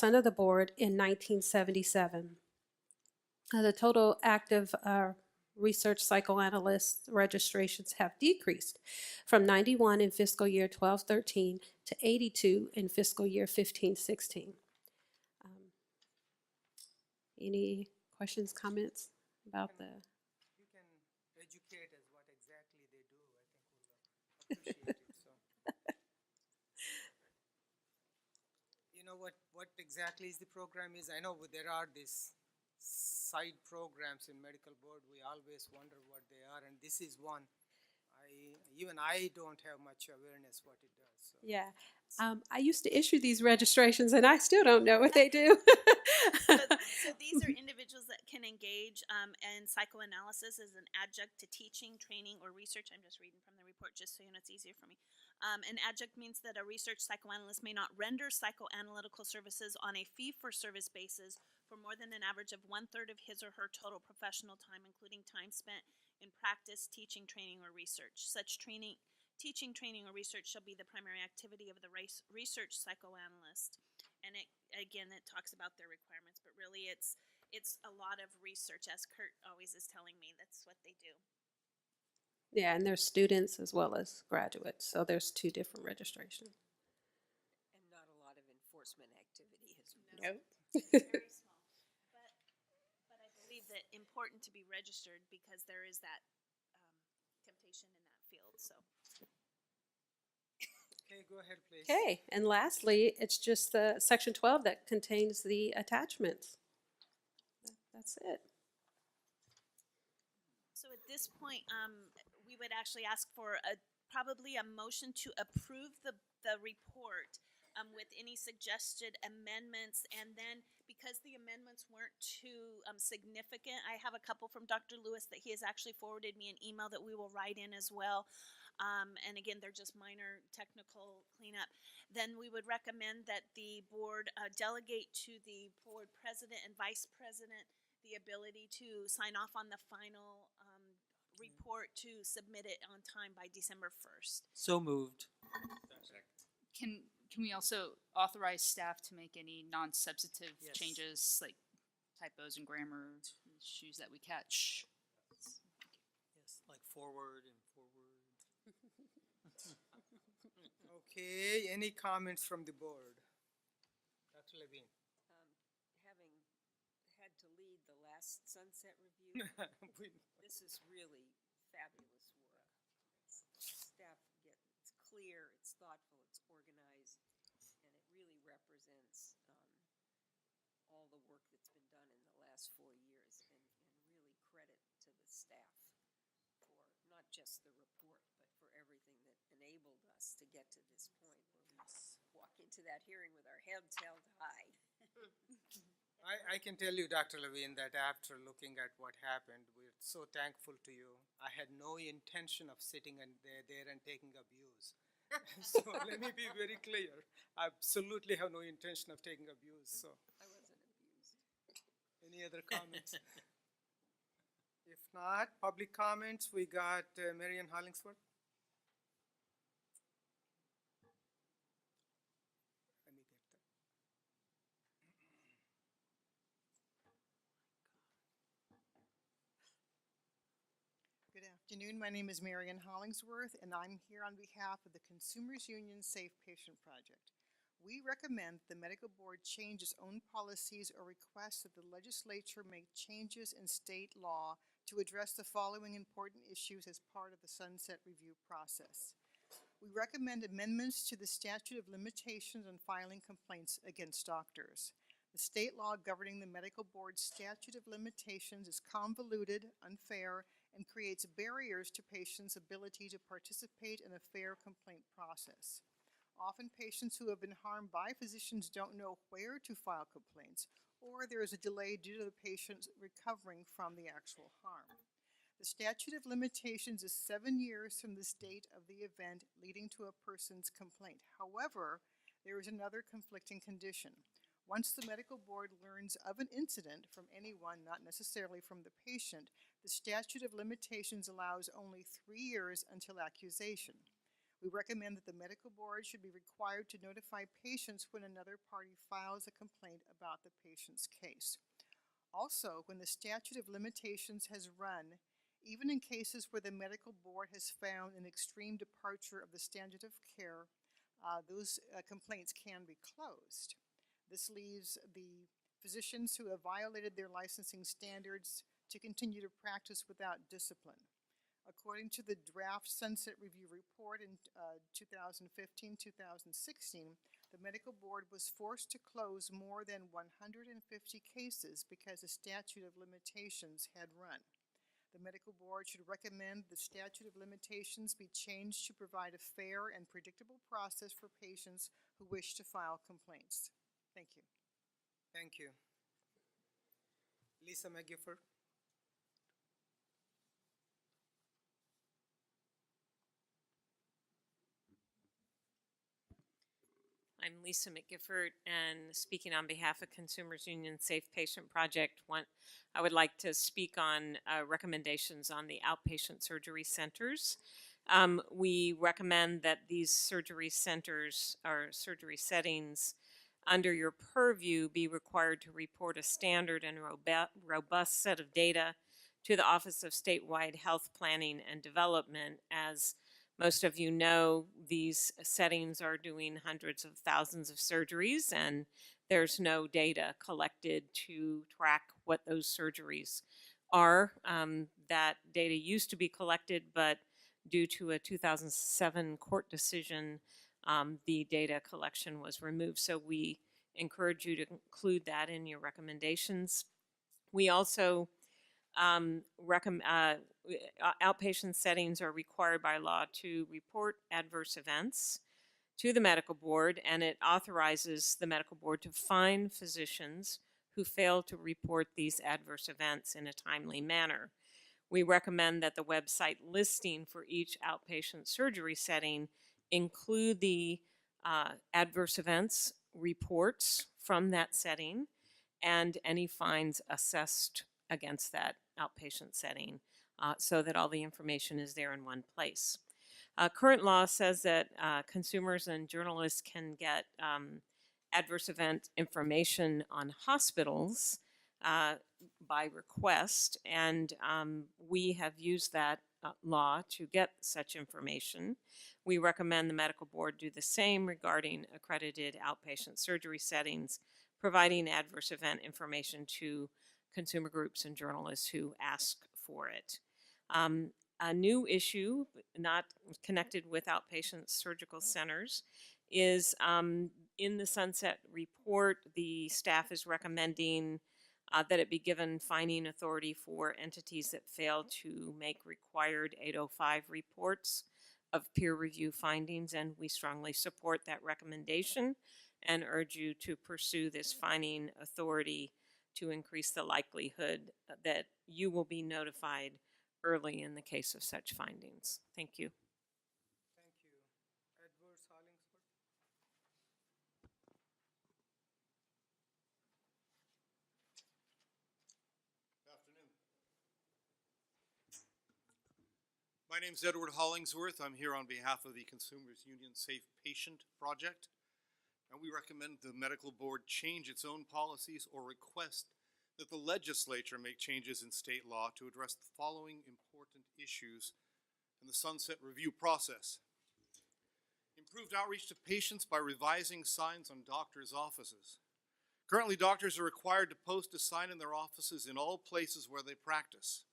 under the board in 1977. The total active research psychoanalyst registrations have decreased from 91 in fiscal year 12-13 to 82 in fiscal year 15-16. Any questions, comments about the? You can educate us what exactly they do. I think we'll appreciate it. So, you know what exactly is the program is? I know there are these side programs in medical board. We always wonder what they are, and this is one. Even I don't have much awareness what it does. So. Yeah, I used to issue these registrations, and I still don't know what they do. So these are individuals that can engage in psychoanalysis as an adjunct to teaching, training, or research. I'm just reading from the report just so you know it's easier for me. An adjunct means that a research psychoanalyst may not render psychoanalytical services on a fee-for-service basis for more than an average of 1/3 of his or her total professional time, including time spent in practice, teaching, training, or research. Such teaching, training, or research shall be the primary activity of the research psychoanalyst. And it talks about their requirements, but really it's a lot of research, as Kurt always is telling me. That's what they do. Yeah, and there's students as well as graduates, so there's 2 different registrations. And not a lot of enforcement activity has been. Nope. Very small. But I believe that important to be registered because there is that temptation in that field, so. Okay, go ahead, please. Okay, and lastly, it's just the section 12 that contains the attachments. That's it. So at this point, we would actually ask for probably a motion to approve the report with any suggested amendments. And then because the amendments weren't too significant, I have a couple from Dr. Lewis that he has actually forwarded me an email that we will write in as well. and again, they're just minor technical cleanup, then we would recommend that the board delegate to the board president and vice president the ability to sign off on the final report to submit it on time by December 1st. So moved. Can we also authorize staff to make any non-substantive Yes. changes, like typos and grammar issues that we catch? Yes, like forward and forward. Okay, any comments from the board? Dr. Levine? Having had to lead the last sunset review, this is really fabulous work. Staff it's clear, it's thoughtful, it's organized, and it really represents all the work that's been done in the last 4 years, and really credit to the staff for not just the report, but for everything that enabled us to get to this point where we walk into that hearing with our heads held high. I can tell you, Dr. Levine, that after looking at what happened, we're so thankful to you. I had no intention of sitting there and taking abuse. So let me be very clear. I absolutely have no intention of taking abuse. So I wasn't abused. any other comments? If not, public comments, we got Marian Hollingsworth. Let me get that. Good afternoon. My name is Marian Hollingsworth, and I'm here on behalf of the Consumers Union Safe Patient Project. We recommend the medical board change its own policies or request that the legislature make changes in state law to address the following important issues as part of the sunset review process. We recommend amendments to the statute of limitations on filing complaints against doctors. The state law governing the medical board's statute of limitations is convoluted, unfair, and creates barriers to patients' ability to participate in a fair complaint process. Often patients who have been harmed by physicians don't know where to file complaints, or there is a delay due to the patient recovering from the actual harm. The statute of limitations is 7 years from the date of the event leading to a person's complaint. However, there is another conflicting condition. Once the medical board learns of an incident from anyone, not necessarily from the patient, the statute of limitations allows only 3 years until accusation. We recommend that the medical board should be required to notify patients when another party files a complaint about the patient's case. Also, when the statute of limitations has run, even in cases where the medical board has found an extreme departure of the standard of care, those complaints can be closed. This leaves the physicians who have violated their licensing standards to continue to practice without discipline. According to the draft Sunset Review report in 2015-2016, the medical board was forced to close more than 150 cases because the statute of limitations had run. The medical board should recommend the statute of limitations be changed to provide a fair and predictable process for patients who wish to file complaints. Thank you. Thank you. Lisa McGifford. I'm Lisa McGiffert, and speaking on behalf of Consumers Union Safe Patient Project, I would like to speak on recommendations on the outpatient surgery centers. We recommend that these surgery centers or surgery settings under your purview be required to report a standard and robust set of data to the Office of Statewide Health Planning and Development. As most of you know, these settings are doing hundreds of thousands of surgeries, and there's no data collected to track what those surgeries are. That data used to be collected, but due to a 2007 court decision, the data collection was removed. So we encourage you to include that in your recommendations. We also outpatient settings are required by law to report adverse events to the medical board, and it authorizes the medical board to fine physicians who fail to report these adverse events in a timely manner. We recommend that the website listing for each outpatient surgery setting include the adverse events reports from that setting and any fines assessed against that outpatient setting so that all the information is there in one place. Current law says that consumers and journalists can get adverse event information on hospitals by request, and we have used that law to get such information. We recommend the medical board do the same regarding accredited outpatient surgery settings, providing adverse event information to consumer groups and journalists who ask for it. A new issue, not connected with outpatient surgical centers, is in the Sunset report, the staff is recommending that it be given fining authority for entities that fail to make required 805 reports of peer review findings, and we strongly support that recommendation and urge you to pursue this fining authority to increase the likelihood that you will be notified early in the case of such findings. Thank you. Thank you. Edwards Hollingsworth. Afternoon. My name's Edward Hollingsworth. I'm here on behalf of the Consumers Union Safe Patient Project, and we recommend the medical board change its own policies or request that the legislature make changes in state law to address the following important issues in the Sunset Review process. Improved outreach to patients by revising signs on doctors' offices. Currently, doctors are required to post a sign in their offices in all places where they practice.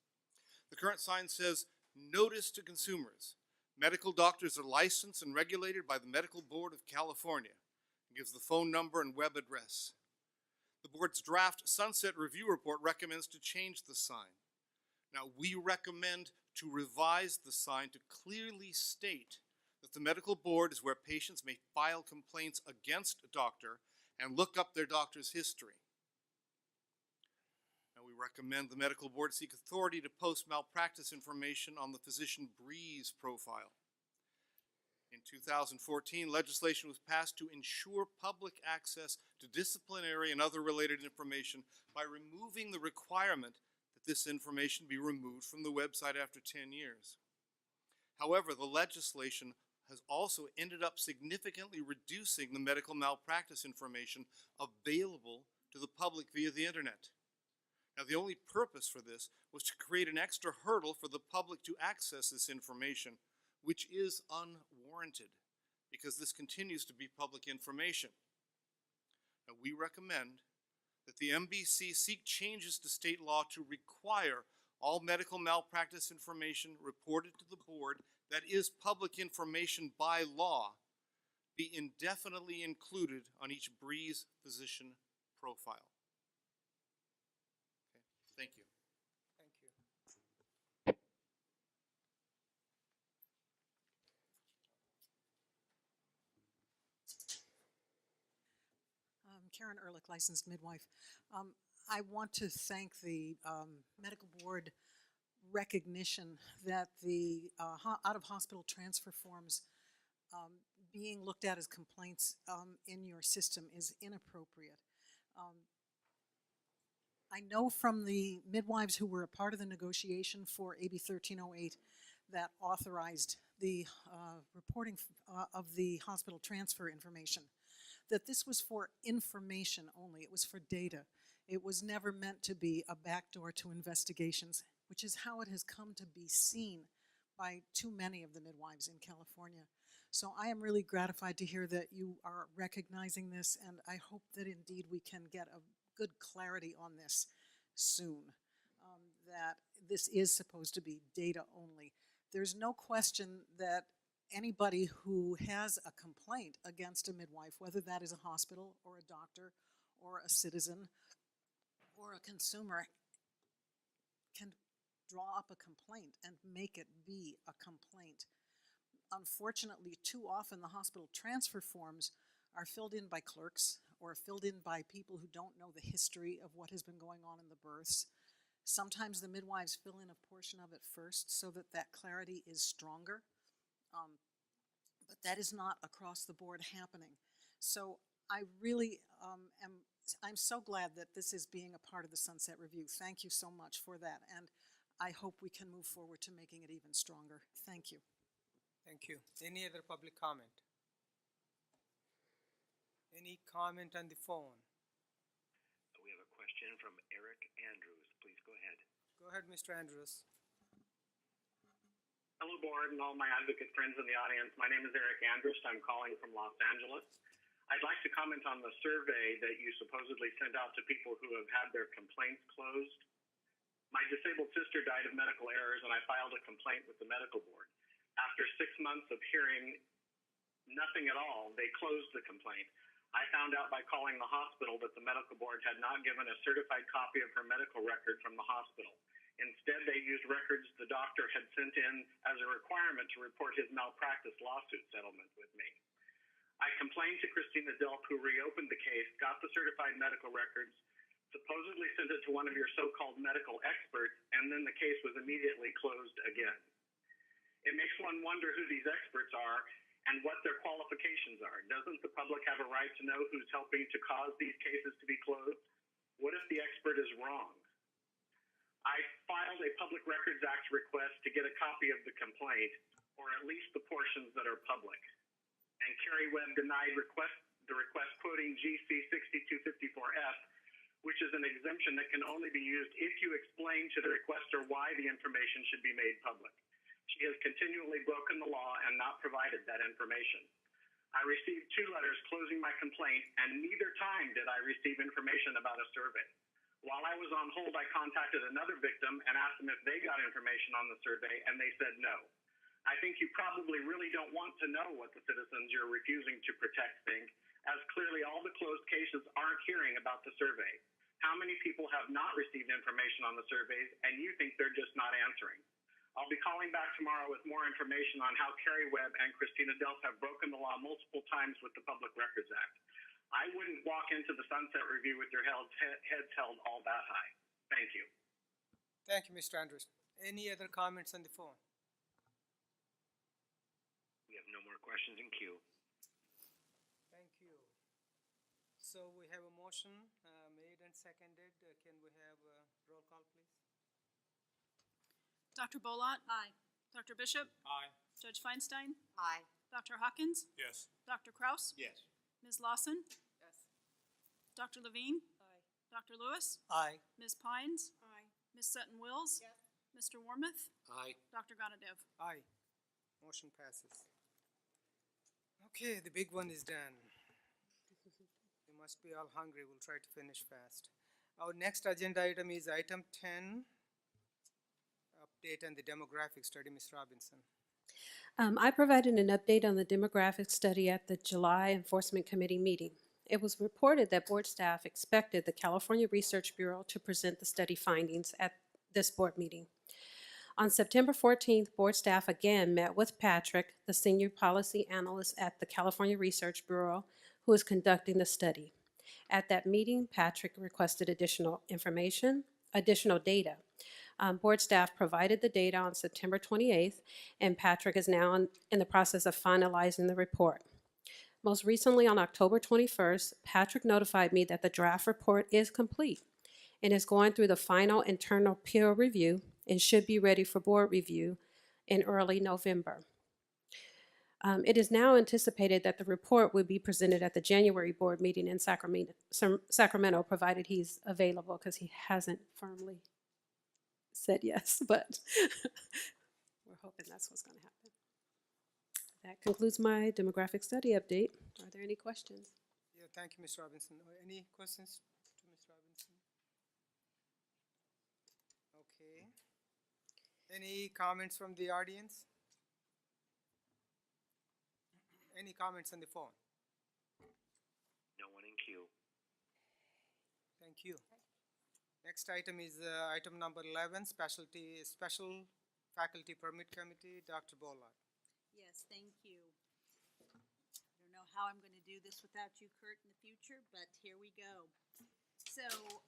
The current sign says, "Notice to consumers. Medical doctors are licensed and regulated by the Medical Board of California." It gives the phone number and web address. The board's draft Sunset Review report recommends to change the sign. Now, we recommend to revise the sign to clearly state that the medical board is where patients may file complaints against a doctor and look up their doctor's history. Now, we recommend the medical board seek authority to post malpractice information on the physician Breeze profile. In 2014, legislation was passed to ensure public access to disciplinary and other related information by removing the requirement that this information be removed from the website after 10 years. However, the legislation has also ended up significantly reducing the medical malpractice information available to the public via the internet. Now, the only purpose for this was to create an extra hurdle for the public to access this information, which is unwarranted because this continues to be public information. Now, we recommend that the MBC seek changes to state law to require all medical malpractice information reported to the board that is public information by law be indefinitely included on each Breeze physician profile. Okay, thank you. Thank you. Karen Ehrlich, licensed midwife. I want to thank the medical board recognition that the out-of-hospital transfer forms being looked at as complaints in your system is inappropriate. I know from the midwives who were a part of the negotiation for AB 1308 that authorized the reporting of the hospital transfer information, that this was for information only. It was for data. It was never meant to be a backdoor to investigations, which is how it has come to be seen by too many of the midwives in California. So I am really gratified to hear that you are recognizing this, and I hope that indeed we can get a good clarity on this soon, that this is supposed to be data only. There's no question that anybody who has a complaint against a midwife, whether that is a hospital or a doctor or a citizen or a consumer, can draw up a complaint and make it be a complaint. Unfortunately, too often the hospital transfer forms are filled in by clerks or filled in by people who don't know the history of what has been going on in the births. Sometimes the midwives fill in a portion of it first so that that clarity is stronger. But that is not across the board happening. So I really I'm so glad that this is being a part of the Sunset Review. Thank you so much for that. And I hope we can move forward to making it even stronger. Thank you. Thank you. Any other public comment? Any comment on the phone? We have a question from Eric Andrews. Please go ahead. Go ahead, Mr. Andrews. Hello, board, and all my advocate friends in the audience. My name is Eric Andrus. I'm calling from Los Angeles. I'd like to comment on the survey that you supposedly sent out to people who have had their complaints closed. My disabled sister died of medical errors, and I filed a complaint with the medical board. After 6 months of hearing nothing at all, they closed the complaint. I found out by calling the hospital that the medical board had not given a certified copy of her medical record from the hospital. Instead, they used records the doctor had sent in as a requirement to report his malpractice lawsuit settlement with me. I complained to Christina Delp, who reopened the case, got the certified medical records, supposedly sent it to one of your so-called medical experts, and then the case was immediately closed again. It makes one wonder who these experts are and what their qualifications are. Doesn't the public have a right to know who's helping to cause these cases to be closed? What if the expert is wrong? I filed a Public Records Act request to get a copy of the complaint, or at least the portions that are public. And Carrie Webb denied the request quoting GC 6254F, which is an exemption that can only be used if you explain to the requester why the information should be made public. She has continually broken the law and not provided that information. I received 2 letters closing my complaint, and neither time did I receive information about a survey. While I was on hold, I contacted another victim and asked them if they got information on the survey, and they said no. I think you probably really don't want to know what the citizens you're refusing to protect think, as clearly all the closed cases aren't hearing about the survey. How many people have not received information on the surveys, and you think they're just not answering? I'll be calling back tomorrow with more information on how Carrie Webb and Christina Delp have broken the law multiple times with the Public Records Act. I wouldn't walk into the Sunset Review with your heads held all that high. Thank you. Thank you, Mr. Andrews. Any other comments on the phone? We have no more questions in queue. Thank you. So we have a motion made and seconded. Can we have a roll call, please? Dr. Bolot? Aye. Dr. Bishop? Aye. Judge Feinstein? Aye. Dr. Hawkins? Yes. Dr. Kraus? Yes. Ms. Lawson? Yes. Dr. Levine? Aye. Dr. Lewis? Aye. Ms. Pines? Aye. Ms. Sutton Wills? Yes. Mr. Wormuth? Aye. Dr. Gonadev? Aye. Motion passes. Okay, the big one is done. You must be all hungry. We'll try to finish fast. Our next agenda item is item 10, update on the demographic study. Ms. Robinson. I provided an update on the demographic study at the July Enforcement Committee meeting. It was reported that board staff expected the California Research Bureau to present the study findings at this board meeting. On September 14th, board staff again met with Patrick, the senior policy analyst at the California Research Bureau, who is conducting the study. At that meeting, Patrick requested additional data. Board staff provided the data on September 28th, and Patrick is now in the process of finalizing the report. Most recently, on October 21st, Patrick notified me that the draft report is complete and is going through the final internal peer review and should be ready for board review in early November. It is now anticipated that the report will be presented at the January board meeting in Sacramento, provided he's available, because he hasn't firmly said yes, but we're hoping that's what's going to happen. That concludes my demographic study update. Are there any questions? Yeah, thank you, Ms. Robinson. Any questions to Ms. Robinson? Okay. Any comments from the audience? Any comments on the phone? No one in queue. Thank you. Next item is item number 11, Special Faculty Permit Committee, Dr. Bolot. Yes, thank you. I don't know how I'm going to do this without you, Kurt, in the future, but here we go. So,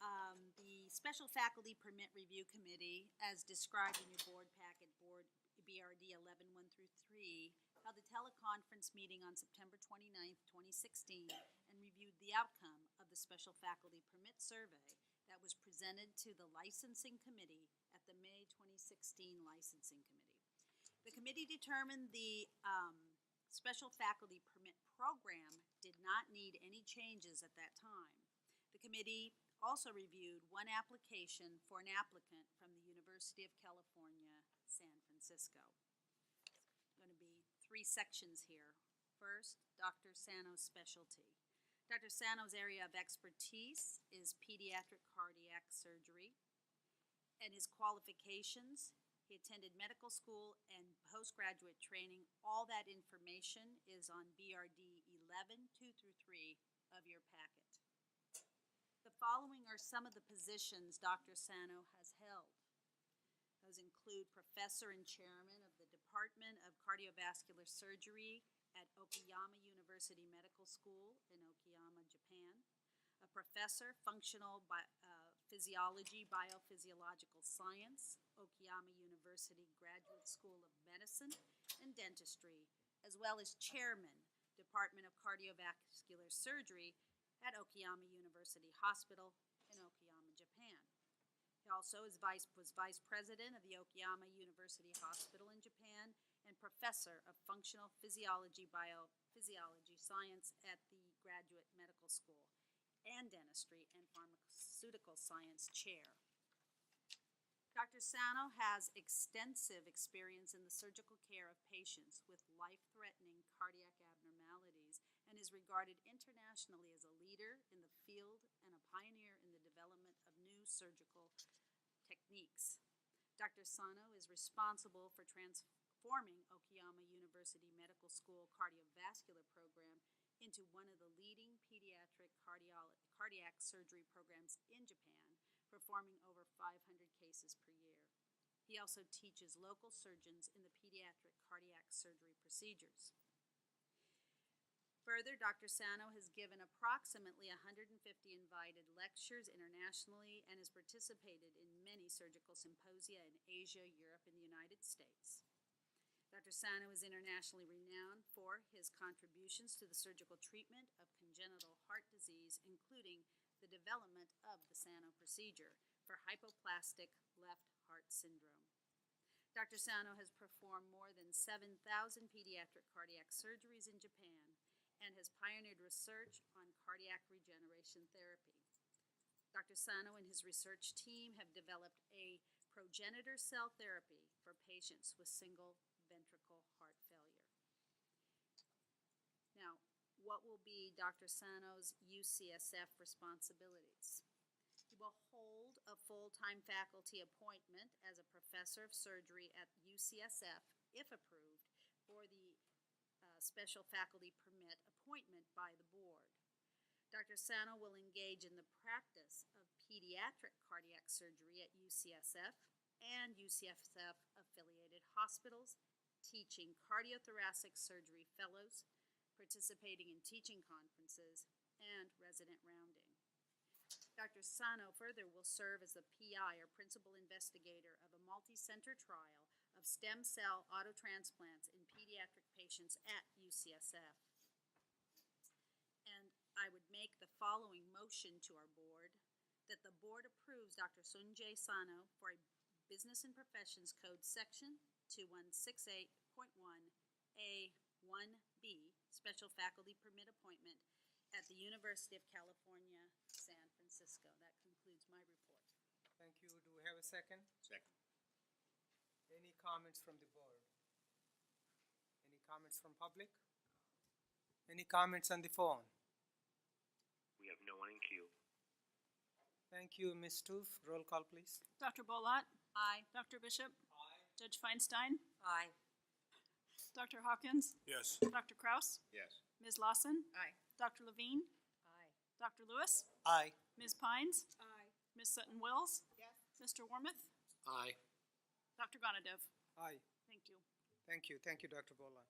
the Special Faculty Permit Review Committee, as described in your board packet, Board BRD 11-1 through 3, held a teleconference meeting on September 29th, 2016, and reviewed the outcome of the Special Faculty Permit Survey that was presented to the Licensing Committee at the May 2016 Licensing Committee. The committee determined the Special Faculty Permit Program did not need any changes at that time. The committee also reviewed one application for an applicant from the University of California, San Francisco. Going to be 3 sections here. First, Dr. Sano's specialty. Dr. Sano's area of expertise is pediatric cardiac surgery, and his qualifications: he attended medical school and postgraduate training. All that information is on BRD 11-2 through 3 of your packet. The following are some of the positions Dr. Sano has held. Those include Professor and Chairman of the Department of Cardiovascular Surgery at Okayama University Medical School in Okayama, Japan. A Professor, Functional Physiology, Biophysiological Science, Okayama University Graduate School of Medicine and Dentistry, as well as Chairman, Department of Cardiovascular Surgery at Okayama University Hospital in Okayama, Japan. He also was Vice President of the Okayama University Hospital in Japan and Professor of Functional Physiology, Biophysiology Science at the Graduate Medical School and Dentistry and Pharmaceutical Science Chair. Dr. Sano has extensive experience in the surgical care of patients with life-threatening cardiac abnormalities and is regarded internationally as a leader in the field and a pioneer in the development of new surgical techniques. Dr. Sano is responsible for transforming Okayama University Medical School cardiovascular program into one of the leading pediatric cardiac surgery programs in Japan, performing over 500 cases per year. He also teaches local surgeons in the pediatric cardiac surgery procedures. Further, Dr. Sano has given approximately 150 invited lectures internationally and has participated in many surgical symposia in Asia, Europe, and the United States. Dr. Sano is internationally renowned for his contributions to the surgical treatment of congenital heart disease, including the development of the Sano procedure for hypoplastic left heart syndrome. Dr. Sano has performed more than 7,000 pediatric cardiac surgeries in Japan and has pioneered research on cardiac regeneration therapy. Dr. Sano and his research team have developed a progenitor cell therapy for patients with single ventricle heart failure. Now, what will be Dr. Sano's UCSF responsibilities? He will hold a full-time faculty appointment as a professor of surgery at UCSF, if approved, for the special faculty permit appointment by the board. Dr. Sano will engage in the practice of pediatric cardiac surgery at UCSF and UCSF-affiliated hospitals, teaching cardiothoracic surgery fellows, participating in teaching conferences, and resident rounding. Dr. Sano further will serve as the PI, or principal investigator, of a multi-center trial of stem cell autotransplants in pediatric patients at UCSF. And I would make the following motion to our board: that the board approves Dr. Sunjay Sano for a Business and Professions Code Section 2168.1A1B special faculty permit appointment at the University of California, San Francisco. That concludes my report. Thank you. Do we have a second? Second. Any comments from the board? Any comments from public? Any comments on the phone? We have no one in queue. Thank you, Ms. Stoof. Roll call, please. Dr. Bolat? Aye. Dr. Bishop? Aye. Judge Feinstein? Aye. Dr. Hawkins? Yes. Dr. Kraus? Yes. Ms. Lawson? Aye. Dr. Levine? Aye. Dr. Lewis? Aye. Ms. Pines? Aye. Ms. Sutton Wells? Yes. Mr. Wormuth? Aye. Dr. Gonadev? Aye. Thank you. Thank you. Thank you, Dr. Bola.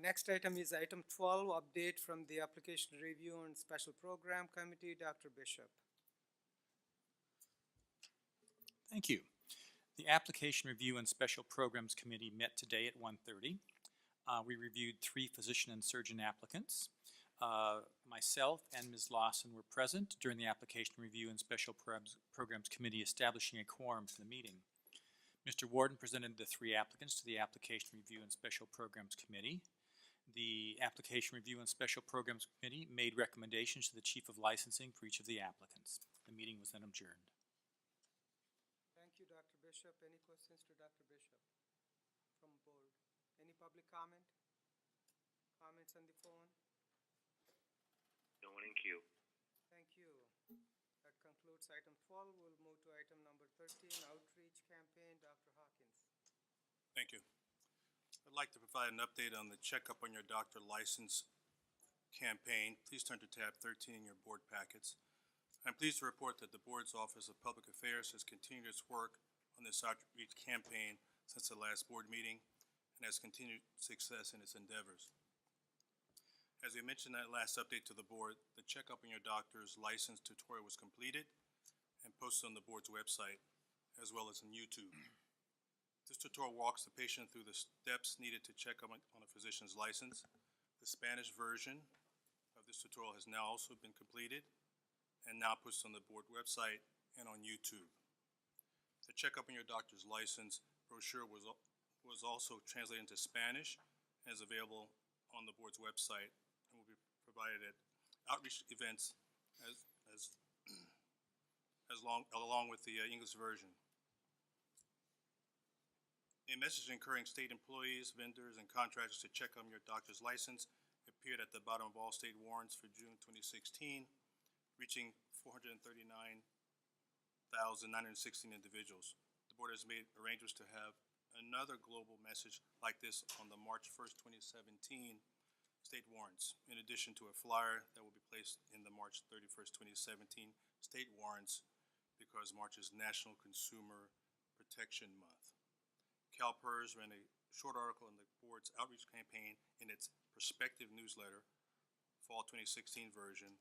Next item is item 12, update from the Application Review and Special Program Committee. Dr. Bishop. Thank you. The Application Review and Special Programs Committee met today at 1:30. We reviewed 3 physician and surgeon applicants. Myself and Ms. Lawson were present during the Application Review and Special Programs Committee establishing a quorum for the meeting. Mr. Warden presented the 3 applicants to the Application Review and Special Programs Committee. The Application Review and Special Programs Committee made recommendations to the Chief of Licensing for each of the applicants. The meeting was then adjourned. Thank you, Dr. Bishop. Any questions to Dr. Bishop from board? Any public comment? Comments on the phone? No one in queue. Thank you. That concludes item 12. We'll move to item number 13, outreach campaign. Dr. Hawkins. Thank you. I'd like to provide an update on the Checkup on Your Doctor License campaign. Please turn to tab 13 in your board packets. I'm pleased to report that the board's Office of Public Affairs has continued its work on this outreach campaign since the last board meeting and has continued success in its endeavors. As we mentioned in that last update to the board, the Checkup on Your Doctor's License tutorial was completed and posted on the board's website as well as on YouTube. This tutorial walks the patient through the steps needed to check on a physician's license. The Spanish version of this tutorial has now also been completed and now posted on the board website and on YouTube. The Checkup on Your Doctor's License brochure was also translated into Spanish and is available on the board's website and will be provided at outreach events along with the English version. A message encouraging state employees, vendors, and contractors to check on your doctor's license appeared at the bottom of all state warrants for June 2016, reaching 439,916 individuals. The board has made arrangements to have another global message like this on the March 1st, 2017 state warrants, in addition to a flyer that will be placed in the March 31st, 2017 state warrants because March is National Consumer Protection Month. CalPERS ran a short article in the board's outreach campaign in its Perspective newsletter, Fall 2016 version,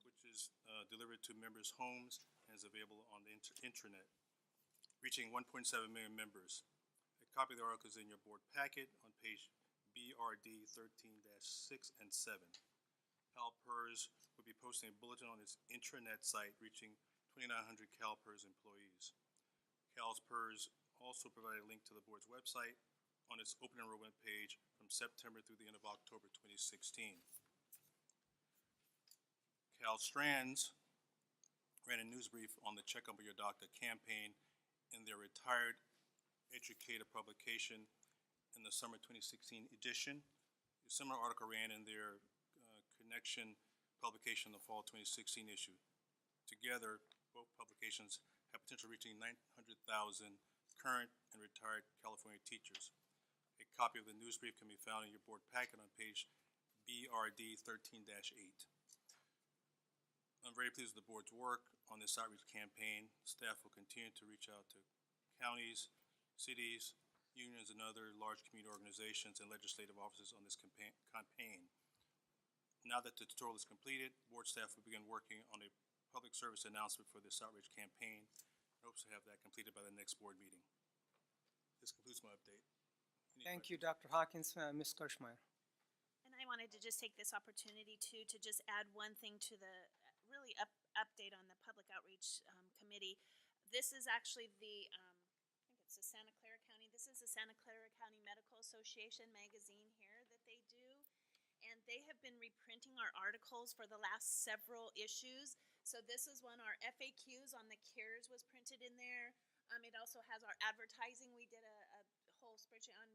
which is delivered to members' homes and is available on the intranet, reaching 1.7 million members. A copy of the article is in your board packet on page BRD 13-6 and 7. CalPERS will be posting a bulletin on its intranet site, reaching 2,900 CalPERS employees. CalPERS also provided a link to the board's website on its open enrollment page from September through the end of October 2016. CalStrans ran a news brief on the Checkup on Your Doctor campaign in their Retired Educator publication in the summer 2016 edition. A similar article ran in their Connection publication in the fall 2016 issue. Together, both publications have potential reaching 900,000 current and retired California teachers. A copy of the news brief can be found in your board packet on page BRD 13-8. I'm very pleased with the board's work on this outreach campaign. Staff will continue to reach out to counties, cities, unions, and other large community organizations and legislative offices on this campaign. Now that the tutorial is completed, board staff will begin working on a public service announcement for this outreach campaign. I hope to have that completed by the next board meeting. This concludes my update. Thank you, Dr. Hawkins. Ms. Kirschmeyer. And I wanted to just take this opportunity to just add one thing to the really update on the Public Outreach Committee. This is actually the, I think it's the Santa Clara County, this is the Santa Clara County Medical Association magazine here that they do. And they have been reprinting our articles for the last several issues. So this is one, our FAQs on the CARES was printed in there. It also has our advertising. We did a whole spreadsheet on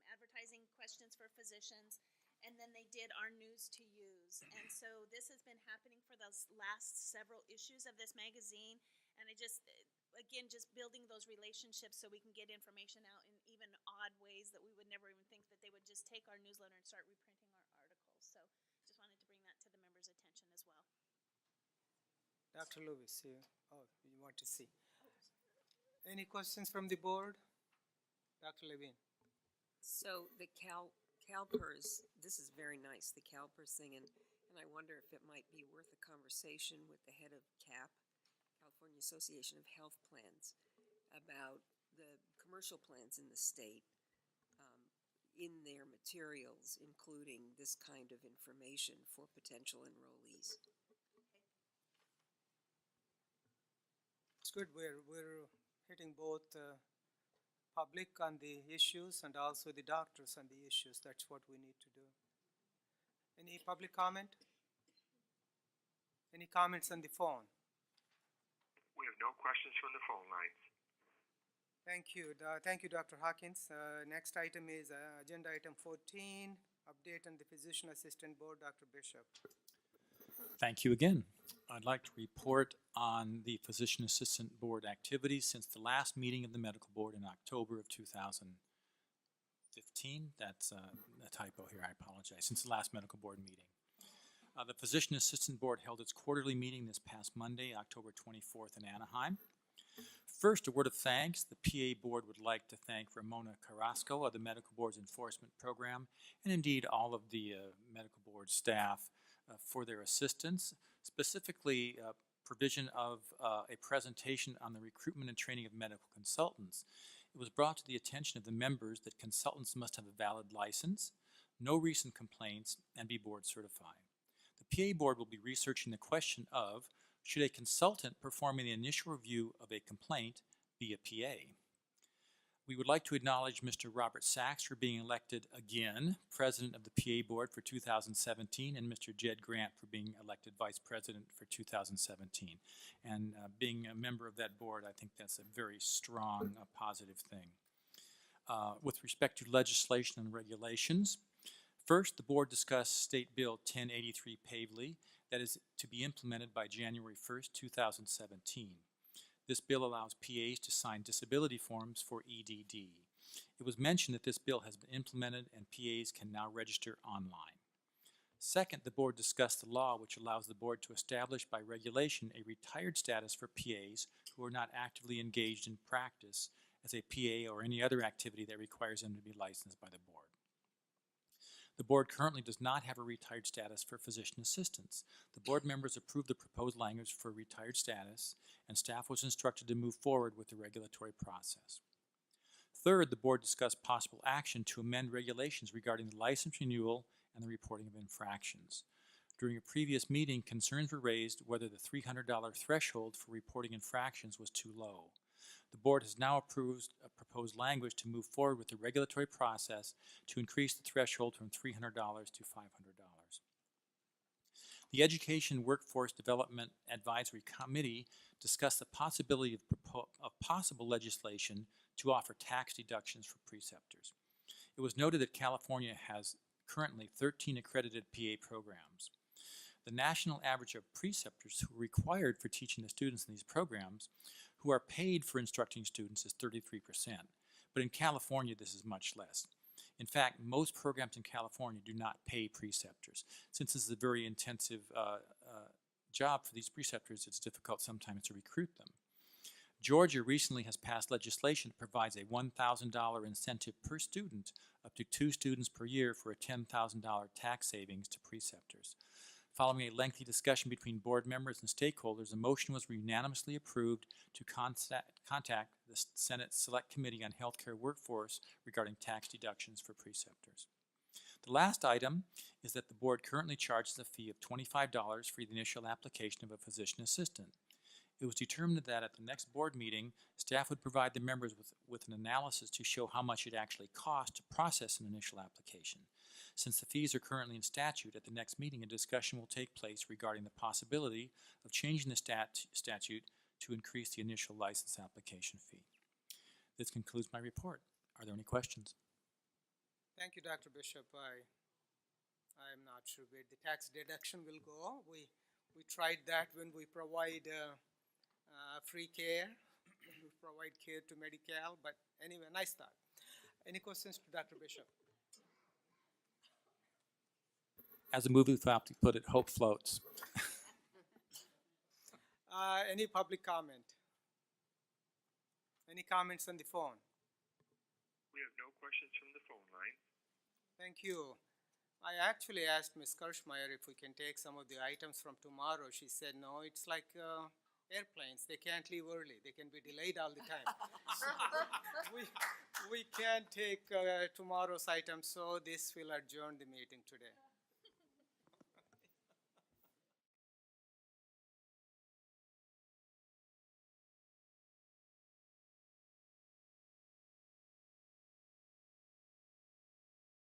advertising questions for physicians. And then they did our news to use. And so this has been happening for those last several issues of this magazine. And it just, again, just building those relationships so we can get information out in even odd ways that we would never even think that they would just take our newsletter and start reprinting our articles. So just wanted to bring that to the members' attention as well. Dr. Lewis, you want to see. Any questions from the board? Dr. Levine. So the CalPERS, this is very nice, the CalPERS thing, and I wonder if it might be worth a conversation with the head of CAP, California Association of Health Plans, about the commercial plans in the state in their materials, including this kind of information for potential enrollees. It's good. We're hitting both public on the issues and also the doctors on the issues. That's what we need to do. Any public comment? Any comments on the phone? We have no questions from the phone lines. Thank you. Thank you, Dr. Hawkins. Next item is agenda item 14, update on the physician assistant board, Dr. Bishop. Thank you again. I'd like to report on the physician assistant board activities since the last meeting of the medical board in October of 2015. That's a typo here, I apologize. Since the last medical board meeting. The physician assistant board held its quarterly meeting this past Monday, October 24th in Anaheim. First, a word of thanks. The PA board would like to thank Ramona Carrasco of the medical board's enforcement program, and indeed all of the medical board staff for their assistance, specifically provision of a presentation on the recruitment and training of medical consultants. It was brought to the attention of the members that consultants must have a valid license, no recent complaints, and be board certified. The PA board will be researching the question of, should a consultant performing the initial review of a complaint be a PA? We would like to acknowledge Mr. Robert Sachs for being elected again President of the PA Board for 2017 and Mr. Jed Grant for being elected Vice President for 2017. And being a member of that board, I think that's a very strong, positive thing. With respect to legislation and regulations, first, the board discussed State Bill 1083 Pavely that is to be implemented by January 1st, 2017. This bill allows PAs to sign disability forms for EDD. It was mentioned that this bill has been implemented and PAs can now register online. Second, the board discussed the law which allows the board to establish by regulation a retired status for PAs who are not actively engaged in practice as a PA or any other activity that requires them to be licensed by the board. The board currently does not have a retired status for physician assistants. The board members approved the proposed language for retired status, and staff was instructed to move forward with the regulatory process. Third, the board discussed possible action to amend regulations regarding the license renewal and the reporting of infractions. During a previous meeting, concerns were raised whether the $300 threshold for reporting infractions was too low. The board has now approved a proposed language to move forward with the regulatory process to increase the threshold from $300 to $500. The Education Workforce Development Advisory Committee discussed the possibility of possible legislation to offer tax deductions for preceptors. It was noted that California has currently 13 accredited PA programs. The national average of preceptors who are required for teaching the students in these programs who are paid for instructing students is 33%, but in California this is much less. In fact, most programs in California do not pay preceptors. Since this is a very intensive job for these preceptors, it's difficult sometimes to recruit them. Georgia recently has passed legislation that provides a $1,000 incentive per student up to 2 students per year for a $10,000 tax savings to preceptors. Following a lengthy discussion between board members and stakeholders, a motion was unanimously approved to contact the Senate Select Committee on Healthcare Workforce regarding tax deductions for preceptors. The last item is that the board currently charges a fee of $25 for the initial application of a physician assistant. It was determined that at the next board meeting, staff would provide the members with an analysis to show how much it actually costs to process an initial application. Since the fees are currently in statute, at the next meeting a discussion will take place regarding the possibility of changing the statute to increase the initial license application fee. This concludes my report. Are there any questions? Thank you, Dr. Bishop. I'm not sure where the tax deduction will go. We tried that when we provide free care. We provide care to Medi-Cal, but anyway, nice thought. Any questions to Dr. Bishop? As a movie flop put it, hope floats. Any public comment? Any comments on the phone? We have no questions from the phone line. Thank you. I actually asked Ms. Kirschmeyer if we can take some of the items from tomorrow. She said no. It's like airplanes, they can't leave early. They can be delayed all the time. So we can't take tomorrow's item, so this will adjourn the meeting today.